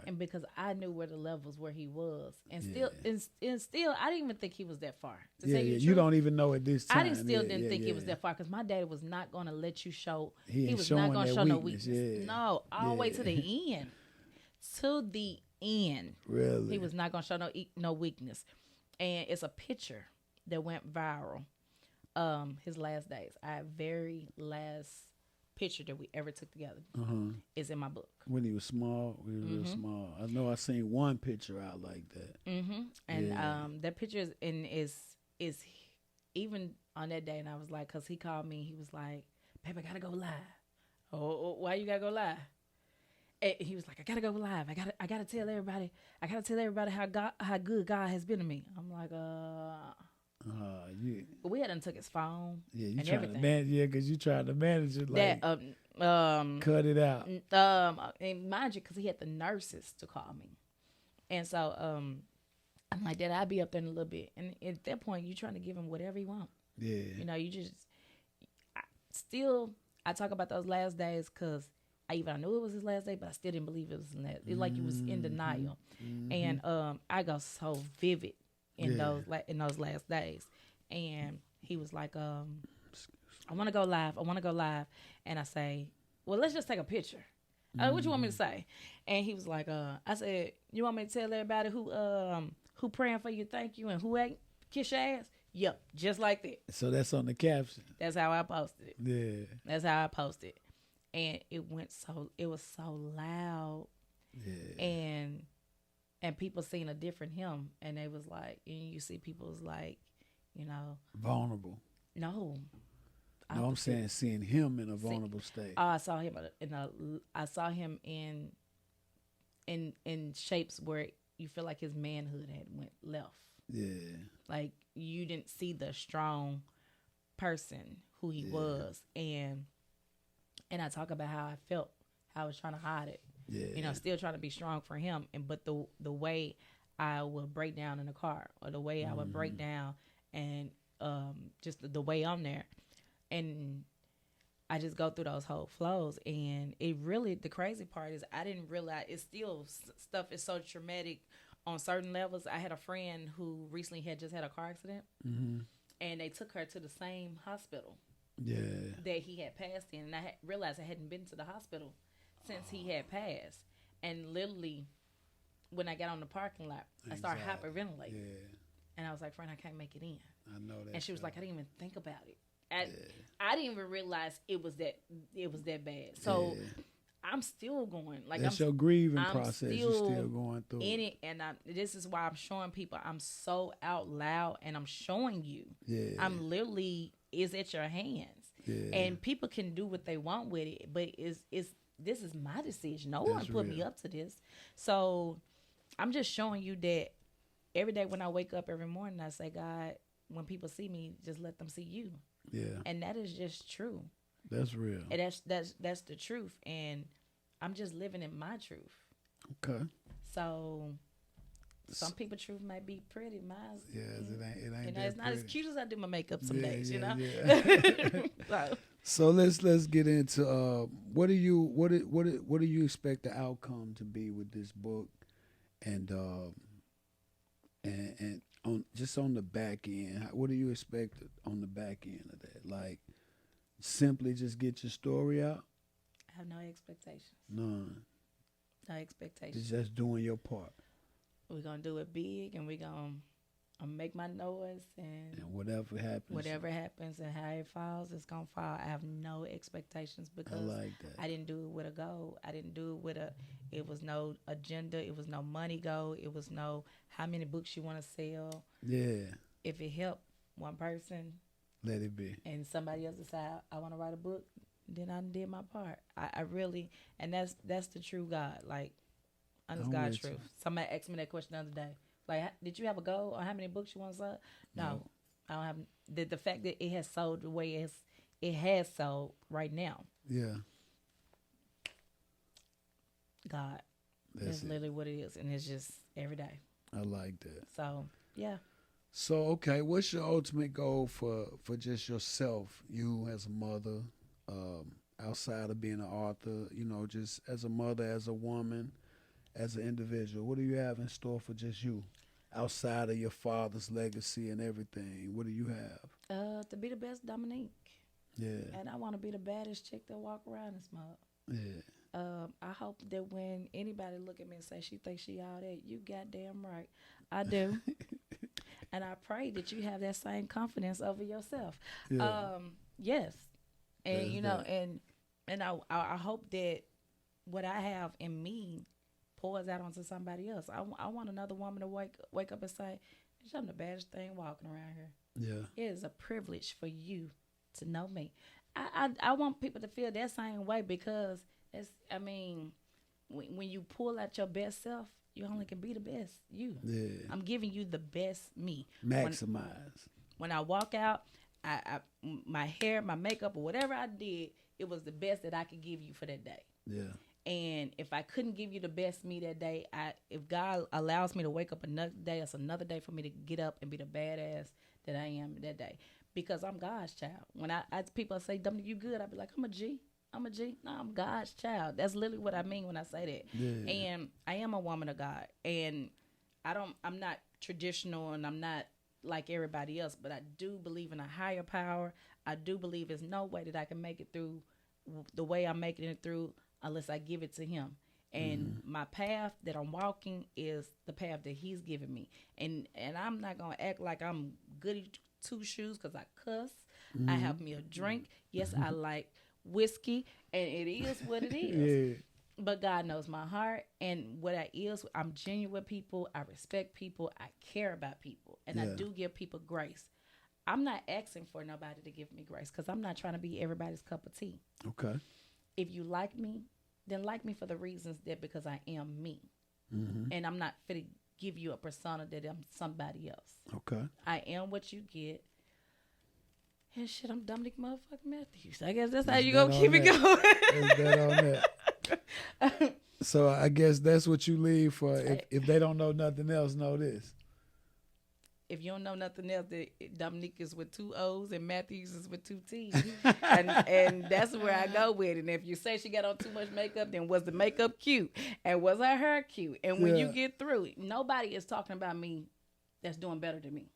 And because I knew where the levels where he was, and Yeah. still, I didn't even think he was that far. To Yeah, tell you yeah. the You truth, don't even know at this time. I didn't think yeah. he was that far because my daddy was not going to let you show. He ain't was showing not going to that show no weakness, weakness. yeah. No, all the way Yeah. to the end. To the end, Really? he was not going to show no weakness. And it's a picture that went viral. His last days. Our very last picture that we ever took together is in my book. When he was small, we were real small. I know I seen one picture out like that. And that picture is even on that day, and I was like, because he called me, he was like, "Babe, I gotta go live." Oh, why you gotta go live? And he was like, "I gotta go live. I gotta tell everybody. I gotta tell everybody how good God has been to me." I'm like, Yeah. But we hadn't took his phone. Yeah, you and trying everything. to manage? Yeah, because you trying to manage it like cut it out. And mind you, because he had the nurses to call me, and so I'm like, "Dad, I'll be up there in a little bit." And at that point, you trying to give him whatever he want. Yeah, You know, I talk about those last days because I knew it was his last day, but I still didn't believe it was his last. It's like he was in denial, and I go so vivid in those last days, and he was like, "I want to go live. I want to go live," and I say, "Well, let's just take a picture." What you want me to say? And he was like, I said, "You want me to tell everybody who praying for you, thank you, and who ain't kiss your ass?" Yep, just like that. So that's on the caption. That's how I posted it. Yeah, That's how I posted. And it was so loud. Yeah, And people seen a different him, and they was like, and you see people was like, vulnerable. no. No, I'm saying seeing him in a vulnerable state. I saw him in shapes where you feel like his manhood had went left. Yeah, Like you didn't see the strong person who he was, and I talk about how I felt, how I was trying to hide it. Yeah, Still trying to be strong for him, but the way I would break down in the car, or the way I would break down, and just the way I'm there, and I just go through those whole flows. And it really, the crazy part is I didn't realize it's still stuff is so traumatic on certain levels. I had a friend who recently had just had a car accident, and they took her to the same hospital that he had passed in, and I realized I hadn't been to the hospital since he had passed. And literally, when I got on the parking lot, I started hyperventilating. And I was like, "Friend, I can't make it in." I know that. And she was like, "I didn't even think about it. I didn't even realize it was that bad." So I'm still going. Like that's your grieving process. You're still going through in it, and this is why I'm showing people. I'm so out loud, and I'm showing you. I'm literally is at your hands, and people can do what they want with it. But this is my decision. No one put me up to this, so I'm just showing you that every day when I wake up every morning, I say, "God, when people see me, just let them see you." And that is just true. That's real. And that's the truth. And I'm just living in my truth. Okay. So some people's truth might be pretty. Mine, it ain't. It's not as cute as I do my makeup some days, So let's get into what do you expect the outcome to be with this book, and on the back end, what do you expect on the back end of that? Like, simply just get your story out? I have no expectations. None. No expectations. It's just doing your part. We're going to do it big, and we're going to make my noise. And whatever happens and how it falls, it's going to fall. I have no expectations because I like that. I didn't do it with a goal. I didn't do it with it was no agenda. It was no money goal. It was no how many books you want to sell. Yeah. If it helped one person, let it be. And somebody else decide I want to write a book, then I did my part. I really, and that's the true God. Like, Honest I'm God with truth. you. Somebody asked me that question the other day. Like, did you have a goal or how many books you want to sell? No, I don't have. The fact that it has sold the way it has sold right now. Yeah. God, That's that's it. literally what it is, and it's just every day. I like that. So yeah. So, okay, what's your ultimate goal for just yourself, you as a mother, outside of being an author, just as a mother, as a woman, as an individual? What do you have in store for just you, outside of your father's legacy and everything? What do you have? To be the best Dominique, Yeah, and I want to be the baddest chick that walk around this mug. yeah, I hope that when anybody look at me and say she thinks she all that, you goddamn right, I do. And I pray that you have that same confidence over yourself. yeah. Yes, and That's you know, that. and I hope that what I have in me pours out onto somebody else. I want another woman to wake up and say, "Bitch, I'm the baddest thing walking around here." Yeah, It is a privilege for you to know me. I want people to feel that same way because when you pull out your best self, you only can be the best you. yeah. I'm giving you the best me. Maximize. When I walk out, my hair, my makeup, or whatever I did, it was the best that I could give you for that day. Yeah, And if I couldn't give you the best me that day, if God allows me to wake up another day, it's another day for me to get up and be the badass that I am that day. Because I'm God's child. When people say, "Dominique, you good?" I be like, "I'm a G. I'm a G." No, I'm God's child. That's literally what I mean when I say that. yeah. And I am a woman of God. And I'm not traditional and I'm not like everybody else, but I do believe in a higher power. I do believe there's no way that I can make it through the way I'm making it through unless I give it to him. And my path that I'm walking is the path that he's given me. And I'm not going to act like I'm goody two shoes because I cuss. I have me a drink. Yes, I like whiskey, and it is what it is. Yeah, But God knows my heart, and what I is, I'm genuine with people. I respect people. I care about people, and I Yeah. do give people grace. I'm not asking for nobody to give me grace because I'm not trying to be everybody's cup of tea. okay. If you like me, then like me for the reasons that because I am me, and I'm not fit to give you a persona that I'm somebody else. Okay. I am what you get. And shit, I'm DomoniqueMatthews. I guess that's how you gonna keep it going. That's that on that. So I guess that's what you leave for. If they don't know nothing else, know this. If you don't know nothing else, Dominique is with 2 O's and Matthews is with 2 T's. and that's where I go with it. And if you say she got on too much makeup, then was the makeup cute? And was her hair cute? And when you get through, nobody is talking about me that's doing better than me.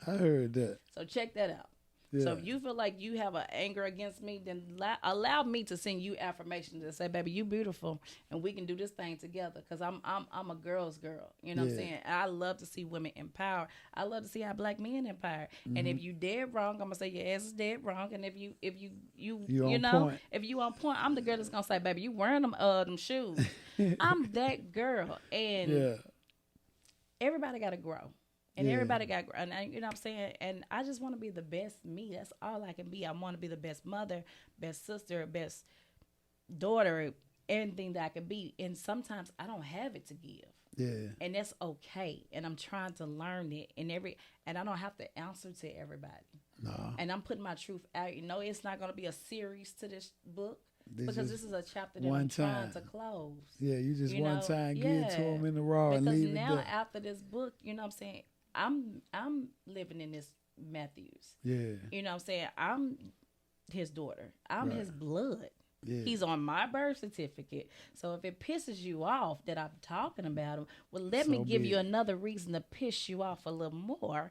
I heard that. So check that out. Yeah. So if you feel like you have an anger against me, then allow me to send you affirmations and say, "Baby, you beautiful, and we can do this thing together." Because I'm a girl's girl. You know what I'm saying? I love to see women empowered. I love to see how black men empowered. And if you dead wrong, I'm gonna say your ass is dead wrong. And if you on point. if you on point, I'm the girl that's gonna say, "Baby, you wearing them shoes." I'm that girl, and everybody got to grow. And everybody got, and you know what I'm saying? And I just want to be the best me. That's all I can be. I want to be the best mother, best sister, best daughter, anything that I can be. And sometimes I don't have it to give. Yeah. And that's okay. And I'm trying to learn it. And I don't have to answer to everybody. No. And I'm putting my truth out. You know, it's not going to be a series to this book. Because this is a chapter that I'm trying to close. Yeah, you just one time give it to them in the because raw and leave now it there. after this book, you know what I'm saying? I'm living in this Matthews. Yeah. You know what I'm saying? I'm his daughter. I'm his blood. Yeah. He's on my birth certificate. So if it pisses you off that I'm talking about him, well, let me give you another reason to piss you off a little more.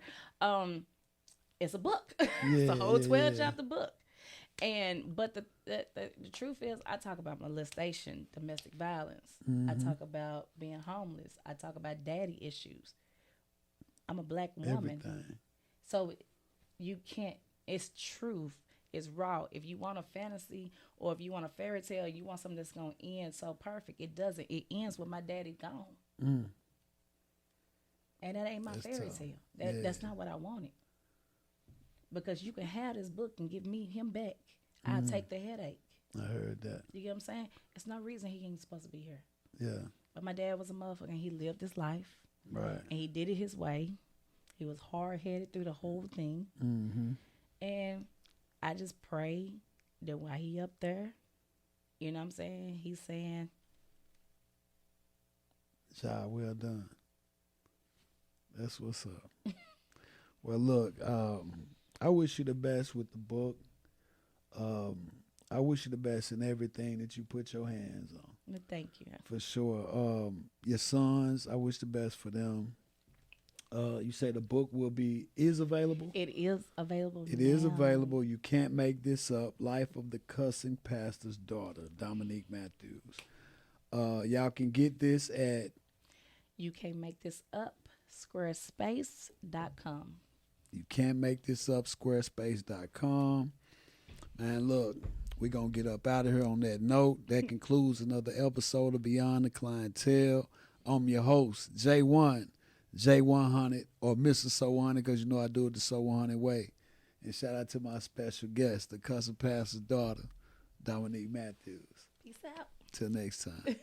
It's a book. It's a whole 12 chapter book. But the truth is, I talk about molestation, domestic violence. I talk about being homeless. I talk about daddy issues. I'm a black woman. Everything. So you can't, it's truth, it's raw. If you want a fantasy or if you want a fairy tale, you want something that's going to end so perfect. It doesn't. It ends with my daddy gone. And that ain't my fairy tale. That's not what I wanted. Because you can have this book and give me him back. I'll take the headache. I heard that. You get what I'm saying? It's no reason he ain't supposed to be here. Yeah. But my dad was a motherfucker, and he lived his life. Right. And he did it his way. He was hard-headed through the whole thing. Mm-hmm. And I just pray that while he up there, you know what I'm saying, he's saying, Child, well done. That's what's up. Well, look, I wish you the best with the book. I wish you the best in everything that you put your hands on. well, thank you. For sure. Your sons, I wish the best for them. You say the book is available? It is available It now. is available. You can't make this up. Life of the Cussing Pastor's Daughter, DomoniqueMatthews. Y'all can get this at You Can't Make This Up, Squarespace.com. You Can't Make This Up, Squarespace.com. Man, look, we're going to get up out of here on that note. That concludes another episode of Beyond the Clientele. I'm your host, J1, J100, or Mr. So 100, because you know I do it the So 100 way. And shout out to my special guest, the Cussing Pastor's Daughter, DomoniqueMatthews. Peace out. Till next time.